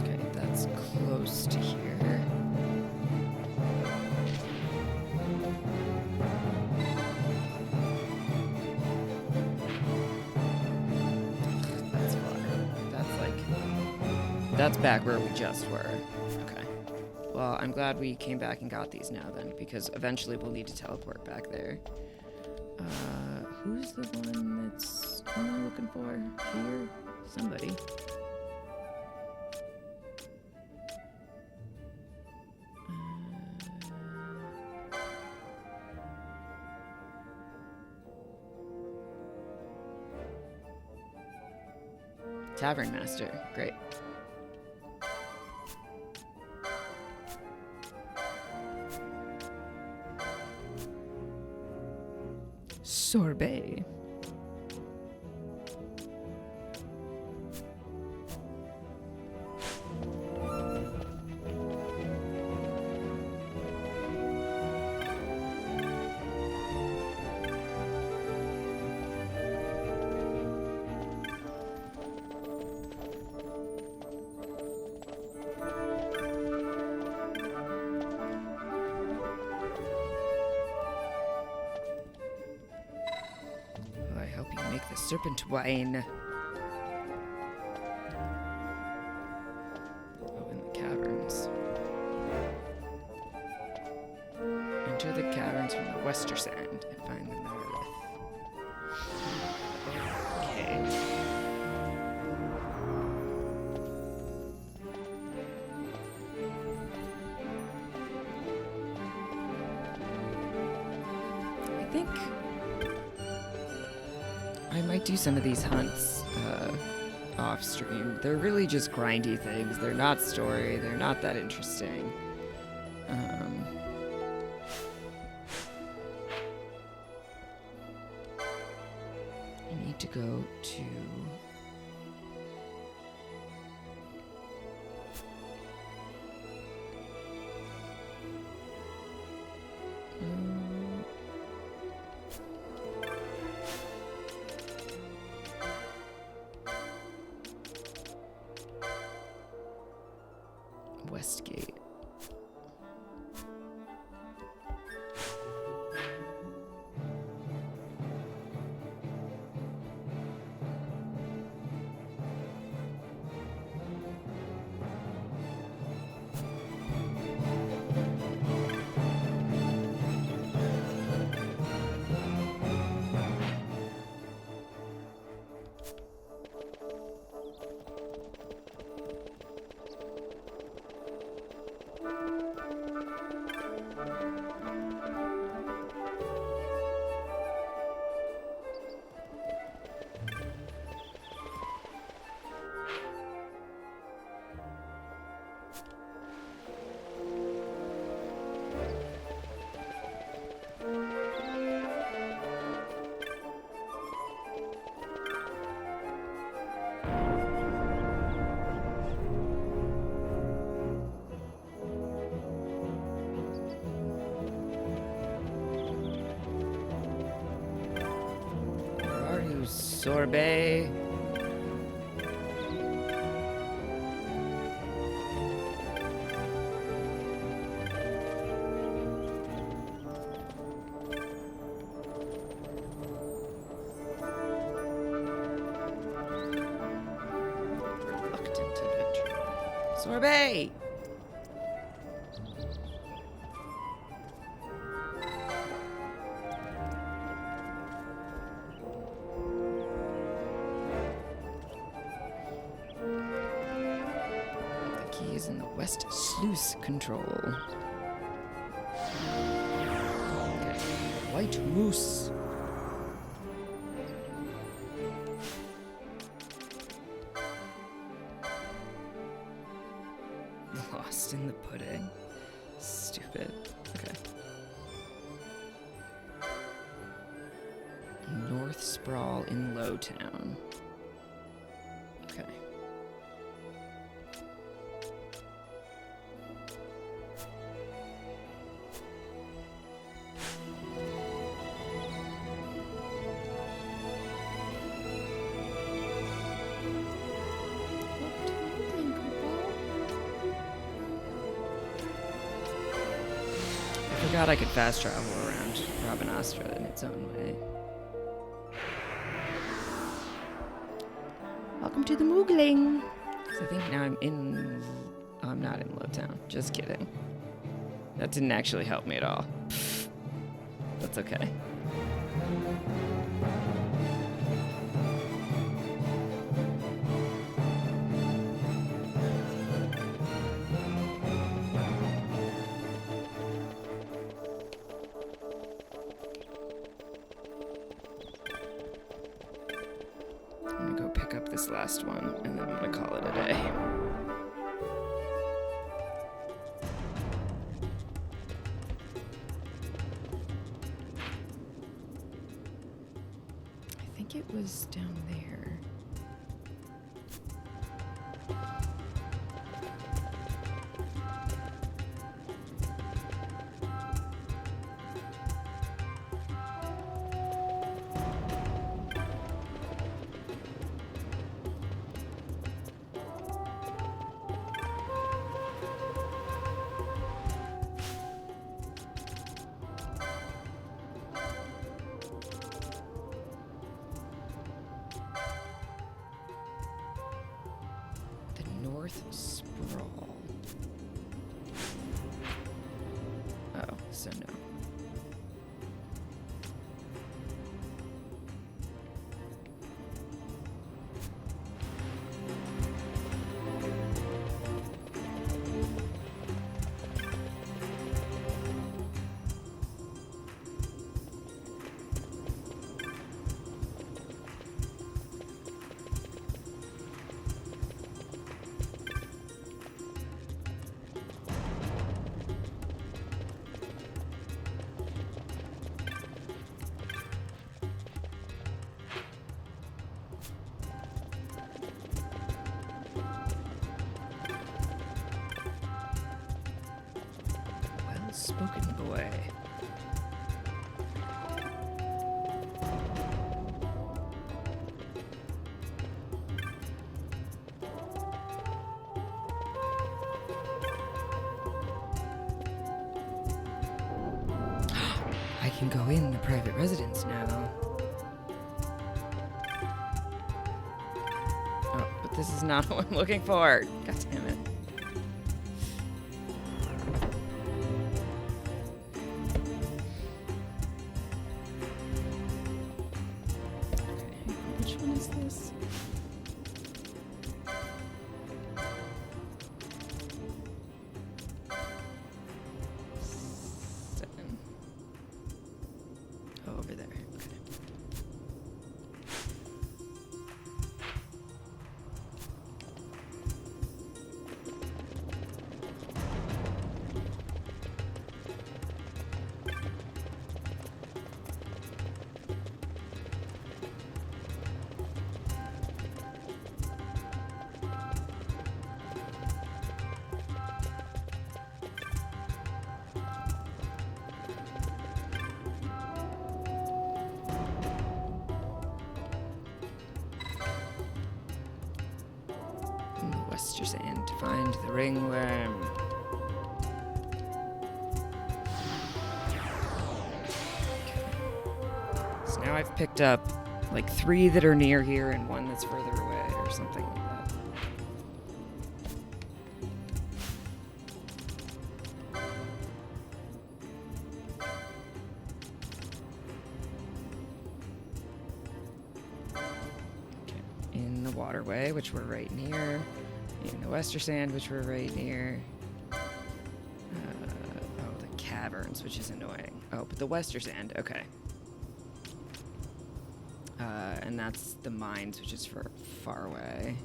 Okay, that's close to here. That's back where we just were. Okay. Well, I'm glad we came back and got these now then, because eventually we'll need to teleport back there. Who's the one that's I'm looking for? Here? Somebody. Tavern Master. Great. Sorbet. Serpent wine. Oh, in the caverns. Enter the caverns from the Wester Sand and find the Meredith. I might do some of these hunts off stream. They're really just grindy things. They're not story. They're not that interesting. I need to go to... Westgate. Sorbet. Reluctant adventure. Sorbet! In the West Sluice Control. Okay. White Moose. Lost in the pudding. Stupid. Okay. North Sprawl in Lowtown. Okay. I forgot I could fast travel around Bur-Omisace in its own way. Welcome to the Moogling! So I think now I'm in... Oh, I'm not in Lowtown. Just kidding. That didn't actually help me at all. That's okay. I'm gonna go pick up this last one, and then I'm gonna call it a day. I think it was down there. North Sprawl. Oh, so no. spoken boy. I can go in the private residence now. Oh, but this is not what I'm looking for. God damn it. Okay, which one is this? Oh, over there. Okay. Western Sand to find the ringworm. So now I've picked up like 3 that are near here and 1 that's further away or something like that. Okay. In the waterway, which we're right near. In the Western Sand, which we're right near. Oh, the caverns, which is annoying. Oh, but the Western Sand, okay. And that's the mines, which is far away.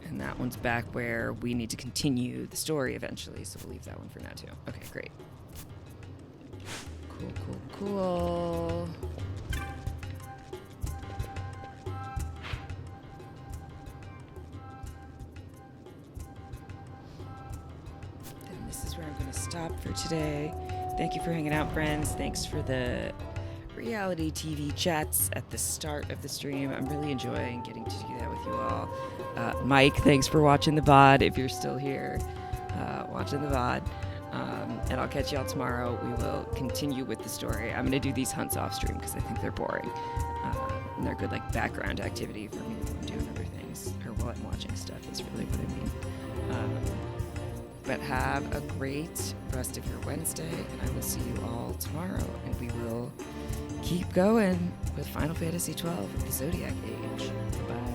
And that one's back where we need to continue the story eventually, so we'll leave that one for now too. Okay, great. Cool, cool, cool. Then this is where I'm going to stop for today. Thank you for hanging out, friends. Thanks for the reality TV chats at the start of the stream. I'm really enjoying getting to do that with you all. Mike, thanks for watching the VOD if you're still here watching the VOD. And I'll catch y'all tomorrow. We will continue with the story. I'm going to do these hunts off stream because I think they're boring. And they're good like background activity for me when I'm doing other things or while I'm watching stuff is really what I mean. But have a great rest of your Wednesday, and I will see you all tomorrow. And we will keep going with Final Fantasy XII, the Zodiac Age. Bye.